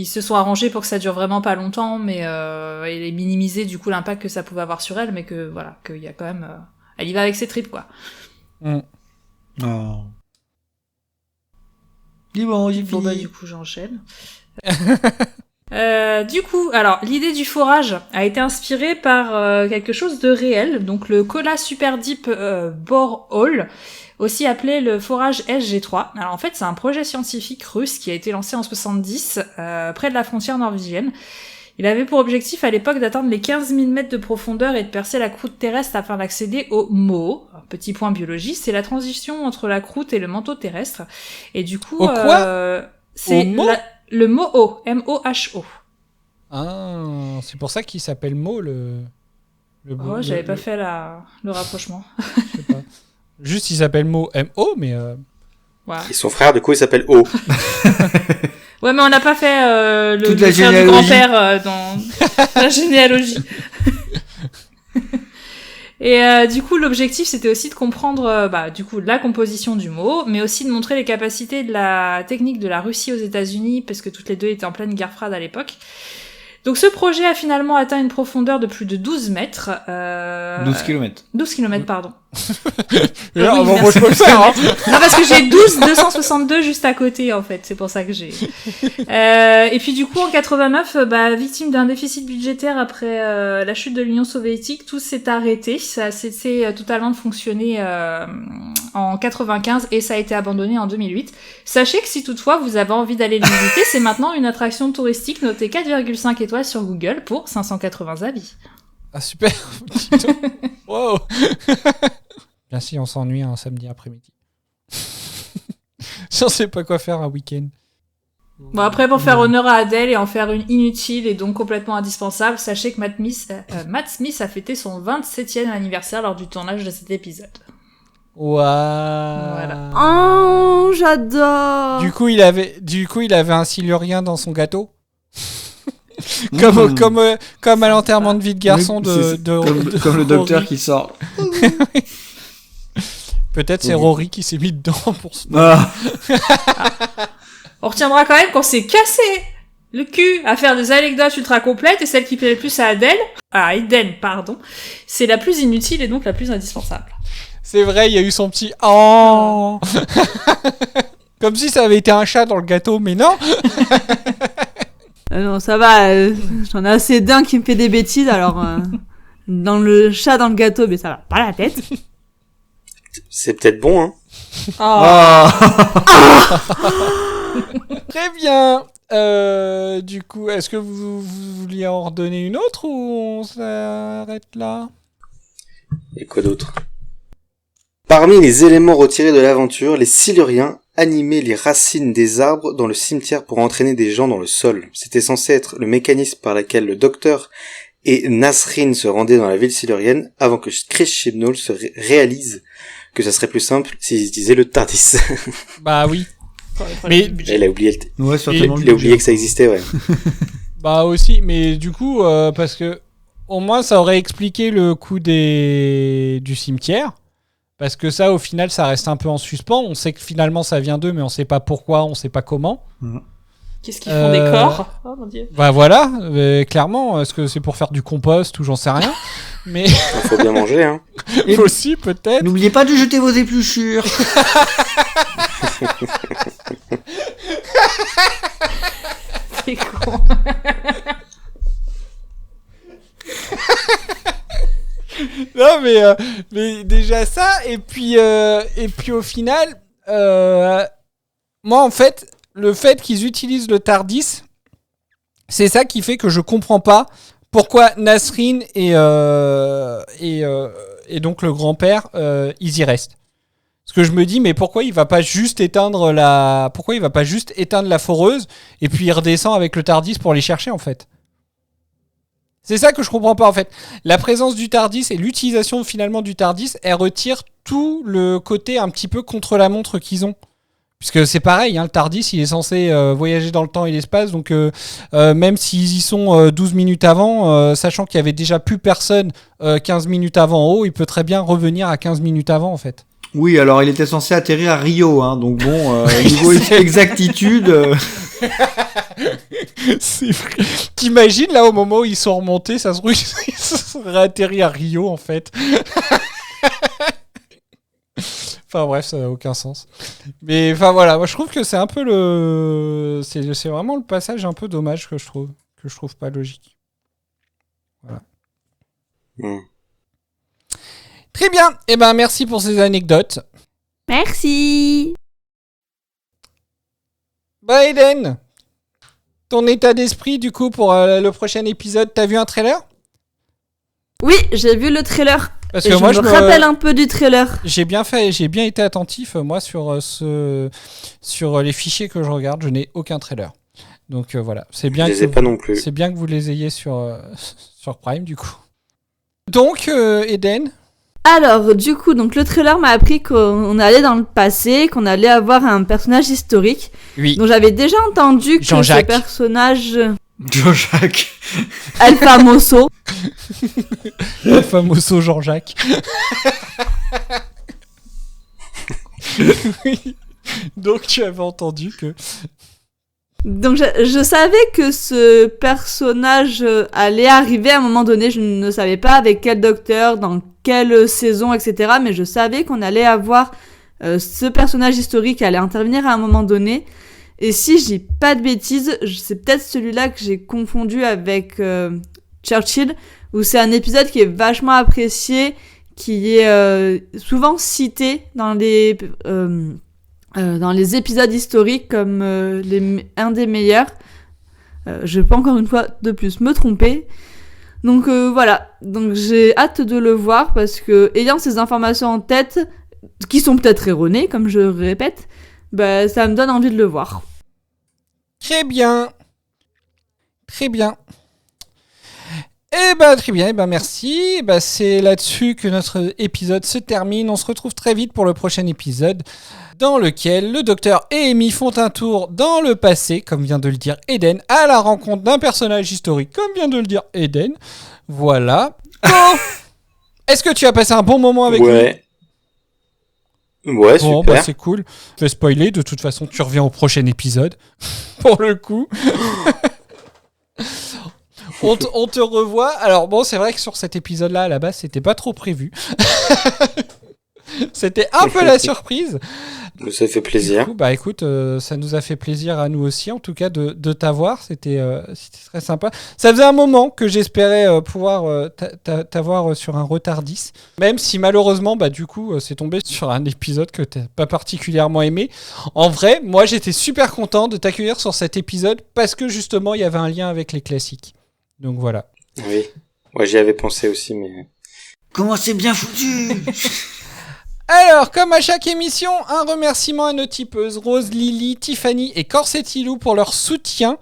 se sont arrangés pour que ça dure vraiment pas longtemps, mais et minimiser du coup l'impact que ça pouvait avoir sur elle, mais que voilà, qu'il y a quand même, elle y va avec ses tripes quoi. Oh. Bon bah du coup j'enchaîne. Du coup, alors l'idée du forage a été inspirée par quelque chose de réel, donc le Kola Super Deep Borehole, aussi appelé le forage SG3. Alors en fait, c'est un projet scientifique russe qui a été lancé en 70 près de la frontière norvégienne. Il avait pour objectif à l'époque d'atteindre les 15 000 mètres de profondeur et de percer la croûte terrestre afin d'accéder au MOO. Petit point biologie, c'est la transition entre la croûte et le manteau terrestre. Et du coup, c'est le MOO, M-O-H-O. Ah, c'est pour ça qu'il s'appelle Mo j'avais pas fait le rapprochement. Je sais pas. Juste, il s'appelle Mo, M-O, mais... Voilà. Et son frère, du coup, il s'appelle O. Ouais, mais on n'a pas fait le frère du grand-père dans la généalogie. Et du coup, l'objectif, c'était aussi de comprendre du coup la composition du mot, mais aussi de montrer les capacités de la technique de la Russie aux États-Unis, parce que toutes les deux étaient en pleine guerre froide à l'époque. Donc ce projet a finalement atteint une profondeur de plus de 12 mètres. 12 km. 12 km, pardon. Moi, je peux le faire, hein. Non, parce que j'ai 262 juste à côté, en fait. C'est pour ça que j'ai... et puis du coup, en 89, victime d'un déficit budgétaire après la chute de l'Union soviétique, tout s'est arrêté. Ça a cessé totalement de fonctionner en 95 et ça a été abandonné en 2008. Sachez que si toutefois vous avez envie d'aller le visiter, c'est maintenant une attraction touristique notée 4,5 étoiles sur Google pour 580 avis. Ah super. Wow. Bien si on s'ennuie un samedi après-midi. Si on sait pas quoi faire un week-end. Bon après, pour faire honneur à Adèle et en faire une inutile et donc complètement indispensable, sachez que Matt Smith a fêté son 27e anniversaire lors du tournage de cet épisode. Waouh. Voilà. Oh, j'adore. Du coup, il avait un silurien dans son gâteau. Comme à l'enterrement de vie de garçon comme le docteur qui sort. Peut-être c'est Rory qui s'est mis dedans pour se... On retiendra quand même qu'on s'est cassé le cul à faire des anecdotes ultra complètes et celle qui plaît le plus à Eden, c'est la plus inutile et donc la plus indispensable. C'est vrai, il y a eu son petit « Oh !» Comme si ça avait été un chat dans le gâteau, mais non. Non, ça va, j'en ai assez d'un qui me fait des bêtises, alors dans le chat dans le gâteau, mais ça va pas la tête. C'est peut-être bon, hein. Très bien. Du coup, est-ce que vous vouliez en redonner une autre ou on s'arrête là? Et quoi d'autre? Parmi les éléments retirés de l'aventure, les Siluriens animaient les racines des arbres dans le cimetière pour entraîner des gens dans le sol. C'était censé être le mécanisme par lequel le docteur et Nasrin se rendaient dans la ville silurienne avant que Chris Chibnall se réalise que ça serait plus simple s'ils utilisaient le TARDIS. Bah oui. Mais elle a oublié certainement il a oublié que ça existait, ouais. Bah aussi, mais du coup, parce que au moins ça aurait expliqué le coup du cimetière. Parce que ça, au final, ça reste un peu en suspens. On sait que finalement, ça vient d'eux, mais on sait pas pourquoi, on sait pas comment. Qu'est-ce qu'ils font, des corps? Oh mon Dieu. Bah voilà, clairement. Est-ce que c'est pour faire du compost ou j'en sais rien? Mais faut bien manger, hein. Et aussi, peut-être. N'oubliez pas de jeter vos épluchures. C'est con. Non mais déjà ça, et puis au final, moi en fait, le fait qu'ils utilisent le TARDIS, c'est ça qui fait que je comprends pas pourquoi Nasrin et donc le grand-père, ils y restent. Parce que je me dis, mais pourquoi il va pas juste éteindre la foreuse et puis il redescend avec le TARDIS pour les chercher en fait. C'est ça que je comprends pas en fait. La présence du TARDIS et l'utilisation finalement du TARDIS, elle retire tout le côté un petit peu contre-la-montre qu'ils ont. Puisque c'est pareil, hein, le TARDIS, il est censé voyager dans le temps et l'espace, donc même s'ils y sont 12 minutes avant, sachant qu'il y avait déjà plus personne 15 minutes avant en haut, il peut très bien revenir à 15 minutes avant en fait. Oui, alors il était censé atterrir à Rio, hein, donc bon, niveau exactitude... C'est vrai. T'imagines là au moment où ils sont remontés, ça se trouve ils seraient atterris à Rio en fait. Enfin bref, ça n'a aucun sens. Mais enfin voilà, moi je trouve que c'est un peu c'est vraiment le passage un peu dommage que je trouve pas logique. Voilà. Très bien. Eh ben merci pour ces anecdotes. Merci. Bah Eden, ton état d'esprit du coup pour le prochain épisode, t'as vu un trailer ? Oui, j'ai vu le trailer. Parce et que moi, je me rappelle un peu du trailer. J'ai bien été attentif moi sur les fichiers que je regarde, je n'ai aucun trailer. Donc voilà, c'est bien. Je les ai pas non plus. C'est bien que vous les ayez sur Prime du coup. Donc Eden. Alors, du coup, donc le trailer m'a appris qu'on allait dans le passé, qu'on allait avoir un personnage historique. Oui. Donc j'avais déjà entendu que Jean-Jacques. ce personnage... Jean-Jacques. El Famoso. El Famoso Jean-Jacques. Oui. Donc tu avais entendu que... Donc je savais que ce personnage allait arriver à un moment donné, je ne savais pas avec quel docteur, dans quelle saison, etc. Mais je savais qu'on allait avoir ce personnage historique qui allait intervenir à un moment donné. Et si je dis pas de bêtises, c'est peut-être celui-là que j'ai confondu avec Churchill, où c'est un épisode qui est vachement apprécié, qui est souvent cité dans les épisodes historiques comme un des meilleurs. Je vais pas encore une fois de plus me tromper. Donc voilà, donc j'ai hâte de le voir parce que ayant ces informations en tête, qui sont peut-être erronées, comme je le répète, bah, ça me donne envie de le voir. Très bien. Très bien. Eh ben très bien, merci. Eh ben, c'est là-dessus que notre épisode se termine. On se retrouve très vite pour le prochain épisode dans lequel le docteur et Amy font un tour dans le passé, comme vient de le dire Eden, à la rencontre d'un personnage historique, comme vient de le dire Eden. Voilà. Bon. Est-ce que tu as passé un bon moment avec nous ? Ouais, bon, super. Bah, c'est cool. Je vais spoiler, de toute façon, tu reviens au prochain épisode. Pour le coup. On te revoit. Alors bon, c'est vrai que sur cet épisode-là, à la base, c'était pas trop prévu. C'était un peu la surprise. Ça fait plaisir. Du coup, bah écoute, ça nous a fait plaisir à nous aussi, en tout cas, de t'avoir. C'était très sympa. Ça faisait un moment que j'espérais pouvoir t'avoir sur un retardis. Même si malheureusement, bah du coup, c'est tombé sur un épisode que t'as pas particulièrement aimé. En vrai, moi, j'étais super content de t'accueillir sur cet épisode parce que justement, il y avait un lien avec les classiques. Donc voilà. Oui. Ouais, j'y avais pensé aussi, mais... Comment c'est bien foutu. Alors, comme à chaque émission, un remerciement à nos tipeuses Rose, Lily, Tiffany et Corsettilou pour leur soutien.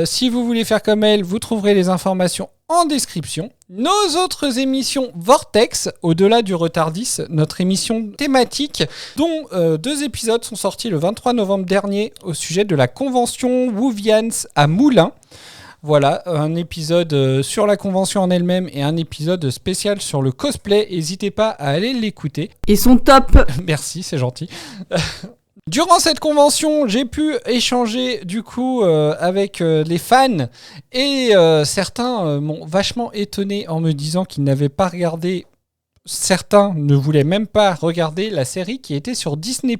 Si vous voulez faire comme elles, vous trouverez les informations en description. Nos autres émissions Vortex, au-delà du retardis, notre émission thématique, dont 2 épisodes sont sortis le 23 novembre dernier au sujet de la convention Wuvians à Moulins. Voilà, un épisode sur la convention en elle-même et un épisode spécial sur le cosplay. N'hésitez pas à aller l'écouter. Ils sont top. Merci, c'est gentil. Durant cette convention, j'ai pu échanger du coup avec les fans et certains m'ont vachement étonné en me disant qu'ils n'avaient pas regardé. Certains ne voulaient même pas regarder la série qui était sur Disney+.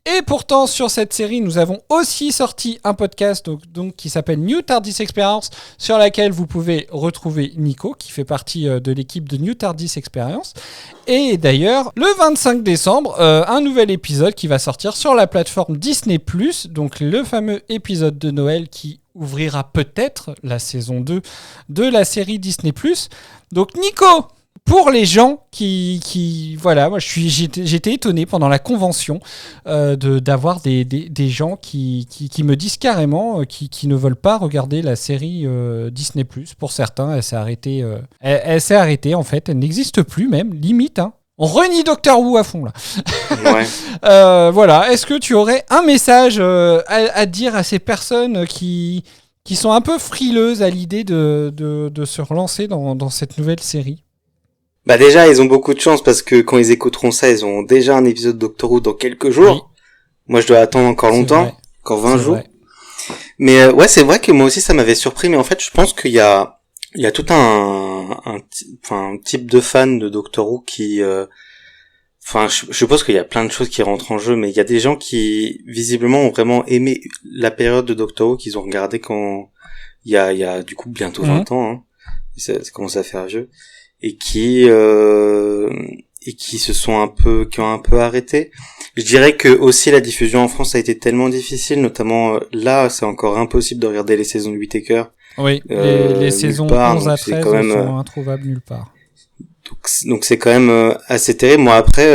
Et pourtant, sur cette série, nous avons aussi sorti un podcast donc qui s'appelle New TARDIS Experience, sur laquelle vous pouvez retrouver Nico, qui fait partie de l'équipe de New TARDIS Experience. Et d'ailleurs, le 25 décembre, un nouvel épisode qui va sortir sur la plateforme Disney+, donc le fameux épisode de Noël qui ouvrira peut-être la saison 2 de la série Disney+. Donc Nico, pour les gens qui voilà, moi j'étais étonné pendant la convention d'avoir des gens qui me disent carrément qui ne veulent pas regarder la série Disney+. Pour certains, elle s'est arrêtée. Elle s'est arrêtée en fait, elle n'existe plus même, limite. Hein. On renie Doctor Who à fond là. Ouais. Voilà, est-ce que tu aurais un message à dire à ces personnes qui sont un peu frileuses à l'idée de se relancer dans cette nouvelle série? Bah déjà, ils ont beaucoup de chance parce que quand ils écouteront ça, ils auront déjà un épisode Doctor Who dans quelques jours. Oui. Moi, je dois attendre encore longtemps, encore 20 jours. Vrai. Mais ouais, c'est vrai que moi aussi, ça m'avait surpris. Mais en fait, je pense qu'il y a tout un type de fan de Doctor Who qui... je suppose qu'il y a plein de choses qui rentrent en jeu, mais il y a des gens qui, visiblement, ont vraiment aimé la période de Doctor Who qu'ils ont regardé quand il y a du coup bientôt 20 ans. Hein. Ça commence à faire vieux. Et qui se sont qui ont un peu arrêté. Je dirais que aussi la diffusion en France a été tellement difficile, notamment là, c'est encore impossible de regarder les saisons de Whittaker. Oui, les saisons 11 à 13 sont introuvables nulle part. Donc c'est quand même assez terrible. Moi après,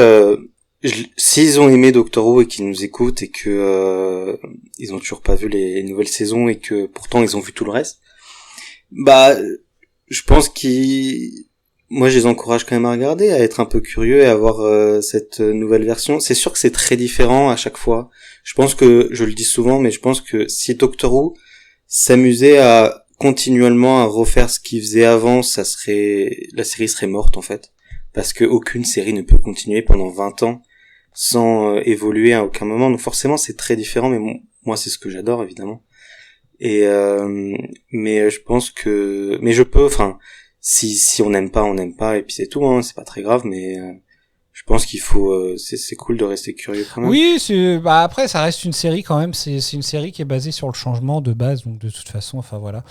s'ils ont aimé Doctor Who et qu'ils nous écoutent et que ils ont toujours pas vu les nouvelles saisons et que pourtant ils ont vu tout le reste, bah je pense moi, je les encourage quand même à regarder, à être un peu curieux et à voir cette nouvelle version. C'est sûr que c'est très différent à chaque fois. Je pense que, je le dis souvent, mais je pense que si Doctor Who s'amusait à continuellement à refaire ce qu'il faisait avant, la série serait morte en fait. Parce que aucune série ne peut continuer pendant 20 ans sans évoluer à aucun moment. Donc forcément, c'est très différent, mais moi, c'est ce que j'adore, évidemment. Et mais je pense que... Mais je peux... Si on n'aime pas, on n'aime pas, et puis c'est tout, hein, c'est pas très grave, mais je pense qu'il faut... c'est cool de rester curieux quand même. Oui, après, ça reste une série quand même, c'est une série qui est basée sur le changement de base, donc de toute façon, enfin voilà.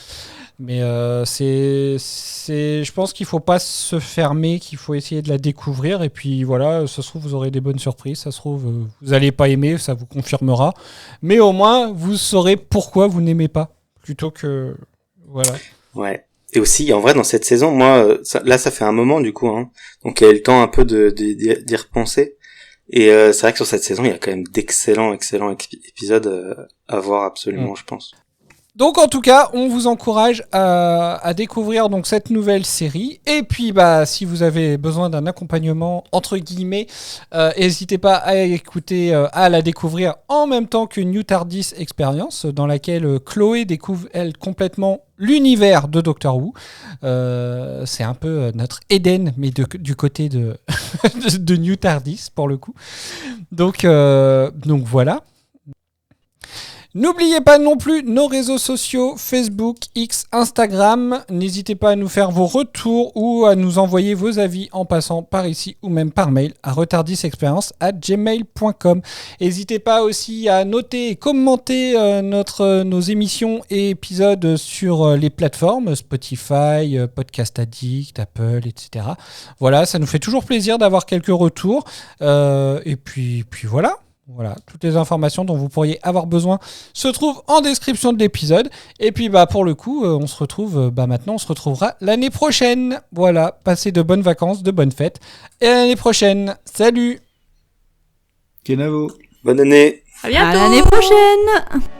Mais je pense qu'il faut pas se fermer, qu'il faut essayer de la découvrir, et puis voilà, ça se trouve, vous aurez des bonnes surprises, ça se trouve, vous allez pas aimer, ça vous confirmera, mais au moins, vous saurez pourquoi vous n'aimez pas, plutôt que... Voilà. Ouais. Et aussi, en vrai, dans cette saison, moi, ça fait un moment, du coup, hein. Donc, il y a eu le temps un peu d'y repenser. Et c'est vrai que sur cette saison, il y a quand même d'excellents épisodes à voir absolument, je pense. Donc en tout cas, on vous encourage à découvrir donc cette nouvelle série. Et puis si vous avez besoin d'un accompagnement entre guillemets, n'hésitez pas à à la découvrir en même temps que New TARDIS Experience, dans laquelle Chloé découvre elle complètement l'univers de Doctor Who. C'est un peu notre Eden, mais du côté de de New TARDIS pour le coup. Donc voilà. N'oubliez pas non plus nos réseaux sociaux, Facebook, X, Instagram. N'hésitez pas à nous faire vos retours ou à nous envoyer vos avis en passant par ici ou même par mail à retardisexperience@gmail.com. N'hésitez pas aussi à noter et commenter nos émissions et épisodes sur les plateformes Spotify, Podcast Addict, Apple, etc. Voilà, ça nous fait toujours plaisir d'avoir quelques retours. Et puis voilà. Voilà, toutes les informations dont vous pourriez avoir besoin se trouvent en description de l'épisode. Et puis pour le coup, on se retrouve maintenant, on se retrouvera l'année prochaine. Voilà, passez de bonnes vacances, de bonnes fêtes. Et à l'année prochaine. Salut. Kenavo. Bonne année. À bientôt. À l'année prochaine.